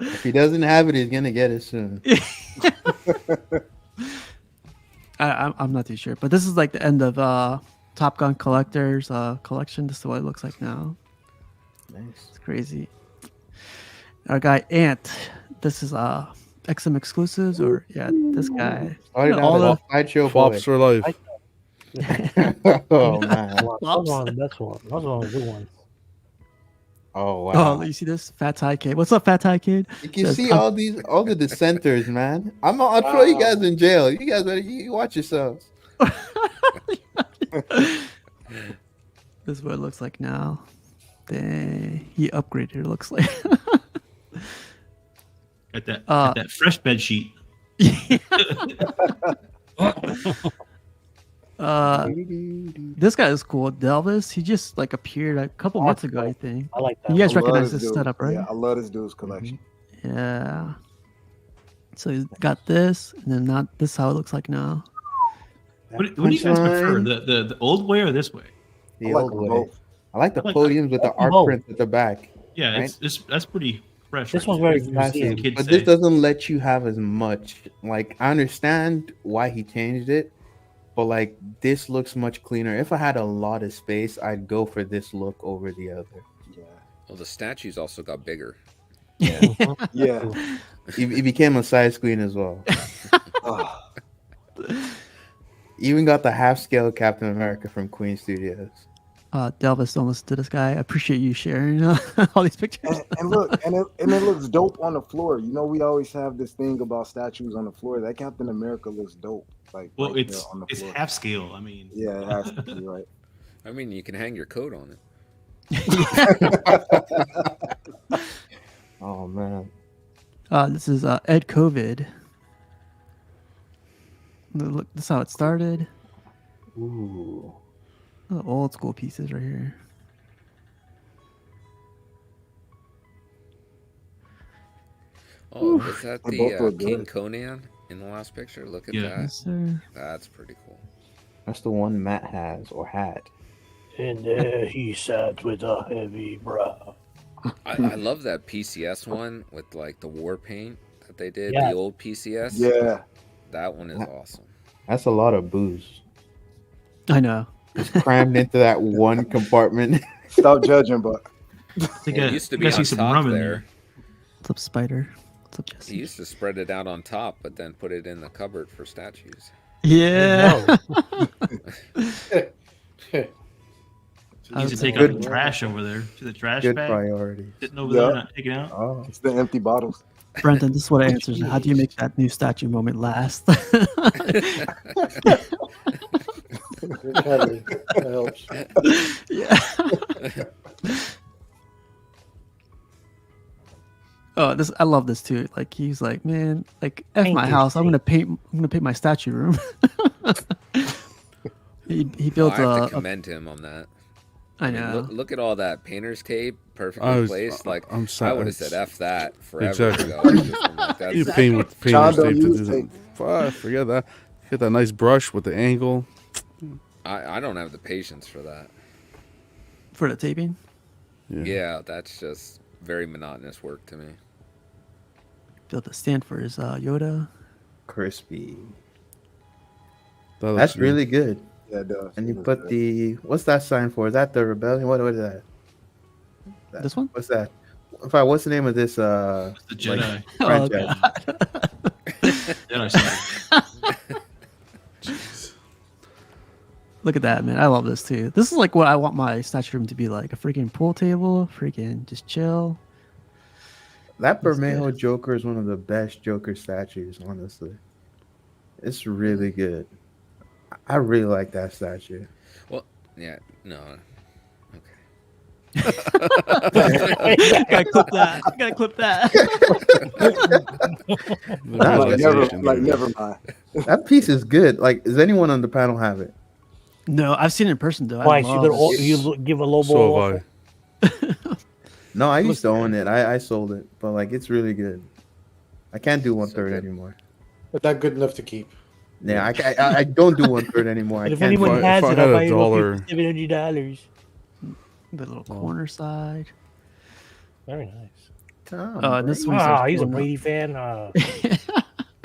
If he doesn't have it, he's gonna get it soon. I'm not too sure, but this is like the end of Top Gun Collector's collection. This is what it looks like now. Nice. It's crazy. Our guy Ant. This is XM exclusives, or yeah, this guy. Started Yeah, out all as a sideshow boy. Fops for life. Oh man. That was one of the best ones. That was one of the good ones. Oh wow. Oh, you see this Fat Thai Kid? What's up, Fat Thai Kid? You can Says, see all the dissenters, man. I'll throw you guys in jail. You guys better you watch yourselves. This is what it looks like now. Dang, he upgraded. It looks like. Got that fresh bed sheet. This guy is cool. Delvis. He just like appeared a couple months ago, I think. I like that. You guys I love recognize this dude. setup, right? Yeah, I love this dude's collection. Yeah. So he's got this, and then not this. Is how it looks like now. What do you guys prefer? Punchline. The old way or this way? The I like old them way. both. I like the I like- podiums with the art both. print at the back. Yeah, Right? that's pretty fresh. This right one's there. very It's classy. museum. Kids But say. this doesn't let you have as much. Like I understand why he changed it, but like this looks much cleaner. If I had a lot of space, I'd go for this look over the other. Yeah. Well, the statues also got bigger. Yeah. He became a side screen as well. Oh, Even got the half scale Captain America from Queen Studios. Delvis, don't listen to this guy. I appreciate you sharing all these pictures. and look, and it looks dope on the floor. You know, we always have this thing about statues on the floor. That Captain America looks dope. Like Well, right it's there on the it's floor. half scale. I mean, Yeah, it has to be right. I mean, you can hang your coat on it. Oh man. This is Ed COVID. Look, this is how it started. Ooh. The old school pieces right here. Oh, was that They both the look King good. Conan in the last picture? Look at Yeah. that. Yes, sir. That's pretty cool. That's the one Matt has or had. And there he sat with a heavy brow. I love that PCS one with like the war paint that they did. Yeah. The old PCS. Yeah. That one is awesome. That's a lot of booze. I know. Just crammed into that one compartment. Stop judging, but I think Well, I it used to think be I see on some top rum in there. there. What's up, Spider? What's up, He Jesse? used to spread it out on top, but then put it in the cupboard for statues. Yeah. He needs to take Good- out the trash over there. See the trash Good bag priorities. sitting over Yeah. there, not taking out. Oh. it's the empty bottles. Brendan, this is what I answers. How do you make that new statue moment last? Recovery. That helps. Yeah. Oh, this I love this too. Like he's like, man, like F Paint my your house. I'm shit. gonna paint my statue room. he Well, built I have to a. commend him on that. I mean, know. look at all that painter's tape, perfectly I was- placed. Like I'm I sorry. would have said F that forever Exactly. ago. Just from, like, You that's- paint with John painter's don't tape to use do tape. that. Fuck, forget that. Get that nice brush with the angle. I don't have the patience for that. For the taping. Yeah, that's just very monotonous work to me. Built a stand for his Yoda. Crispy. That looks That's good. really good. Yeah, it does. And It you looks put good. the what's that sign for? Is that the rebellion? What is that? This one? What's that? In fact, what's the name of this? The Jedi. Like, Oh, franchise? Jedi Side. Look at that, man. I love this too. This is like what I want my statue room to be like. A freaking pool table, freaking just chill. That That's Bermejo good. Joker is one of the best Joker statues, honestly. It's really good. I really like that statue. Well, yeah, no. Gotta clip that. Gotta clip that. Never mind. That piece is good. Like, does anyone on the panel have it? No, I've seen it in person though. Twice. I You love could it. you give a low So ball. have I. No, I used Looks to own it. I sold it, but like it's really good. I can't do 1/3 good. anymore. But not good enough to keep. Yeah, I don't do 1/3 anymore. I But if can't. anyone If I has it, had I'll a buy it dollar- for $700. The little corner side. Very nice. Tom This Brady. one's He's a blown up. Brady fan.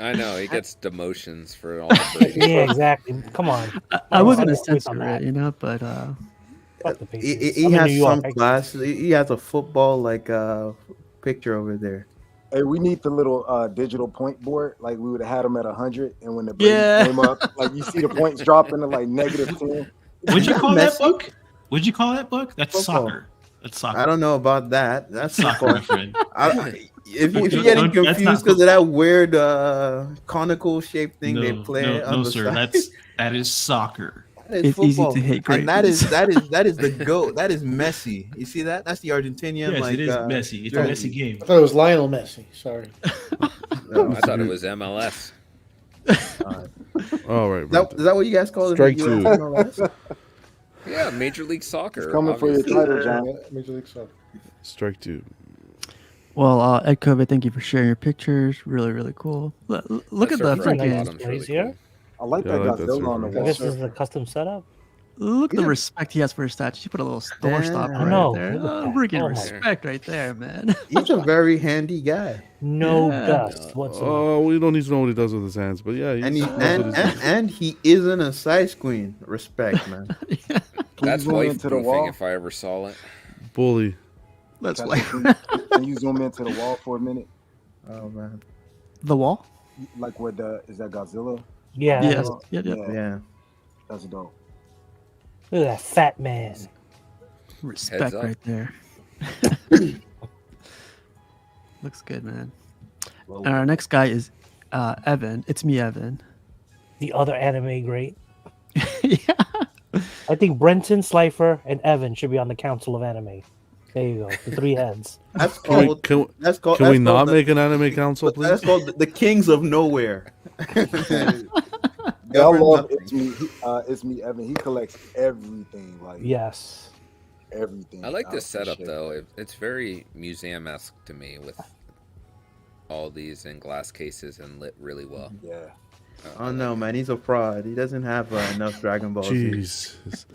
I know he gets demotions for all the Brady. Yeah, exactly. Come on. I was gonna Wait on censor that. it, you know, but Fuck the He, Patriots. he I'm in has New York. some class. He has a football like picture over there. Hey, we need the little digital point board. Like we would have had them at 100, and when the Brady Yeah. came up, like you see the points dropping to like -10. What'd you call that Messi? book? What'd you call that book? That's Football. soccer. That's soccer. I don't know about that. That's Soccer, my football. friend. If you're Don't- getting that's not confused because of that weird conical shaped thing they play no, on the sir. side, That is soccer. that is It's easy to football. hate And that is greatness. that is the goat. That is Messi. You see that? That's the Argentinian. Yes, like, it is messy. It's a jersey. messy game. I thought it was Lionel Messi. Sorry. No, I thought it was MLS. All right. Is that what you guys call it? Strike You two. know, MLS? Yeah, Major League Soccer. It's coming for your obviously. title, John. Major League Soccer. Strike two. well, Ed Kobe, thank you for sharing your pictures. Really, really cool. Look at the surfer on freaking- freaking bottom's Place really here? I like Yeah, that I like that Godzilla on the surfer. I wall. guess this is a custom setup. look at the Yeah. respect he has for his statue. You put a little store stop Yeah. right I know. there. Look at Oh, that. freaking Oh my- respect right there, man. He's a very handy guy, No Yeah. dust whatsoever. Oh, we don't need to know what he does with his hands, but yeah, and he knows what he's doing. and he isn't a size queen. Respect, man. Can That's you zoom wife into the proofing wall? if I ever saw it. Bully. Let's Can, play can you zoom into the wall for a minute? Oh man, the wall. Like where is that Godzilla? Yeah. Yes. Oh, Yep. yeah. That's dope. Look at that fat man. Respect up. right there. Looks good, man. And our next guy is Evan. It's me, Evan. The other anime great. Yeah. I think Brenton, Slifer, and Evan should be on the Council of Anime. There you go. The three heads. That's Can we, called. can, That's called. can we that's not called the- make an anime council, please? That's called the Kings of Nowhere. Yeah, I Govern love nothing. it's me, Evan. He collects everything, like Yes. everything. I like this appreciate setup it. though. It's very museum-esque to me with all these in glass cases and lit really well. Yeah. Oh no, man, he's a fraud. He doesn't have enough Dragon Ball Z. Jesus.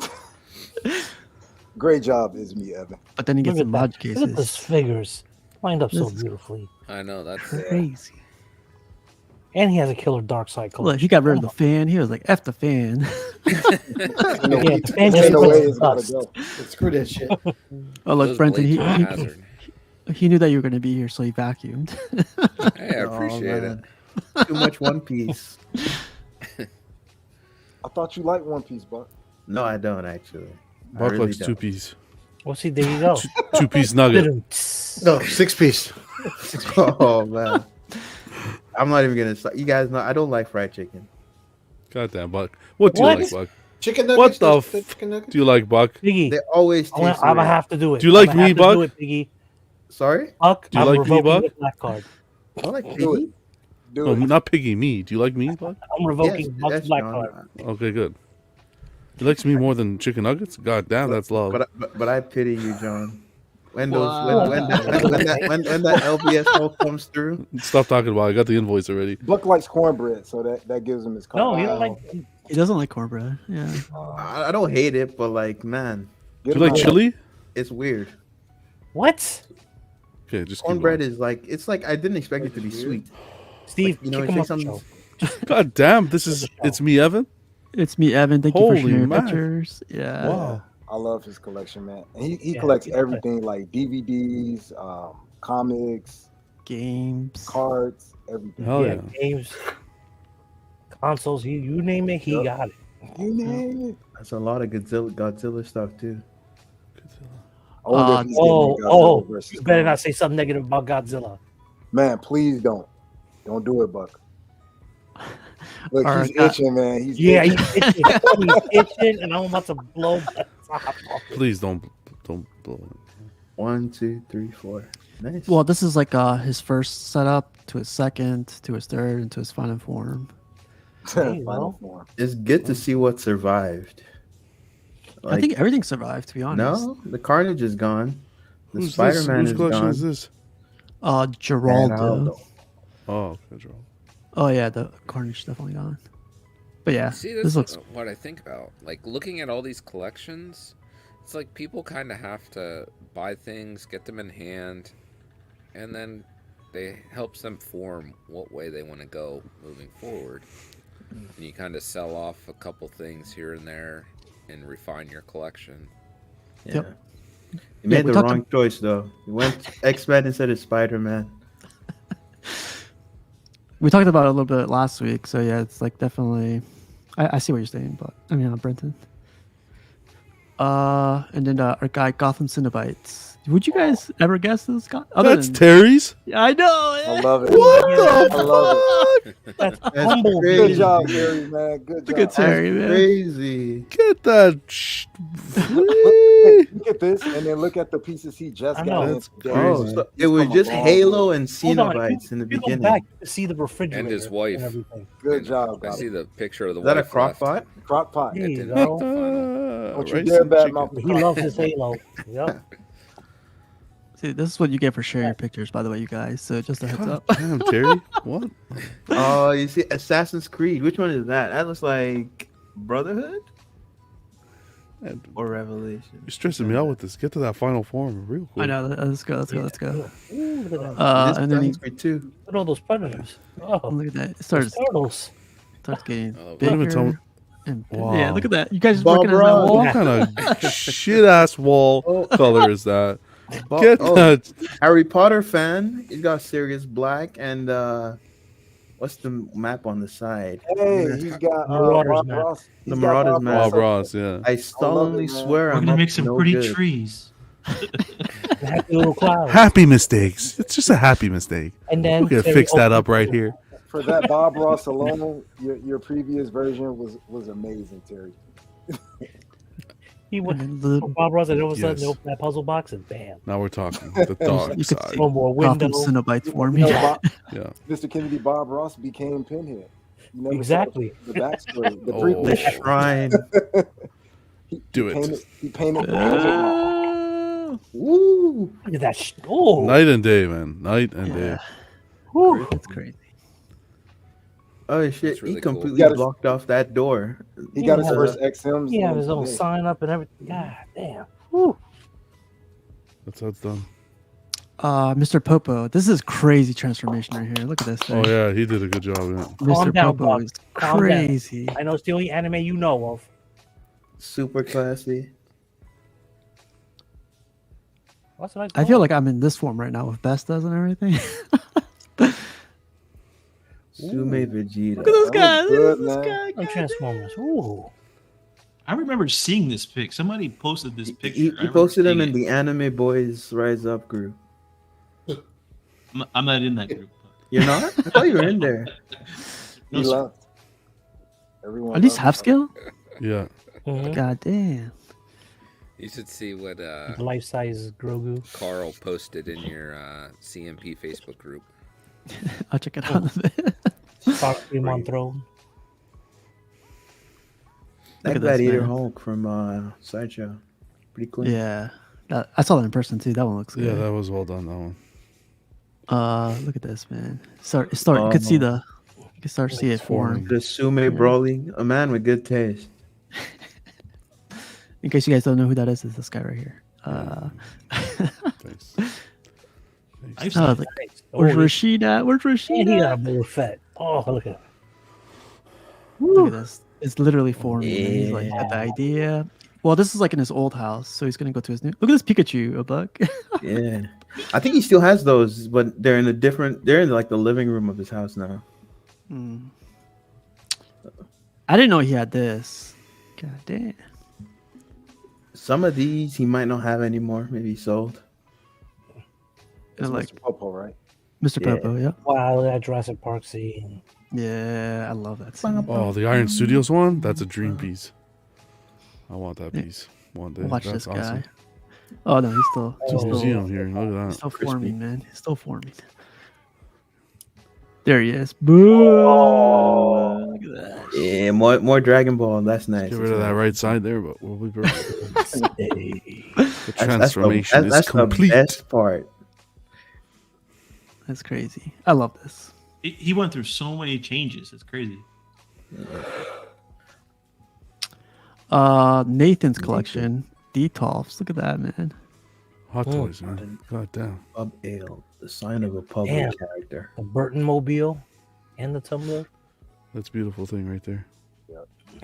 Great job, is me, Evan. But then he Look gets at some that. lodge Look at those cases. figures lined up so This is beautifully. I know that's Crazy. And he has a killer dark side collection. Look, he got rid of the fan. He was like, "F the fan." Yeah, the fan Ain't just no way brings it's gotta dust. go. Screw that shit. Oh, look, those Brenton. blades are a hazard. He knew that you were going to be here, so he vacuumed. Hey, I Oh, appreciate it. man. Too much One Piece. I thought you liked One Piece, Buck. No, I don't actually. I Buck really likes don't. 2-piece. Well, see, there you go. 2-piece nugget. No, 6-piece. Oh man, I'm not even gonna start. You guys know I don't like fried chicken. Goddamn, Buck. What do What? you like, Buck? Chicken What nuggets. the those f- chicken nuggets? Do you like, Buck? Piggy, They always I'm taste gonna weird. have to do it. Do you like I'm gonna me, have to Buck? do it, Piggy. Sorry, Buck, Do you I'm like me, revoking Buck? this black card. I like Do piggy. it. Do No, it. not Piggy, me. Do you like me, Buck? I'm revoking Buck's yes, black John. card. Okay, good. He likes me more than chicken nuggets? God damn, that's love. But I pity you, John. When those Wow. when that LBS call comes through, Stop talking about it. I got the invoice already. Buck likes cornbread, so that gives him his card. No, you don't like. He doesn't like cornbread. Yeah. I don't hate it, but like man, Do you like chili? it's weird. What? Okay, just keep Cornbread going. is like it's like I didn't expect it to be sweet. Steve, you know, kick say him off the something- show. God damn, it's me, Evan. It's me, Evan. Thank you Holy for sharing your man. pictures. Yeah. Wow. I love his collection, man. And he Yeah, collects he's good. everything like DVDs, comics, Games. cards, everything. Hell yeah, yeah. games, consoles, you name it, he Yep. got it. You name it. That's a lot of Godzilla stuff too. I wonder if he's getting Oh, a Godzilla versus you better Kong. not say something negative about Godzilla. Man, please don't. Don't do it, Buck. Look, All he's right, itching, man. He's Yeah, itching. he's itching. He's itching, and I'm about to blow my top off. Please don't blow it. 1, 2, 3, 4. Nice. Well, this is like his first setup to his second to his third and to his final form. There you Final go. form. It's good to see what survived. I think everything survived, to be honest. no, the Carnage is gone. The Who's Spider-Man this? Whose is collection gone. is this? Geraldo. Ronaldo. Oh, okay, Joe. Oh yeah, the Carnage definitely gone. But yeah, See, this this looks. is what I think about. Like looking at all these collections, it's like people kind of have to buy things, get them in hand, and then they helps them form what way they want to go moving forward. And you kind of sell off a couple things here and there and refine your collection. Yeah. Yep. You made we the talked wrong choice though. You went X-Men instead of Spider-Man. We talked about it a little bit last week, so yeah, it's like definitely. I see what you're saying, but I mean, Brenton. And then our guy Gotham Cinnabites. Would you guys ever guess this guy? That's Terry's. Yeah, I know. I love it. What the I love it. fuck? That's That's humble. crazy. Good job, Gary, man. Good job. Look at Terry, man. Crazy. Get that. Look at this, and then look at the pieces he just I got. know. in That's today. Oh, Crazy. so He's it was come a just long Halo way. and Hold on, Cenobites in the if you go beginning. back to see the refrigerator And his wife. and everything. Good job, I guys. see the picture of the Is that a wife crock left. pot? Crock pot. There That you didn't go. make the final. Don't you Rice dare and bad chicken. mouth. He loves his Halo. Yep. See, this is what you get for sharing your pictures, by the way, you guys. So just a heads God up. damn, Terry. What? Oh, you see Assassin's Creed. Which one is that? That looks like Brotherhood Man, or Revelation. you're stressing me out with this. Get to that final form real quick. I know. Let's go. Let's go. Let's go. Ooh, look at that. This And then Assassin's Creed 2. Look at all those predators. Oh, look at that. It those starts turtles. getting Oh, Don't even tell me. bigger. And Wow. Yeah, look at that. You guys just Bob working on that Ross. wall. What kind of shit ass wall color is that? Oh, Get oh, that. Harry Potter fan. He's got Sirius Black and what's the map on the side? Hey, he's got Marauders Bob map. Ross. He's The got Marauders Bob map. Bob Ross. Ross, yeah. I solemnly man. swear We're I'm gonna up make to some no pretty good. trees. Happy little clouds. Happy mistakes. It's just a happy mistake. And then We can Terry fix that opened up right the- here. For that Bob Ross alone, your previous version was amazing, Terry. He went And then from Bob Ross, and all of a sudden Yes. they opened that puzzle box, and bam, Now we're talking. The dark You could side. no more Gotham window. Cinnabites for You me. know, Bob, Yeah. Mr. Kennedy, Bob Ross became Pinhead. You never saw Exactly. the backstory, the Oh. prequel. The shrine. Do it. He painted the puzzle box. Woo! Look at that. Oh, Night and day, man. Night and day. Whew, that's crazy. Oh shit! That's really he cool. completely You gotta- blocked off that door. He got his Yeah. first XMs. he had his own today. sign up and everything. God damn. Whew. That's how it's done. Mr. Popo, this is crazy transformation right here. Look at this thing. Oh, yeah. He did a good job, yeah. Mr. down, Popo Buck. is Calm down. crazy. I know it's the only anime you know of. Super classy. What's what I feel like I'm in this form right now with Bestas and everything. Sume Vegeta. Look at this That guy. was Look good, at this man. guy. I'm Transformers. Ooh. I remember seeing this pic. Somebody posted this picture. He I remember posted them seeing in it. the Anime Boys Rise Up group. I'm not in that group. You're not? I thought you were in there. He No, sir. left. Everyone At least left. half skill? Yeah. Mhm. God damn. You should see what Life size Grogu. Carl posted in your CMP Facebook group. I'll check it out in a bit. Fox Cream on throne. Look That at this, Gladiator man. Hulk from Sideshow. Pretty clean. Yeah. I saw that in person too. That one looks good. Yeah, that was well done, that one. Look at this, man. You could see Oh. you can start to see it form. The Sume Broly, a man with good taste. In case you guys don't know who that is, it's this guy right here. Thanks. I've Oh, seen like, Nice. where's Oh, Rashid at? Where's and Rashid he at? got a Boba Fett. Oh, look at that. Look at this. It's literally forming. Man. He's like got the Yeah. idea. Well, this is like in his old house, so he's gonna go to his new. Look at this Pikachu, a buck. Yeah, I think he still has those, but they're in a different. They're in like the living room of his house now. I didn't know he had this. God damn. Some of these he might not have anymore. Maybe he sold. It's like Mr. Popo, right? Mr. Yeah. Popo, yeah. Wow, that Jurassic Park scene. Yeah, I love that scene. Oh, the Iron Studios one? That's a dream piece. I want that piece one day. Watch That's this awesome. guy. Oh no, he's still It's a Oh. museum here. Look he's at that. still Crispy. forming, man. He's still forming. There he is. Boo! Look at that. Yeah, more Dragon Ball. That's nice. Get rid of that right side there, but we'll be perfect. Hey. The transformation is that's complete. the best part. That's crazy. I love this. He went through so many changes. It's crazy. Nathan's collection. Detolfs. Look at that, man. Hot toys, man. God damn. Pub ale, the sign of a public Damn. character. The Burton Mobile and the tumbler. That's a beautiful thing right there.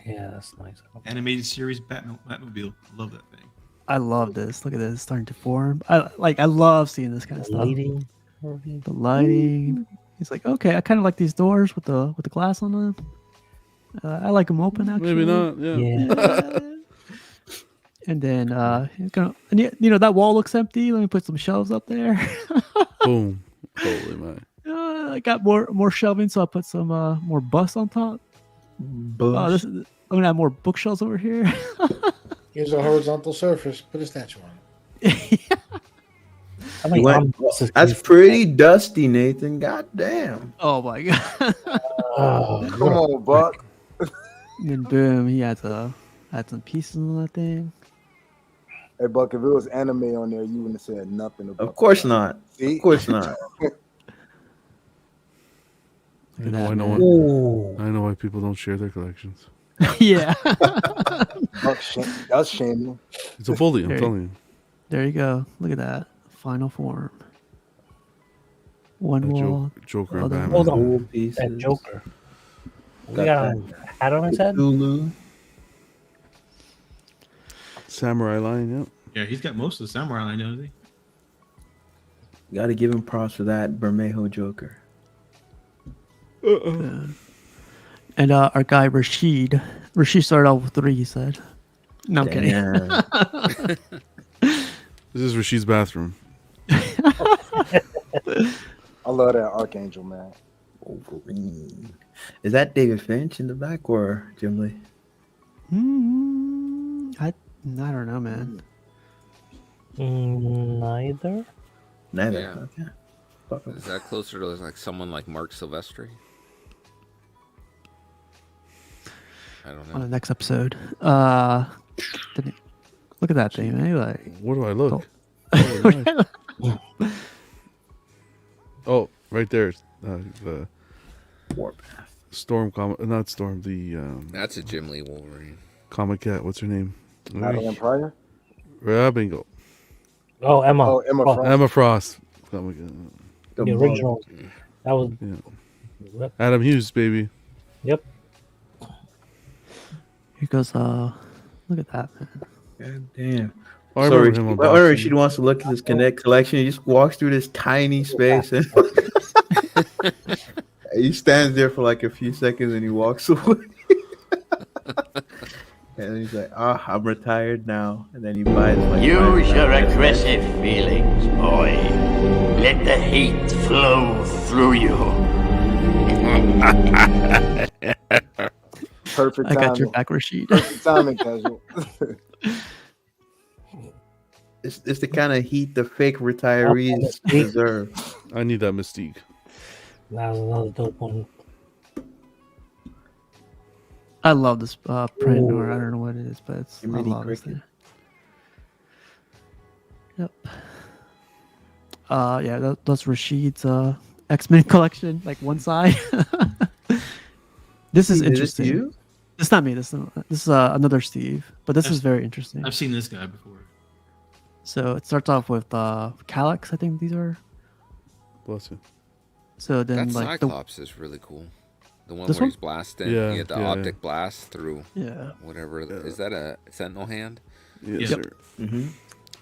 Yeah, that's nice. Animated series Batmobile. Love that thing. I love this. Look at this. It's starting to form. I love seeing this kind of stuff. Lighting. The lighting. He's like, okay, I kind of like these doors with the glass on them. I like them open actually. Maybe not. Yeah. Yeah. And then he's gonna, and you know that wall looks empty. Let me put some shelves up there. Boom. Totally, man. I got more shelving, so I put some more busts on top. Bush. I'm gonna have more bookshelves over here. Here's a horizontal surface. Put a statue on it. I He mean, went- that's pretty dusty, Nathan. God damn. Oh my god! Oh, Come on, Buck. And then boom, he had some pieces on that thing. Hey, Buck, if it was anime on there, you wouldn't have said nothing about Of course not. See? Of course not. I know why Ooh. I know why people don't share their collections. Yeah. Buck that's shaming. It's a bully, I'm There- telling you. There you go. Look at that final form. One That wall. Joker and other- Batman. Hold on. Cool pieces. That Joker. We Got got a hat on his head. Zulu. Samurai line, yep. Yeah, he's got most of the samurai line, doesn't he? Got to give him props for that Bermejo Joker. And our guy Rashid started off with 3. He said, "No, I'm kidding." Damn. This is Rashid's bathroom. I love that Archangel, man. Wolverine. Is that David Finch in the back or Jim Lee? I don't know, man. Neither. Neither. Yeah. Okay. Fuck 'em. Is that closer to like someone like Mark Silvestri? I don't On know. the next episode. Look at that thing, man. Like, Where do I look? Oh. Oh, nice. Oh, right there. The Warpath. Storm comic, not Storm. The That's a Jim Lee Wolverine. comic cat. What's her name? Madeline Pryor? Yeah, bingo. Oh, Emma. Oh, Emma Frost. Emma Frost. Comic cat. The original. That was. Yeah. Adam Hughes, baby. Yep. here goes. Look at that, man. God damn. Oh, I So remember him whenever unboxing. she wants to look at his Connect collection, he just walks through this tiny space and he stands there for like a few seconds and he walks away. And he's like, I'm retired now. And then he buys like Use your aggressive feelings, boy. Let the heat flow through you. Perfect I timing. got your back, Rashid. Perfect timing, casual. It's the kind of heat the fake retirees deserve. I need that Mystique. That was another dope one. I love this print, or I don't know what it is, but it's I Mini love this cricket. thing. Yep. Yeah, that's Rashid's X-Men collection, like one side. This is interesting. You? It's not me. This is another Steve, but this is very interesting. I've seen this guy before. So it starts off with Calyx. I think these are. Bless you. So then That like Cyclops is really cool. The one This where one? he's blasting. Yeah, Yeah, the yeah, optic blast through Yeah. whatever. Is that a sentinel hand? Yes, Yep. sir. Mm-hmm.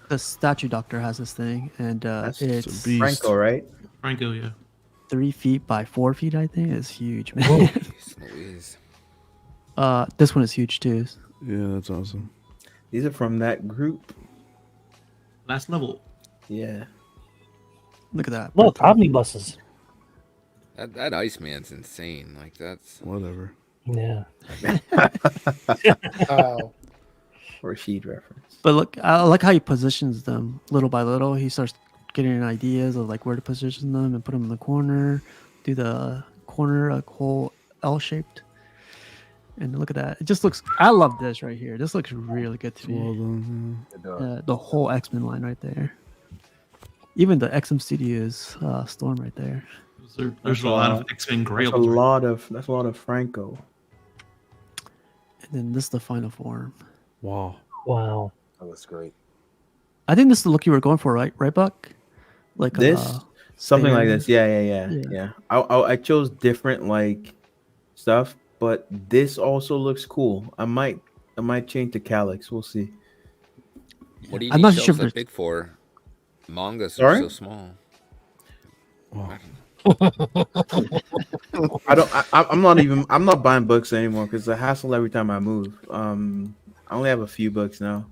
The statue doctor has this thing, and That's it's a beast. Franco, right? Franco, yeah. 3 feet by 4 feet. I think it's huge, man. Jeez Louise. This one is huge too. Yeah, that's awesome. These are from that group. Last level. Yeah. Look at that. Look, omnibuses. That Iceman's insane. Like that's Whatever. Yeah. Oh, Rashid reference. But look, I like how he positions them little by little. He starts getting ideas of like where to position them and put them in the corner. Do the corner a whole L shaped. And look at that. It just looks. I love this right here. This looks really good to Well me. done. It does. The whole X-Men line right there. Even the XM Studios storm right there. There's a lot of X-Men That's a grails. lot of Franco. And then this is the final form. Wow. Wow. That looks great. I think this is the look you were going for, right? Right, Buck? Like This something like stairs. this. Yeah. I chose different like stuff, but this also looks cool. I might change to Calyx. We'll see. What do you I'm need not shelves sure that if big for? Mangas Sorry? are so small. Wow. I'm not buying books anymore because it's a hassle every time I move. I only have a few books now.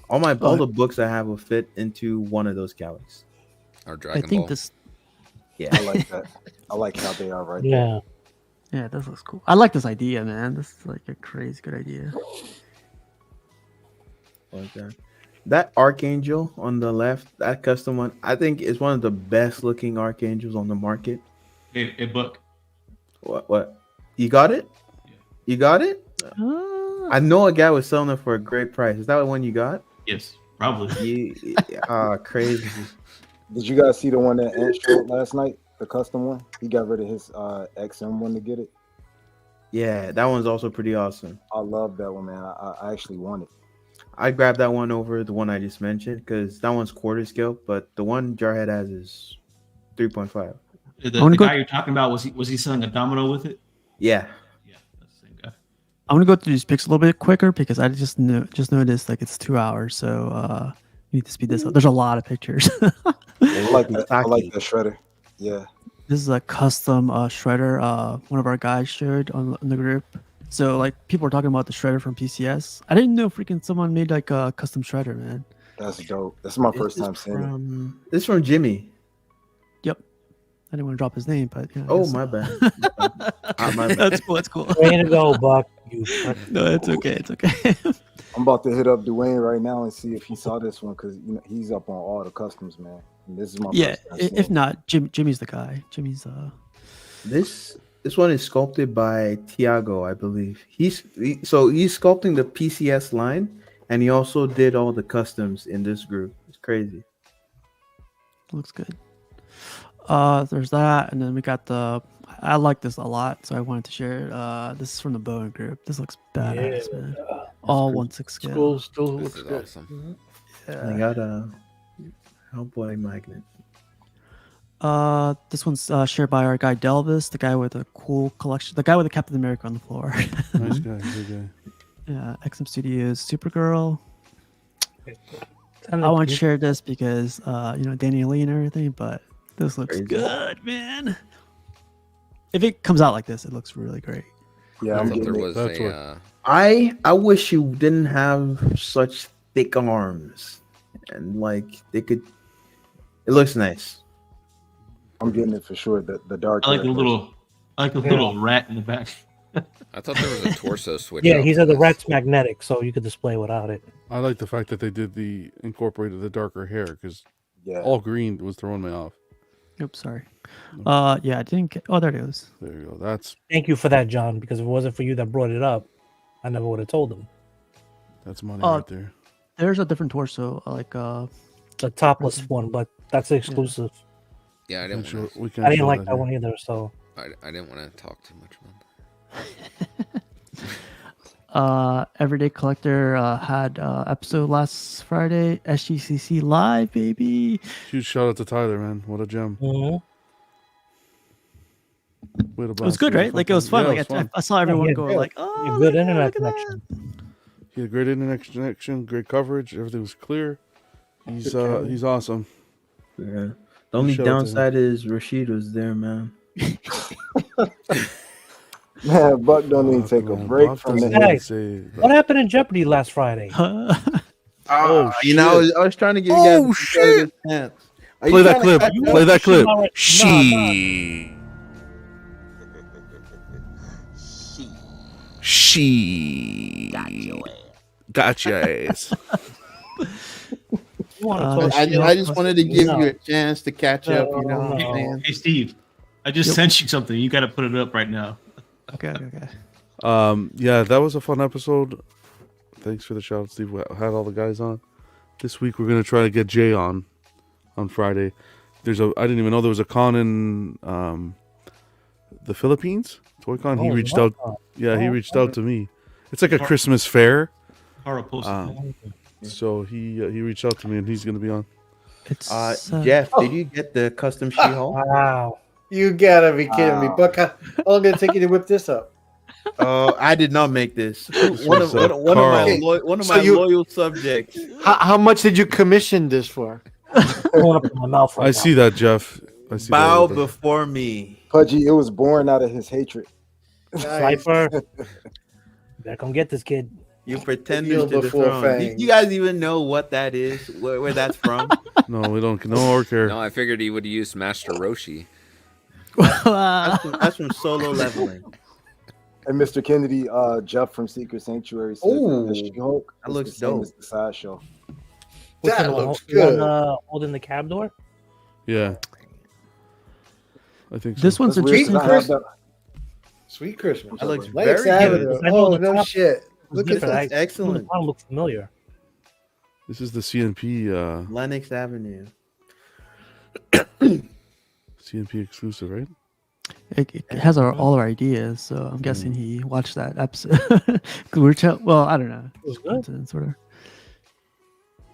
All the books I have will fit into one of those Calyx. Or I Dragon think Ball. this. Yeah. I like that. I like how they are right there. Yeah. Yeah, this looks cool. I like this idea, man. This is like a crazy good idea. Like that. That Archangel on the left, that custom one, I think is one of the best looking Archangels on the market. Hey, Buck. What? You got it? You got it? I know a guy was selling it for a great price. Is that the one you got? Yes, probably. Crazy. Did you guys see the one that Ant showed last night? The custom one? He got rid of his XM one to get it. Yeah, that one's also pretty awesome. I love that one, man. I actually want it. I grabbed that one over the one I just mentioned because that one's quarter scale, but the one Jarhead has is 3.5. The guy you're talking about, was he selling a domino with it? Yeah. Yeah, that's the same guy. I want to go through these pics a little bit quicker because I just noticed like it's 2 hours, so you need to speed this up. There's a lot of pictures. I like that. I like the shredder. Yeah. This is a custom shredder. One of our guys shared on the group. So like people were talking about the shredder from PCS. I didn't know freaking someone made like a custom shredder, man. That's dope. That's my first time seeing it. This is from Jimmy. Yep. I didn't want to drop his name, but yeah. Oh, my bad. My bad. That's cool. That's cool. Way to go, Buck. You No, it's okay. It's okay. I'm about to hit up Dwayne right now and see if he saw this one because he's up on all the customs, man. And this is my Yeah. first time seeing If it. not, Jimmy's the guy. Jimmy's This one is sculpted by Tiago, I believe. He's sculpting the PCS line, and he also did all the customs in this group. It's crazy. looks good. There's that, and then we got the. I like this a lot, so I wanted to share it. This is from the Bowen group. This looks badass, man. All 1/6 scale. still This looks is good. awesome. I got a Hellboy magnet. This one's shared by our guy Delvis, the guy with a cool collection, the guy with the Captain America on the floor. Nice guy. Good guy. Yeah, XM Studios Supergirl. I I want to share this because Danny Lee and everything, but this looks Crazy. good, man. If it comes out like this, it looks really great. Yeah, I I'm thought there getting it. was That's a. I wish you didn't have such thick arms, and like they could. It looks nice. I'm getting it for sure. The dark. I like the hair little rat in the back. I thought there was a torso switch. Yeah, out he for said the this. rat's magnetic, so you could display without it. I like the fact that they did incorporated the darker hair because Yeah. all green was throwing me off. Oops, sorry. Yeah, I didn't get. Oh, there it goes. There you go. That's Thank you for that, John, because if it wasn't for you that brought it up, I never would have told him. money Oh, right there. There's a different torso, like The topless one, but that's exclusive. Yeah, I We didn't can want show- we can I didn't show like that that here. one either, so to. I didn't want to talk too much about that. Everyday Collector had episode last Friday. SGCC live, baby. Huge shout out to Tyler, man. What a gem. mhm. We had a It was blast. good, a right? Like it was fun. Yeah, Like it was fun. I saw everyone yeah, go good. like, Yeah, "Oh, good look internet at that." connection. He had great internet connection, great coverage. Everything was clear. He's awesome. Yeah. The only shout out to him. downside is Rashid was there, man. Man, Buck don't even take a Man, break Buck from doesn't the. even Hey, say What happened in Jeopardy last Friday? Oh, you know, shit. I was trying to give you guys Oh, a competitive chance. Are Play you that trying to clip. catch up? Play that clip. No, She got your ass. You wanna talk I just wanted to give No. you a chance to catch up. You know what I'm No. saying? Hey, Steve, I just sent you something. You got to put it up right now. Okay. Yeah, that was a fun episode. Thanks for the shout out, Steve. We had all the guys on. This week we're gonna try to get Jay on Friday. I didn't even know there was a con in the Philippines. Toy Con. He reached out. Yeah, he reached out to me. It's like a Christmas fair. Tara posted it. So he reached out to me and he's gonna be on. It's Jeff, did you get the custom She-Hulk? Wow. You gotta be kidding me, Buck. How long did it take you to whip this up? I did not make this. One of Carl. my loyal subjects. How much did you commission this for? Going up in my mouth right I now. see that, Jeff. I see Bow that. before me. Pudgy, it was born out of his hatred. Sniper. Better come get this kid. You pretenders Yield to the before throne. Do fangs. you guys even know what that is? Where that's from? No, we don't know or care. No, I figured he would use Master Roshi. That's from Solo Leveling. And Mr. Kennedy, Jeff from Secret Sanctuary said Ooh, that She-Hulk that is looks the same dope. as the sideshow. Which That one, looks the one, good. holding the cab door? Yeah. I think so. This one's That's weird, interesting. 'cause I have that- Sweet Christmas. That looks Lakes very Avenue. good. I know Oh, the no top- shit. Look This at that. is Excellent. I look familiar. This is the CNP Lennox Avenue. CNP exclusive, right? It has all our ideas, so I'm guessing he watched that episode. Well, I don't know. It was good. Sort of.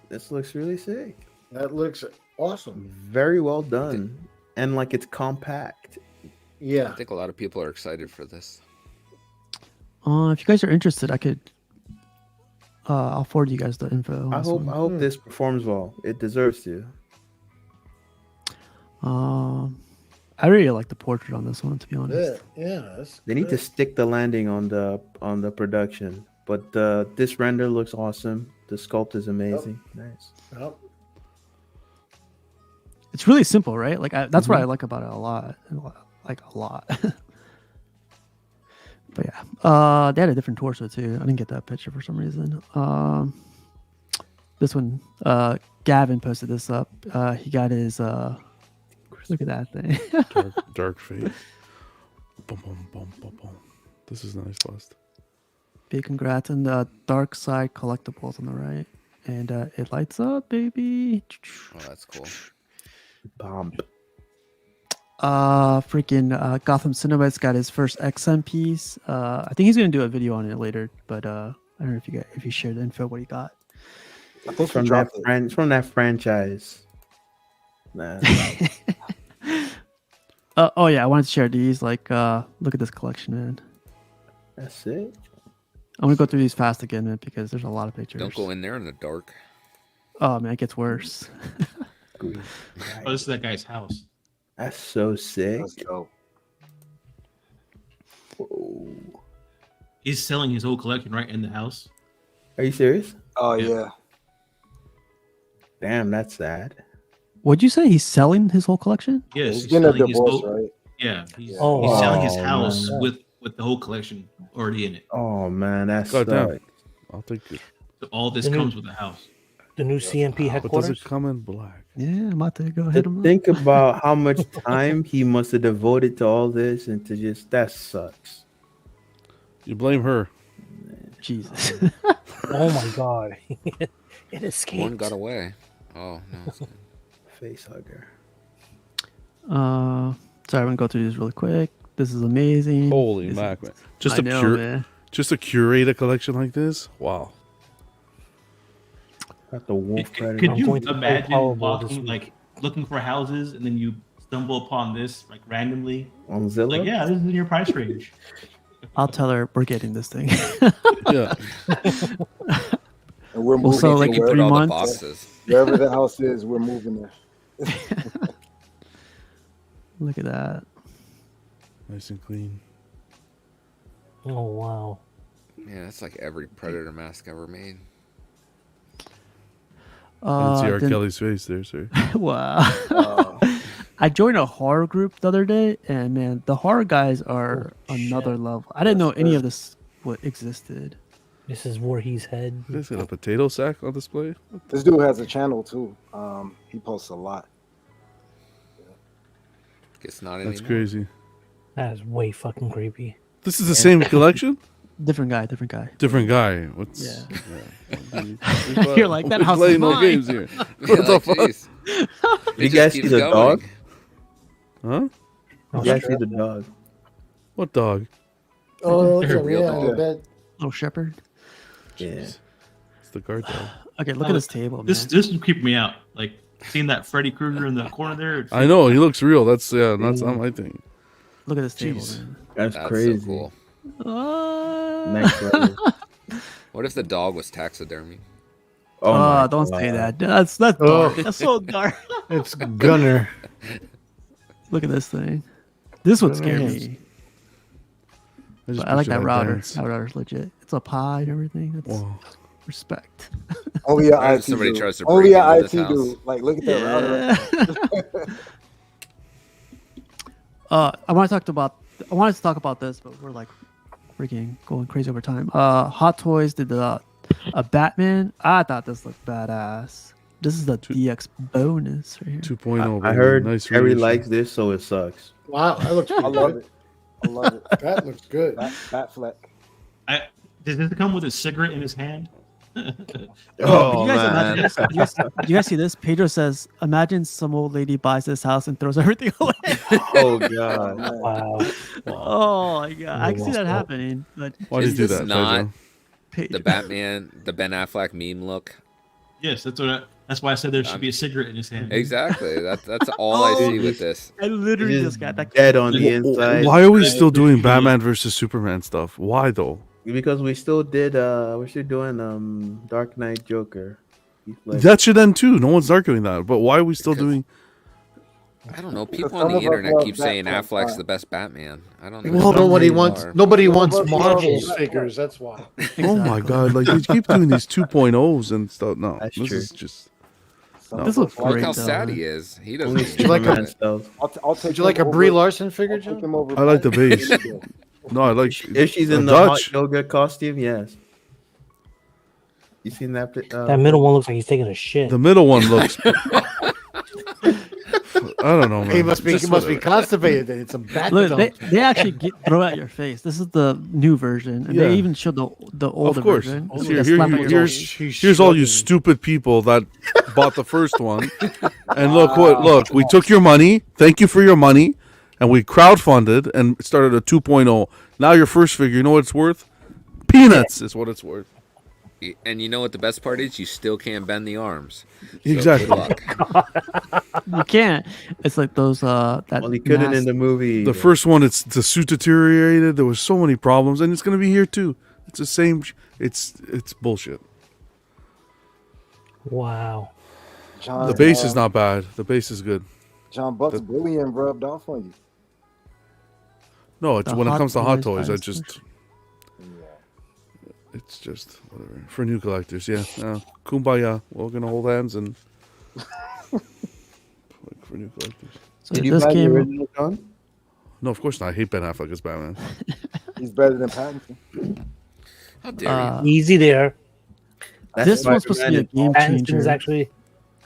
This looks really sick. That looks awesome. Very well done. And like it's compact. I Yeah. think a lot of people are excited for this. If you guys are interested, I could. I'll forward you guys the info. on I this hope one. this performs well. It deserves to. I really like the portrait on this one, to be honest. Yeah. That's They need to stick the landing on the production. But this render looks awesome. The sculpt is amazing. Nice. Oh, It's really simple, right? Like that's what I like about it a lot. Like a lot. But yeah, they had a different torso too. I didn't get that picture for some reason. This one, Gavin posted this up. He got his. Look at that thing. Dark fate. Boom, boom, boom, boom, boom. This is nice, bust. Big congrats on the Dark Side collectibles on the right, and it lights up, baby. Oh, that's cool. Bomb. Freaking Gotham Cinema's got his first XM piece. I think he's gonna do a video on it later, but I don't know if you shared the info what he got. I think From he that dropped it. from that franchise. Nah. Oh yeah, I wanted to share these. Like, look at this collection, man. That's it. I'm gonna go through these fast again, man, because there's a lot of pictures. Don't go in there in the dark. Oh man, it gets worse. Oh, this is that guy's house. That's so sick. Let's go. Whoa. He's selling his whole collection right in the house. Are you serious? Oh Yeah. yeah. Damn, that's sad. What'd you say? He's selling his whole collection? Yes, He's he's getting a selling his divorce, whole. right? Yeah, he's Oh, selling his man. house with the whole collection already in it. Oh man, that's God damn. sucks. I'll take it. So all this Mhm. comes with the house. The new CMP But does headquarters. it come in black? Yeah, I'm about to go hit him up. Think about how much time he must have devoted to all this and to just that sucks. You blame her. Jesus. Oh my god. It escaped. One got away. Oh no. it's good. Face hugger. Sorry, I'm gonna go through these really quick. This is amazing. Holy This mac, is- man. Just I a know, man. just to curate a collection like this. Wow. Got the wolf Could predator. I'm you going to play imagine Powerball this walking week. like looking for houses and then you stumble upon this like randomly, On Zillow? like yeah, this is in your price range. I'll tell her we're getting this thing. Yeah. And we're Well, moving so, to like, You in put 3 all the months? boxes. wherever the house is, we're moving there. Look at that. Nice and clean. Oh wow. Yeah, that's like every Predator mask ever made. I didn't see R. Then- Kelly's face there, sir. Wow. Uh, I joined a horror group the other day, and man, the horror guys are another level. I didn't know any of this what existed. This is Voorhees' head. You guys got a potato sack on display? this dude has a channel too. He posts a lot. Guess not That's anymore. crazy. That is way fucking creepy. This is the same collection? Different guy, different guy. Different guy. What's Yeah. You're like, that house is playing no mine. games here. Yeah, What the like, fuck? jeez. You It just guys see keeps the going. dog? Huh? You guys see the dog? What dog? Oh, They're okay, real yeah, dog. I bet. Little shepherd. Yeah. It's the guard dog. Okay, look at this table, man. This is creeping me out. Like seeing that Freddy Krueger in the corner there. I know, he looks real. That's not my thing. Look at this table, Jeez. man. That's That's crazy. so cool. Next level. What if the dog was taxidermy? Oh, my Don't God. say that. That's dark. Oh. That's so dark. It's Gunner. Look at this thing. This would scare Nice. me. just But I like picture that router. dance. That router's legit. It's a pie and everything. That's Whoa. respect. Only an What if IT somebody dude. tries to Only break an into IT this house? dude. Like, look at that router. I want to talk about this, but we're like freaking going crazy over time. Hot Toys did a Batman. I thought this looked badass. This is the DX bonus right here. 2.0. I baby. heard nice Harry reissue. likes this, so it sucks. Wow, that looks I pretty love good. it. I love it. That looks good. Batfleck. Does this come with a cigarette in his hand? Oh, you guys man. imagine this? You guys see this? Pedro says, "Imagine some old lady buys this house and throws everything away." Oh, God. Wow. Oh my god, I can see that Wow. happening. But Why did you Is do this that, not Pedro. the Batman, the Ben Affleck meme look? Yes, that's why I said there should be a cigarette in his hand. Exactly. That's all I see with this. I literally It just is got that. dead on the inside. Why are we still doing Batman versus Superman stuff? Why though? Because we still did, we're still doing Dark Knight Joker. Heath Ledger. That should end too. No one's arguing that. But why are we still Because- doing? I don't know. People Some on the of us internet love keep saying Batman. Affleck's the best Batman. I don't know. Well, Some nobody people wants are. nobody wants Nobody Marvel's loves- figures. That's why. Oh my god! Like they keep doing these 2.0s and stuff. No, That's this true. is just. Some This of looks us Look great, how though. sad he is. He doesn't. Only even you like know a- it. stuff. I'll take Would you like a him Brie over- Larson I'll figure, take John? him over I like the Batman. base. No, I like. If she's in a the hot Dutch. yoga costume, yes. You seen that? That middle one looks like he's taking a shit. The middle one looks. I don't know, man. He must be Just he must be whatever. constipated. Then it's a bat. Look, dump. they actually throw at your face. This is the new version, and Yeah. they even showed the older Of course. version. Here, They here, slap you- at your here's face. here's all you stupid people that bought the first one, and look. We took your money. Thank you for your money, and we crowdfunded and started a 2.0. Now your first figure, you know what it's worth? Peanuts is what it's worth. And you know what the best part is? You still can't bend the arms. So Exactly. Good luck. You can't. It's like those that. Well, he couldn't mask- in the movie. The first one, it's the suit deteriorated. There was so many problems, and it's gonna be here too. It's the same. It's bullshit. Wow. John, The base is not bad. The base is good. John Buck's the- bullying rubbed off on you. No, it's The when it Hot comes to Hot Toys Toys, I buys just. It's just whatever for new collectors. Yeah, kumbaya. We're gonna hold hands and like for new collectors. So Did you this buy the came. original, John? No, of course not. I hate Ben Affleck as Batman. He's better than Pattinson. How dare you? Easy there. That's This one's supposed to be a game Pattinson is changer. actually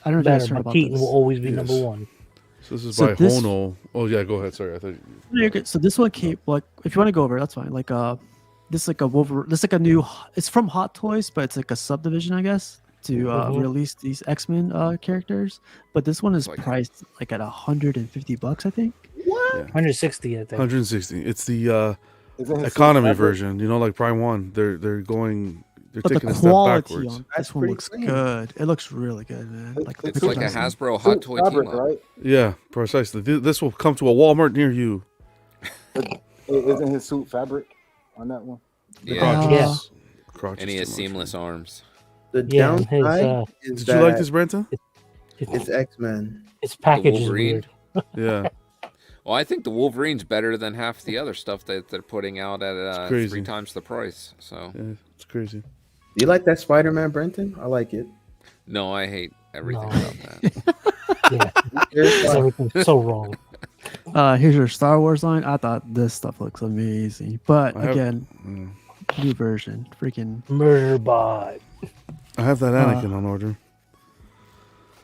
I don't know if you guys better, heard but about Keaton this. will always be Yes. number one. So this is So by this- Hono. Oh yeah, go ahead. Sorry, I thought. No, you're good. So this one came like if you want to go over it, that's fine. Like this is like a Wolverine. This is like a new. It's from Hot Toys, but it's like a subdivision, I guess, to Mhm. release these X-Men characters. But this one is Like- priced like at $150, I think. 160, I think. 160. It's the Isn't his suit economy fabric? version. You know, like Prime One. They're They're But the taking a step quality backwards. on That's this one pretty looks clean. good. It looks really good, man. Like the It's pictures like a I see. Hasbro hot Suit toy fabric, team up. right? Yeah, precisely. This will come to a Walmart near you. Isn't his suit fabric on that one? Yeah, Crotches. Yeah. Crotches and he has too much. seamless arms. The Yeah, his, downside is Did you like that this, Brenta? It's X-Men. Its package is Wolverine? weird. Yeah. Well, I think the Wolverine's better than half the other stuff that they're putting out at crazy. 3 times the price. So Yeah, it's crazy. Do you like that Spider-Man, Brenton? I like it. no, I hate everything No. about that. Yeah, Here's everything's so wrong. Here's your Star Wars line. I thought this stuff looks amazing, but I have- again, new version, freaking Murder bot. I have that Anakin on order.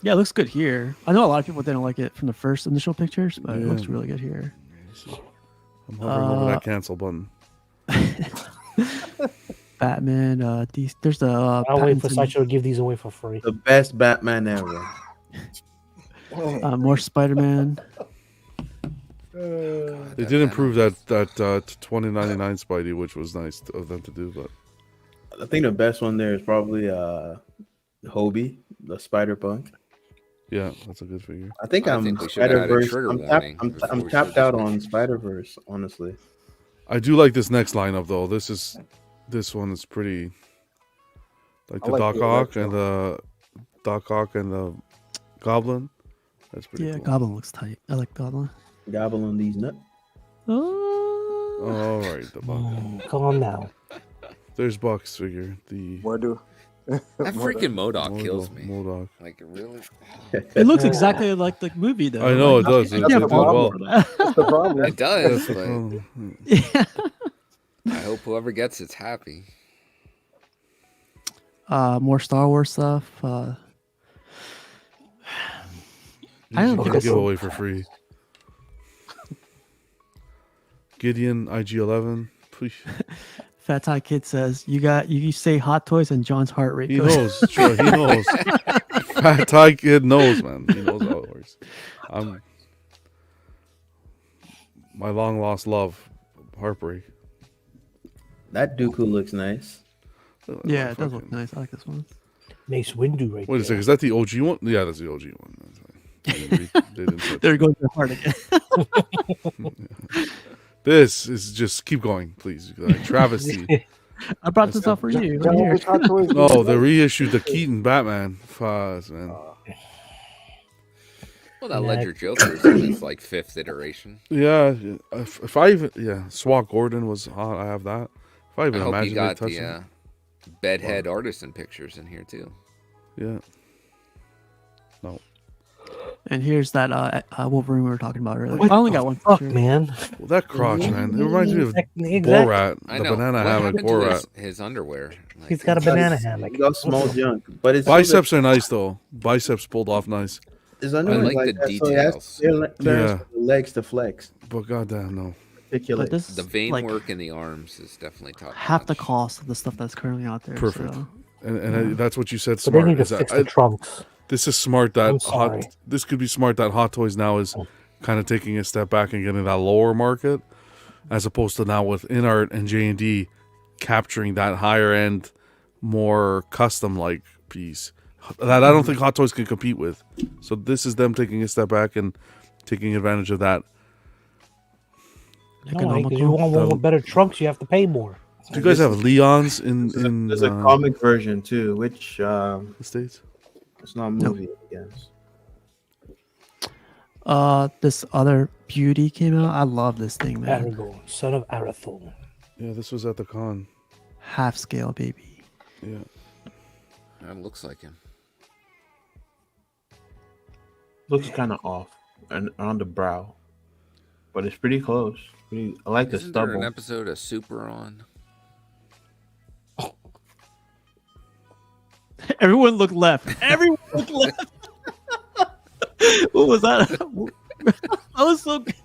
yeah, it looks good here. I know a lot of people didn't like it from the first initial pictures, but it Yeah. looks really good here. I'm hovering over that cancel button. Batman. There's the I'll wait for Pattinson, Sideshow to give these away for free. the best Batman ever. more Spider-Man. They did improve that 2099 Spidey, which was nice of them to do. But I think the best one there is probably Hobie, the Spider Punk. yeah, that's a good figure. I think I I'm think we should have had a Spider-Verse. trigger I'm, warning before I'm we tapped showed out this on picture. Spider-Verse, honestly. I do like this next lineup though. This one is pretty like I the like Doc the Ock electro. and the Doc Ock and the Goblin. That's pretty Yeah, cool. Goblin looks tight. I like Goblin. Gobble on these nuts. Oh, All right, the Buck. Calm down. There's Buck's figure. The What do? That freaking MODOK kills me. Modoc. Like, really? it looks exactly like the movie though. I know Like, it does. you It can't does fault well. him for that. That's the problem. It does, but Oh, Yeah. I hope whoever gets it's happy. More Star Wars stuff. I don't you know. can give away for free. Gideon IG-11. Please. Fat Tie Kid says you say hot toys and John's heart rate He goes. knows. Sure, he knows. Fat Thai Kid knows, man. He knows how it works. My long lost love, heartbreak. That Dooku looks nice. Yeah, it does look nice. I like this one. Mace Windu right Wait a there. second, is that the OG one? Yeah, that's the OG one. That's right. They didn't touch There goes your heart again. it. This is just keep going, please. Like, travesty. I brought this up for you. John, Right which here. Hot Toys do No, you they like? reissued the Keaton Batman. Fuzz, man. Well, that Yeah. Ledger Joker is in its like 5th iteration. Yeah, if I even Swat Gordon was hot. I have that. If I I even hope you imagine they got touched the him. bedhead artisan pictures in here too. Yeah. No. And here's that Wolverine we were talking about earlier. What I only the got one fuck, picture. man. Well, that crotch, man. It reminds me of Exactly. Borat, I the know. banana What hammock happened to Borat. his underwear? Like, He's got a banana hammock. He got small junk, but it's Biceps are nice though. Biceps pulled off nice, His underwear like the that, so he has details. clearance Yeah. for the legs to flex. but goddamn no. Articulate. But this The is vein like work in the arms is definitely top. half the notch. cost of the stuff that's currently out there. Perfect. So. And that's what you said. But they Smart. need to is that fix the trunks. this is smart. I'm That sorry. This could be smart. That Hot Toys now is kind of taking a step back and getting that lower market, as opposed to now with InArt and J&D capturing that higher end, more custom like piece that I don't think Hot Toys can compete with. So this is them taking a step back and taking advantage of that. No, because you want one with better trunks, you have to pay more. Do you guys have Leons in There's a comic version too, which the States? it's not a movie, I guess. This other beauty came out. I love this thing, man. Aragorn, son of Arathorn. Yeah, this was at the con. Half scale, baby. Yeah. That looks like him. Looks kind of off and on the brow, but it's pretty close. I like the Isn't there an stubble. episode of Super on? Everyone looked left. Everyone looked left. What was that? I was so good.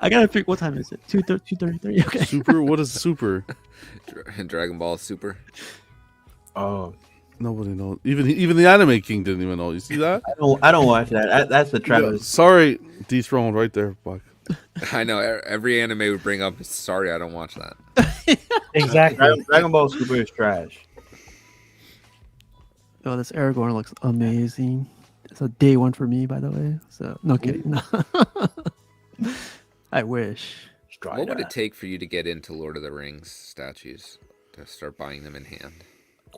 I gotta figure what time is it? 2:33. Okay. Super? What is super? Dragon Ball Super. Oh, Nobody knows. Even the anime king didn't even know. You see that? I don't watch that. That's the Yeah, Travis. sorry, dethroned right there, Buck. I know every anime would bring up. Sorry, I don't watch that. Exactly. Dragon Ball Super is trash. Oh, this Aragorn looks amazing. It's a day one for me, by the way. So no kidding. I wish. What would it take for you to get into Lord of the Rings statues to start buying them in hand?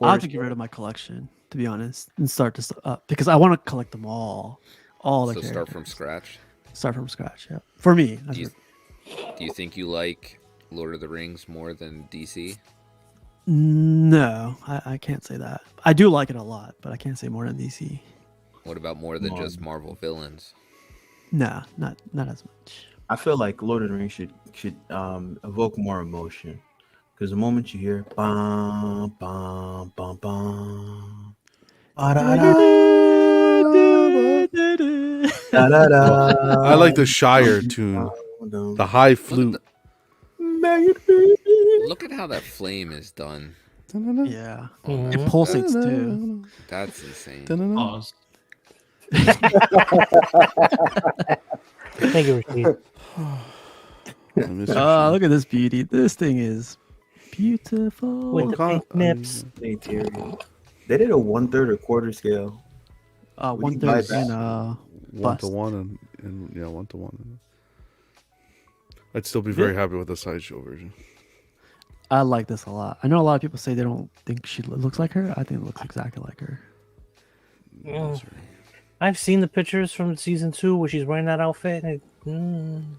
I'll have to get rid of my collection, to be honest, and start this up because I want to collect them all. All the So characters. start from scratch. Start from scratch. Yeah, for me. Do you think you like Lord of the Rings more than DC? No, I can't say that. I do like it a lot, but I can't say more than DC. What about more than just Marvel villains? Nah, not as much. I feel like Lord of the Rings should evoke more emotion, because the moment you hear bum bum bum bum, I like the Shire tune, the high flute. Look at how that flame is done. Yeah, Oh, it pulsates too. That's insane. Pause. Thank you, Rashid. Look at this beauty. This thing is beautiful. With the pink nips. They did a 1/3 or quarter scale. Would you buy 1/3 that? in 1 to 1 and yeah, 1 to 1. I'd still be very happy with the sideshow version. I like this a lot. I know a lot of people say they don't think she looks like her. I think it looks exactly like her. Mm. I've seen the pictures from season 2 where she's wearing that outfit. And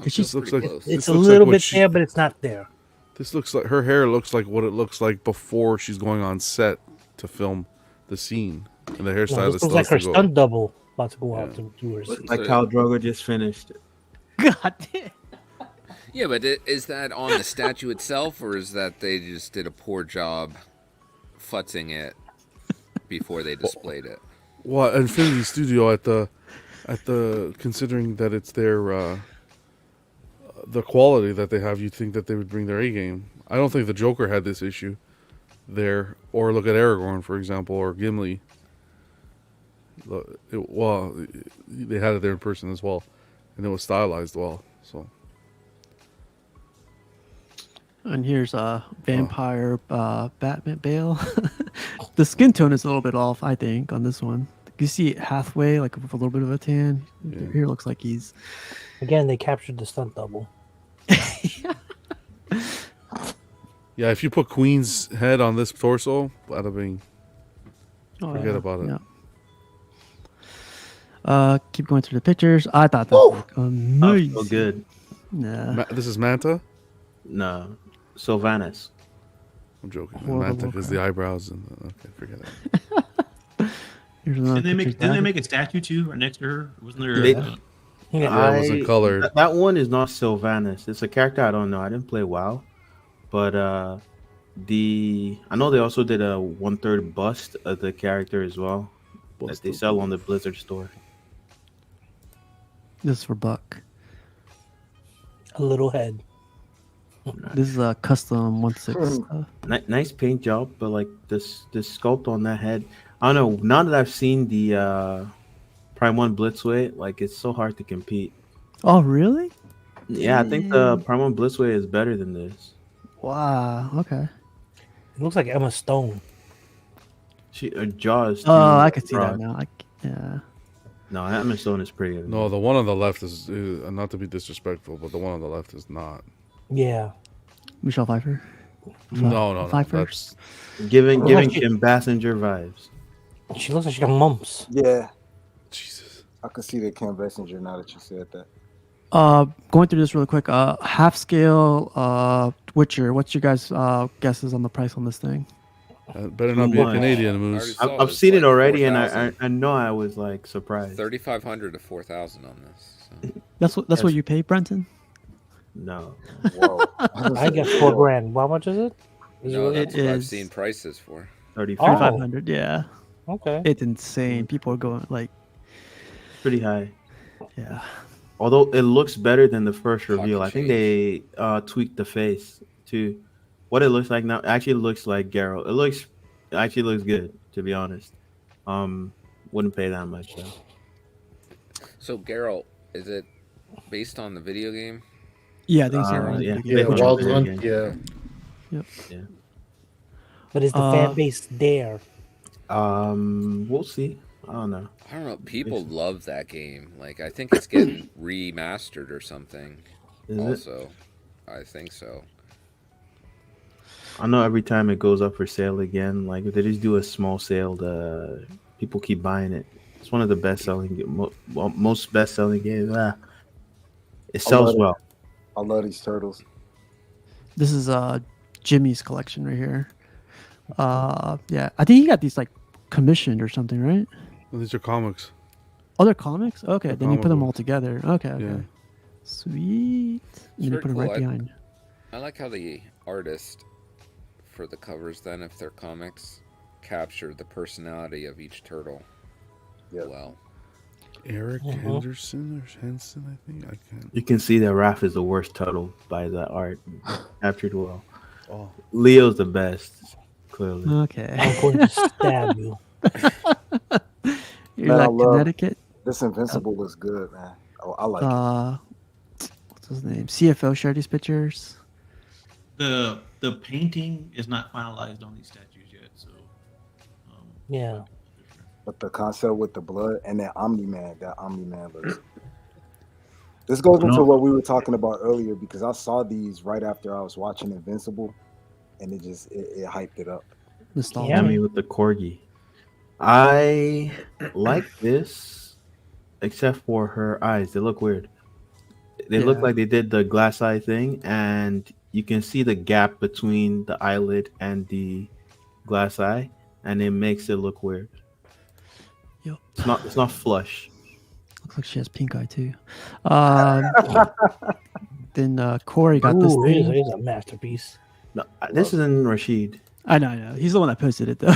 It just looks like it's a little bit there, but it's not there. This looks like her hair looks like what it looks like before she's going on set to film the scene, and the hairstylist No, this looks like her stunt double about to go out to do her scene. Like how Drogo just finished. God damn. Yeah, but is that on the statue itself, or is that they just did a poor job futzing it before they displayed it? Well, Infinity Studio at the considering that it's their the quality that they have, you'd think that they would bring their A game. I don't think the Joker had this issue there, or look at Aragorn, for example, or Gimli. Well, they had it there in person as well, and it was stylized well. So. And here's a vampire Batman Bale. The skin tone is a little bit off, I think, on this one. You see it halfway, like with a little bit of a tan. Yeah. Here it looks like he's... Again, they captured the stunt double. Yeah, if you put Queen's head on this torso, bada bing. Forget about it. Yeah. Keep going through the pictures. I thought that was amazing. So good. Nah. This is Manta? No, Sylvanas. I'm joking. Horrible Manta because the eyebrows and okay, forget it. Here's another Didn't picture they down. make a statue too right next to her? Wasn't there? They- Yeah, it wasn't colored. That one is not Sylvanas. It's a character I don't know. I didn't play WoW, but I know they also did a 1/3 bust of the character as well that they sell on the Blizzard store. This is for Buck. A little head. This is a custom 1/6 stuff. Nice paint job, but like this sculpt on that head, I don't know. Now that I've seen the Prime 1 Blitzway, like it's so hard to compete. Oh, really? Yeah, I think the Prime 1 Blitzway is better than this. Wow. Okay. It looks like Emma Stone. Her jaw is. Oh, too I can see that broad. now. Yeah. No, Emma Stone is pretty. No, the one on the left is not to be disrespectful, but the one on the left is not. Yeah. Michelle Pfeiffer. No. Pfeiffer. That's Giving Kim Basinger vibes. She looks like she got mumps. Yeah, Jesus. I can see the Kim Basinger now that you said that. Going through this really quick. Half scale. Witcher. What's your guys' guesses on the price on this thing? Better not be a much. Canadian I moose. already saw I've it's seen it like already, 4,000. and I know I was like surprised. 3,500 to 4,000 on this. So. That's what you pay, Brenton? No, Whoa. I guess $4,000. How much is it? No, that's It what I've is- seen prices for. 34. 3,500. Yeah. Okay. It's insane. People are going like, Pretty high. yeah. Although it looks better than the first Pocket reveal. I think change. they tweaked the face too. What it looks like now actually looks like Geralt. It actually looks good, to be honest. Wouldn't pay that much though. So, Geralt, is it based on the video game? Yeah, I think so. Yeah. Yeah, Witcher Wild video Hunt. game. Yeah. But is the fan base there? We'll see. I don't know. I don't know. People love that game. Like, I think it's getting remastered or something. Is it? Also, I think so. I know every time it goes up for sale again, like if they just do a small sale, the people keep buying it. It's one of the best selling, most best selling games. It sells well. I love these turtles. This is Jimmy's collection right here. Yeah, I think he got these like commissioned or something, right? These are comics. Oh, they're comics. Okay, They're then you put them comic all together. Okay, okay, Yeah. sweet. And you very put them cool. right behind. I like how the artist for the covers, then, if they're comics, capture the personality of each turtle. Yeah. Well, Eric Henderson or Henson, I think. I can't. You can see that Raph is the worst turtle by the art. Captured well. Oh. Leo's the best, clearly. Okay. I'm going to stab you. You're Man, I like love- Connecticut. This Invincible looks good, man. Oh, I like it. What's his name? CFO shared these pictures. The painting is not finalized on these statues yet, so Yeah. But the concept with the blood and that Omni Man looks. This goes into what we were talking about earlier because I saw these right after I was watching Invincible, and it hyped it up. Nostalgia. Yeah, me with the corgi. I like this, except for her eyes. They look weird. They look Yeah. like they did the glass eye thing, and you can see the gap between the eyelid and the glass eye, and it makes it look weird. Yep. It's not flush. Looks like she has pink eye too. Then Corey got this Ooh, thing. here's a masterpiece. No, this isn't Rashid. I know. He's the one that posted it though.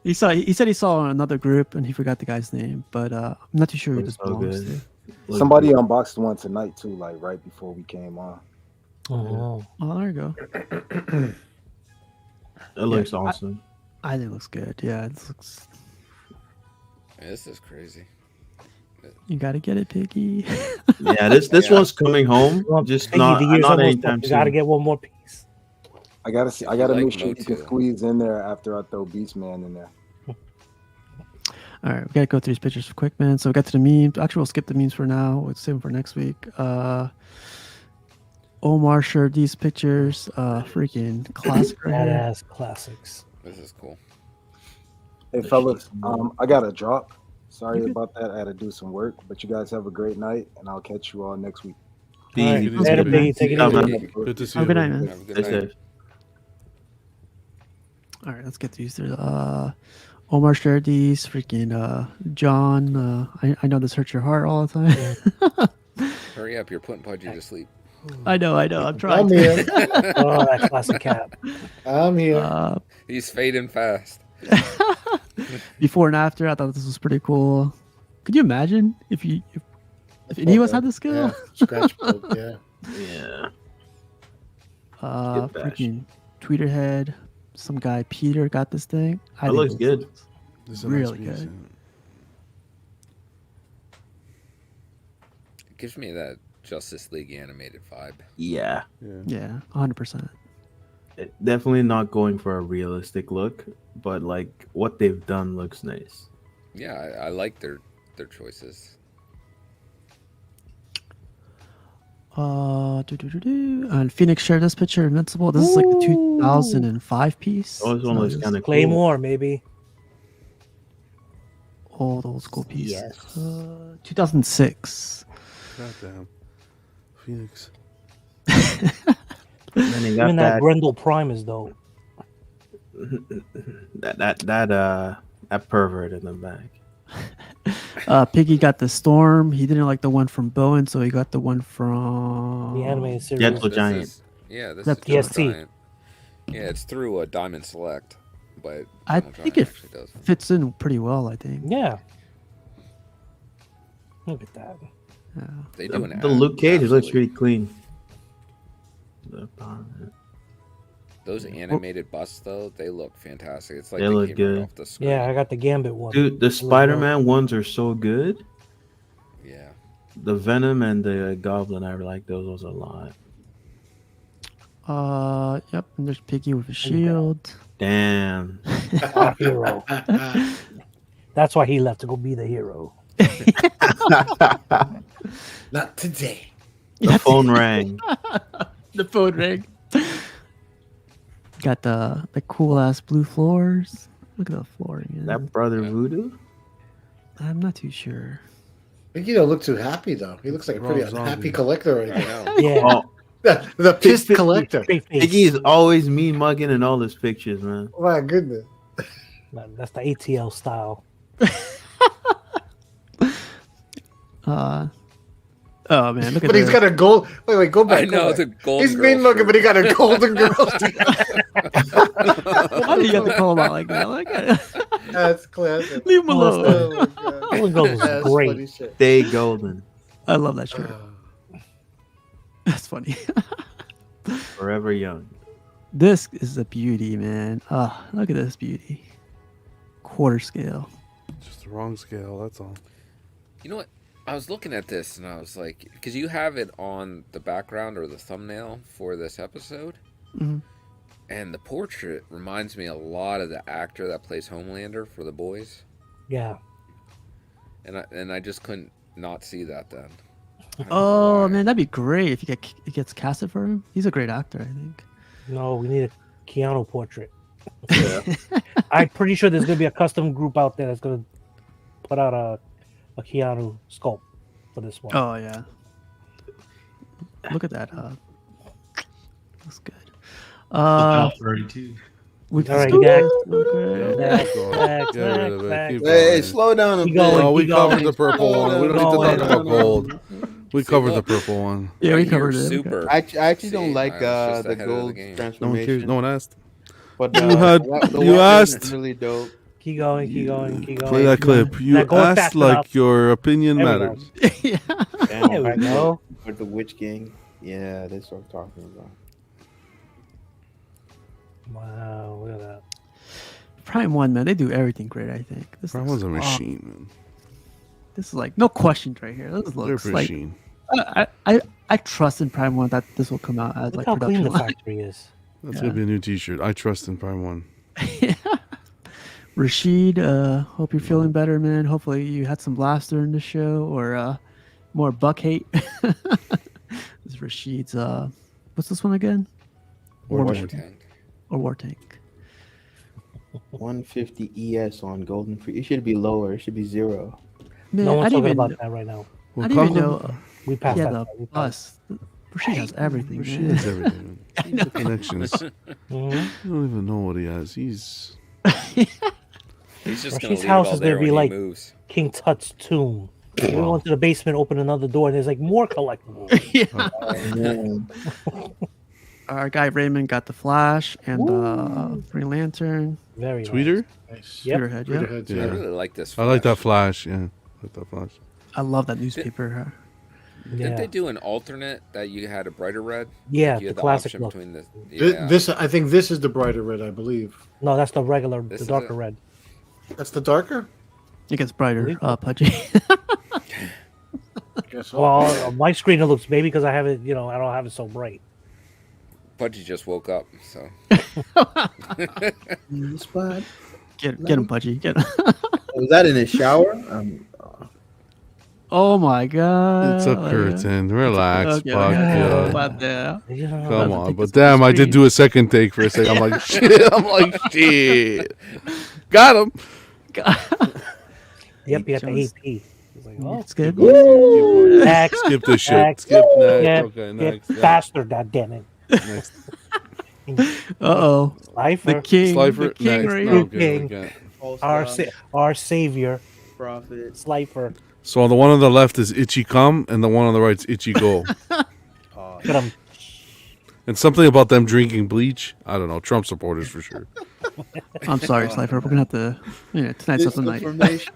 He said he saw another group and he forgot the guy's name, but I'm not too sure who this Looks so belongs good. to. Somebody unboxed one tonight too, like right before we came on. Oh, Oh, there you go. It looks awesome. I think it looks good. Yeah, it looks. this is crazy. You gotta get it, Piggy. Yeah, this Yeah. one's coming home. Well, Just Piggy, not, the year's not almost anytime up. You got to soon. get one more piece. I gotta you like make sure you can Motu. squeeze in there after I throw Beast Man in there. All right, we gotta go through these pictures quick, man. So we got to the memes. Actually, we'll skip the memes for now. We'll save them for next week. Omar shared these pictures. Freaking classic right here. Badass classics. This is cool. Hey fellas, I got a drop. Sorry about that. I had to do some work, but you guys have a great night, and I'll catch you all next week. The- All right, Good to later, see you, Piggy. Take it Yeah, easy. man. Good to see Have you. a good night, man. Have a good Stay night. safe. All right, let's get these through. Omar shared these. Freaking John. I know this hurts your heart all the time. Hurry up, you're putting Pudgy to sleep. I know. I'm trying. I'm to. here. Oh, that classic cap. I'm here. He's fading fast. Before and after, I thought this was pretty cool. Could you imagine if any of us had the skill? Yeah, scratch poke, yeah. Yeah. Get bashed. Freaking tweeter head. Some guy Peter got this thing. I That think looks this good. looks This is a really nice piece, good. It gives me that Justice League animated vibe. Yeah. Yeah, 100%. Definitely not going for a realistic look, but like what they've done looks nice. Yeah, I like their choices. And Phoenix shared this picture, Invincible. This is like the 2005 piece. Oh, this one looks it's kind of cool. Claymore, maybe. old school piece. Yes. 2006. Goddamn. Phoenix. And then they got Even that that Grendel Prime is dope. that pervert in the back. Piggy got the Storm. He didn't like the one from Bowen, so he got the one from The animated series. Gentle This Giant. is- yeah, this That is Gentle PST. Giant. Yeah, it's through a Diamond Select, but I Gentle think Giant it actually does. fits in pretty well, I think. Yeah. Look at that. Yeah. They do an The Luke Cage looks absolutely- pretty clean. Those animated busts though, they look fantastic. It's like They they look came good. right off the screen. Yeah, I got the Gambit one. Dude, the Spider-Man ones are so good. Yeah. The Venom and the Goblin, I like those a lot. Yep. And there's Piggy with a shield. Damn. Our hero. That's why he left to go be the hero. Not today. The phone rang. The phone rang. Got the cool ass blue floors. Look at the flooring. Man. That brother Voodoo? I'm not too sure. I think you don't look too happy though. He looks like a pretty Rob Zombie. unhappy collector right I now. know. Yeah. Oh, The pissed collector. Straight face. Iggy is always me mugging in all his pictures, man. My goodness. That's the ATL style. Oh man, look at But he's this. got a gold. Wait, go back. I know go it's a back. golden He's girl mean looking, shirt. but he got a golden girl. Why do you have to call him out like that? Like, That's classic. leave him alone. Oh my god. Golden Girl was That's great. funny shit. Stay golden. I love that shirt. That's funny. Forever young. This is a beauty, man. Oh, look at this beauty. Quarter scale. Just the wrong scale. That's all. You know what? I was looking at this and I was like, because you have it on the background or the thumbnail for this episode, Mhm. and the portrait reminds me a lot of the actor that plays Homelander for The Boys, Yeah. and I just couldn't not see that then. I don't know Oh why. man, that'd be great if it gets casted for him. He's a great actor, I think. No, we need a Keanu portrait. I'm pretty sure there's gonna be a custom group out there that's gonna put out a Keanu sculpt for this one. Oh yeah. Look at that. Looks good. About 32. We All right, still- Jack. Okay. Next, Go on. next, Get rid of next, it. next. Keep Hey, going. slow down a Keep bit. going. Oh, we keep covered going. the purple one. We don't need Going. to talk about gold. We See, covered the look. purple one. Yeah, we Right here, covered it. Super. I actually See, don't like I was just the ahead of the gold game. No one cares. transformation. No one asked. But You had- the you weapon is asked. really dope. Keep going, keep going, keep going. Play that keep going. clip. You Not going asked fast like enough. your opinion There we go. matters. Yeah. Damn, There we back go. with the Witch King. Yeah, that's what I'm talking about. Wow, look at that. Prime One, man, they do everything great. I think this Prime looks one's a aw- machine, man. This is like no questions right here. This They're looks a like machine. I trust in Prime One that this will come out as Look like how clean production the line. factory is. That's Yeah. gonna be a new T-shirt. I trust in Prime One. Rashid, hope you're feeling better, man. Hopefully you had some laughter in the show or more buck hate. This is Rashid's what's this one again? War War Tank. Tank. Or War Tank. 150 ES on Golden Free. It should be lower. It should be 0. Man, No I one's didn't talking even about that right now. I didn't even know We passed yeah, that. the part. We passed. bus. Rashid has everything, Rashid man. has everything. Man. The connections. Mhm. You don't even know what he has. He's He's just gonna Rashid's leave it house all is gonna there be when like- he moves. King Tut's tomb. We went to the basement, opened another door, and there's like more collectibles. Our guy Raymond got the Flash and the Green Lantern. Very Tweeter. Nice. Yep. Tweeterhead, yeah. Tweeterheads, Yeah. I really like this. I like that Flash. Flash. Yeah, I like that Flash. I love that newspaper. Yeah, Didn't they do an alternate that you had a brighter red? yeah, You the had the classic option look. between the. Thi- Yeah. This, I think, this is the brighter red, I believe. No, that's the regular, This the is darker it? red. That's the darker. It gets brighter, Pudgy. Guess so. Well, on my screen it looks maybe because I have it, I don't have it so bright. Pudgy just woke up, so. Spot. Get him, Pudgy. Get him. Was that in his shower? Oh my god. It's a curtain. Relax, Okay, Buck. okay. Yeah. About that. Yeah. Come I on, think but it's on damn, the I did screen. do a second take for a second. I'm like, shit. I'm like, shit. Got him. Yep, you got the Jones. AP. It's like, oh, It's good. next, Skip this shit. Next. Skip next. yeah, Okay, get next. Yeah. faster, goddammit. Next. Uh-oh. Lifer, The king. Slifer. The king Next. right No, here. okay, we can't. our savior, Prophet. Slifer. So the one on the left is Itchy Come, and the one on the right is Itchy Go. Look at him. And something about them drinking bleach. I don't know. Trump supporters for sure. I'm sorry, Slifer. We're gonna have to tonight's up the night. Information.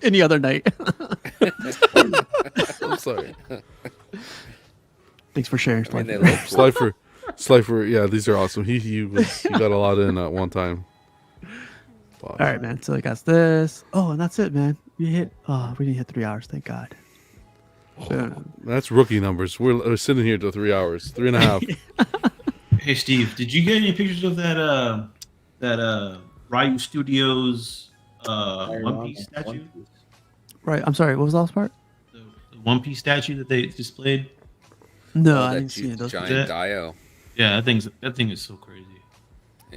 Any other night. I'm sorry. Thanks for sharing, I mean, they Slifer. look Slifer. Yeah, these are awesome. He got a lot in at one time. Wow. All right, man. So I got this. Oh, and that's it, man. We didn't hit 3 hours. Thank God. That's rookie numbers. We're sitting here till 3 hours, 3.5. Hey Steve, did you get any pictures of that Ryu Studios One Piece statue? Right. I'm sorry. What was the last part? The One Piece statue that they displayed? No, Oh, I that didn't see any of those. that- giant Dio. Yeah, that thing is so crazy.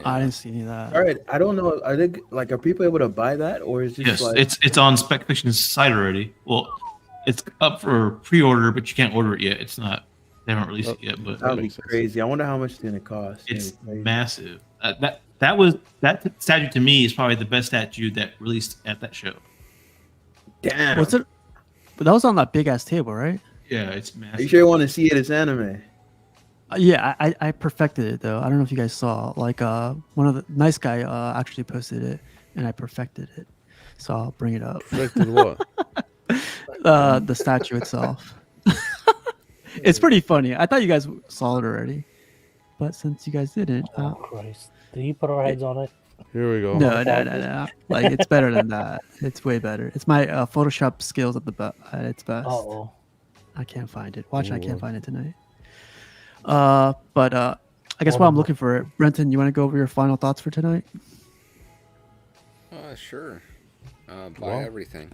I didn't see any of that. All right, I don't know. Are they like? Are people able to buy that, or is it Yes, like? it's on Spec Fiction's site already. Well, it's up for pre-order, but you can't order it yet. It's not. They haven't released it yet, but That would be makes sense. crazy. I wonder how much it's gonna cost. it's Crazy. massive. That statue to me is probably the best statue that released at that show. Damn. What's it? But that was on that big ass table, right? Yeah, it's Are massive. you sure you want to see it as anime? Yeah, I perfected it though. I don't know if you guys saw. Like one of the nice guy actually posted it, and I perfected it. So I'll bring it up. Perfected what? The statue itself. It's pretty funny. I thought you guys saw it already, but since you guys didn't, Oh Christ! Did you put our heads on it? Here we go. no. Like it's better than that. It's way better. It's my Photoshop skills at its best. Oh, I can't find it. Watch, I can't Ooh. find it tonight. But I guess while I'm looking for it, Brenton, you want to go over your final thoughts for tonight? Sure. Buy Wow. everything.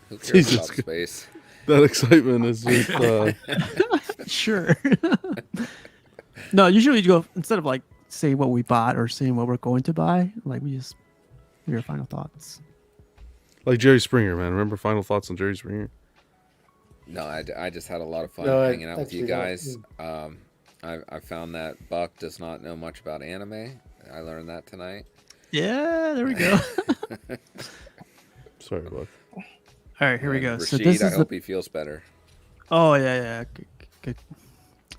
Who cares Jesus about Christ. space? That excitement is just. Sure. No, usually you go instead of like saying what we bought or saying what we're going to buy, like we just your final thoughts. Like Jerry Springer, man. Remember Final Thoughts on Jerry Springer? No, I just had a lot of fun No, hanging out with you actually, guys. I found that Buck does not know much about anime. I learned that tonight. Yeah, there we go. Sorry, Buck. All right, here we And go. So Rashid, this I is hope the. he feels better. Oh yeah. Good.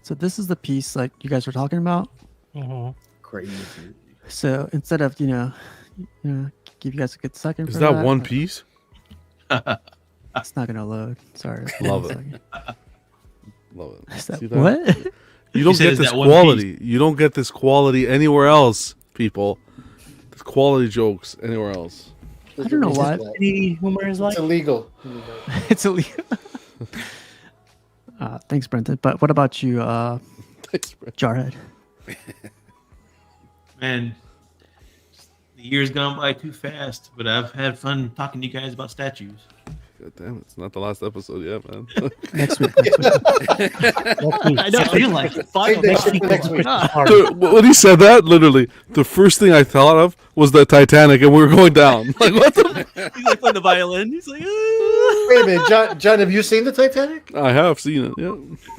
So this is the piece like you guys were talking about. Crazy. So instead of give you guys a good second. Is for that one piece? It's not gonna load. Sorry. Love One it. second. Love it. Is that, See that? what? You don't said, get "Is this that one quality. You don't get this quality anywhere else, people. This quality jokes anywhere else. I don't know why. any humor is like. It's illegal. It's illegal. Thanks, Brenton. But what about you, Thanks, bro. Jarhead? Man, the year's gone by too fast, but I've had fun talking to you guys about statues. God damn it. It's not the last episode yet, man. Next week. I know. I feel like it. Save that shit for next week. Dude, when he said that, literally, the first thing I thought of was the Titanic, and we were going down. Like, what the? He's like playing the violin. He's like, Wait a minute, John, have you seen the Titanic? I have seen it. Yeah,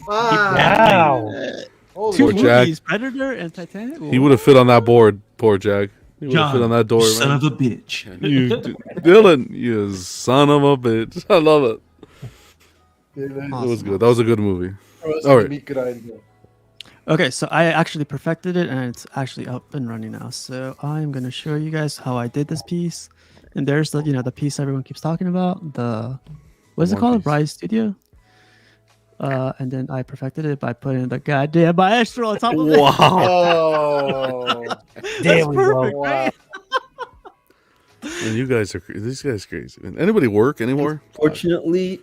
Wow. Holy two Poor shit. Jack. movies, Predator and Titanic. he would have fit on that board. Poor Jack. He would have fit John, on that door, you son man. of a bitch. Dylan, you son of a bitch. I love it. It was Awesome. good. That was a good movie. That's All gonna right. be a good idea. Okay, so I actually perfected it, and it's actually up and running now. So I'm gonna show you guys how I did this piece. And there's the the piece everyone keeps talking about. The what is it One called? Piece. Rise Studio. And then I perfected it by putting the goddamn maestro on top of it. Wow. Oh, There we go. perfect, right? Man, you guys are these guys are crazy. Man. Anybody work anymore? Fortunately,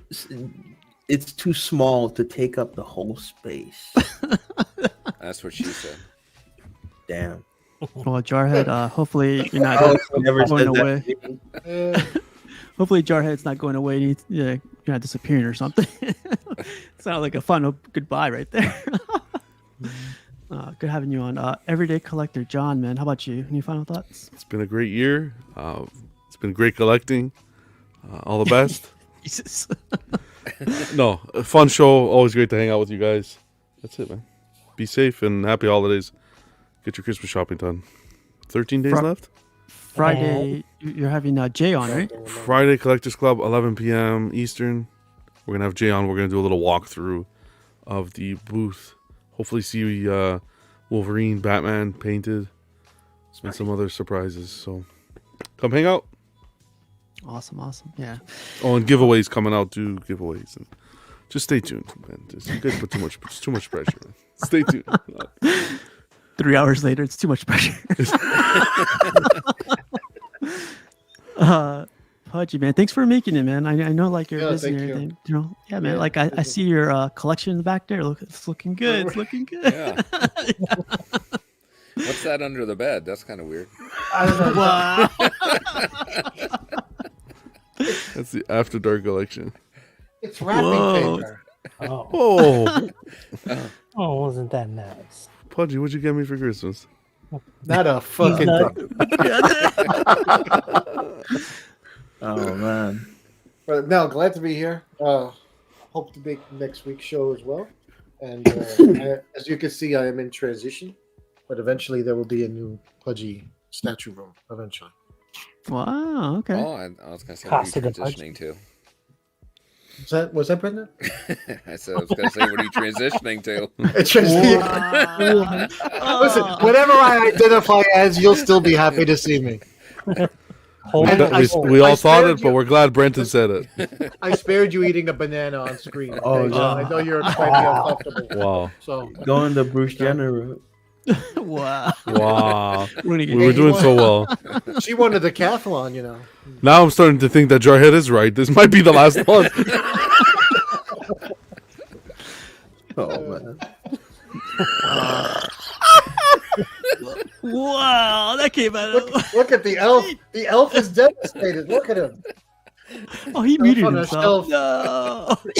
it's too small to take up the whole space. That's what she said. Damn. Well, Jarhead, hopefully you're not Alex never going said that away. to me. Hopefully Jarhead's not going away. You're not disappearing or something. Sounded like a final goodbye right there. Good having you on. Everyday Collector John, man. How about you? Any final thoughts? It's been a great year. It's been great collecting. All the best. Jesus. No, a fun show. Always great to hang out with you guys. That's it, man. Be safe and happy holidays. Get your Christmas shopping done. 13 days left. Friday, you're having Jay on, right? Friday, Collectors Club, 11 p.m. Eastern. We're going to have Jay on. We're going to do a little walkthrough of the booth. Hopefully see Wolverine, Batman painted, and some other surprises. So come hang out. Awesome. Yeah. Oh, and giveaways coming out. Do giveaways. And just stay tuned, man. You guys put too much pressure. Man. Stay tuned. 3 hours later, it's too much pressure. Pudgy, man, thanks for making it, man. I know, like you're busy and thank you. everything. You know, yeah, man. Yeah, like I see your collection in the back there. Look, it's looking good. It's looking good. Yeah. What's that under the bed? That's kind of weird. I don't know. Wow. That's the After Dark collection. It's wrapping Whoa. paper. Oh, Oh, oh, wasn't that nice? Pudgy, what'd you get me for Christmas? Not a fucking not- thing. Oh man. But no, glad to be here. Hope to make next week's show as well. And as you can see, I am in transition, but eventually there will be a new Pudgy statue room. Eventually, Wow. Okay. Oh, I was gonna say, what are you Casa de Pudge. transitioning to? was that Brendan? I said I was gonna say, what are you transitioning to? Listen, whatever I identify as, you'll still be happy to see me. Hold And on, I- hold We I all thought spared it, but you. we're glad Brenton said it. I spared you eating a banana on screen. Okay? Oh, So yeah. I know you're slightly uncomfortable. Wow. So Going the Bruce Jenner route. Wow. Wow. We're gonna We get were doing so well. she won a decathlon, you know. Now I'm starting to think that Jarhead is right. This might be the last one. Oh man. Wow, that came out of. Look at the elf. The elf is devastated. Look at him. Oh, he muted on himself. herself. No.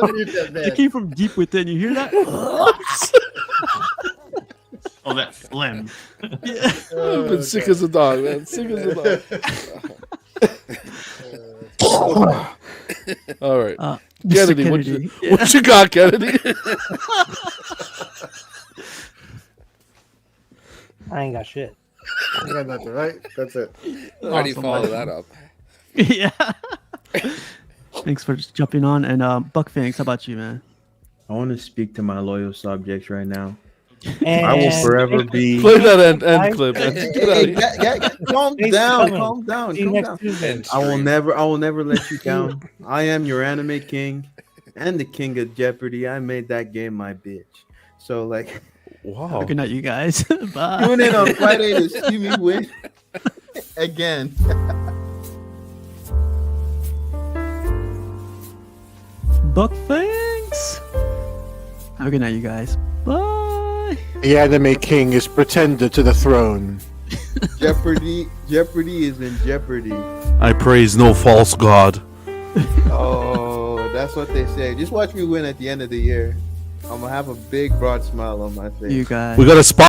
Unmute that It man. came from deep within. You hear that? Oh, that phlegm. Yeah. I've been sick as a dog, man. Sick as a dog. All right. Mr. Kennedy, what Kennedy. what you got, Kennedy? I ain't got shit. You got nothing, right? That's it. How do you Awesome, follow awesome. that up? Yeah. Thanks for just jumping on. And Buck Fangs, how about you, man? I want to speak to my loyal subjects right now. And I will forever be. Play that end clip. Man. Hey, Get out of here. calm Thanks for down, coming. calm down, See you calm next down. Tuesday. I will never let you down. I am your anime king and the king of Jeopardy. I made that game my bitch. So like, Wow. Good night, you guys. Bye. tune in on Friday to see me win again. Buck Fangs. Have a good night, you guys. Bye. The anime king is pretender to the throne. Jeopardy is in jeopardy. I praise no false god. Oh, that's what they say. Just watch me win at the end of the year. I'm gonna have a big broad smile on my face. You guys. We got a spot.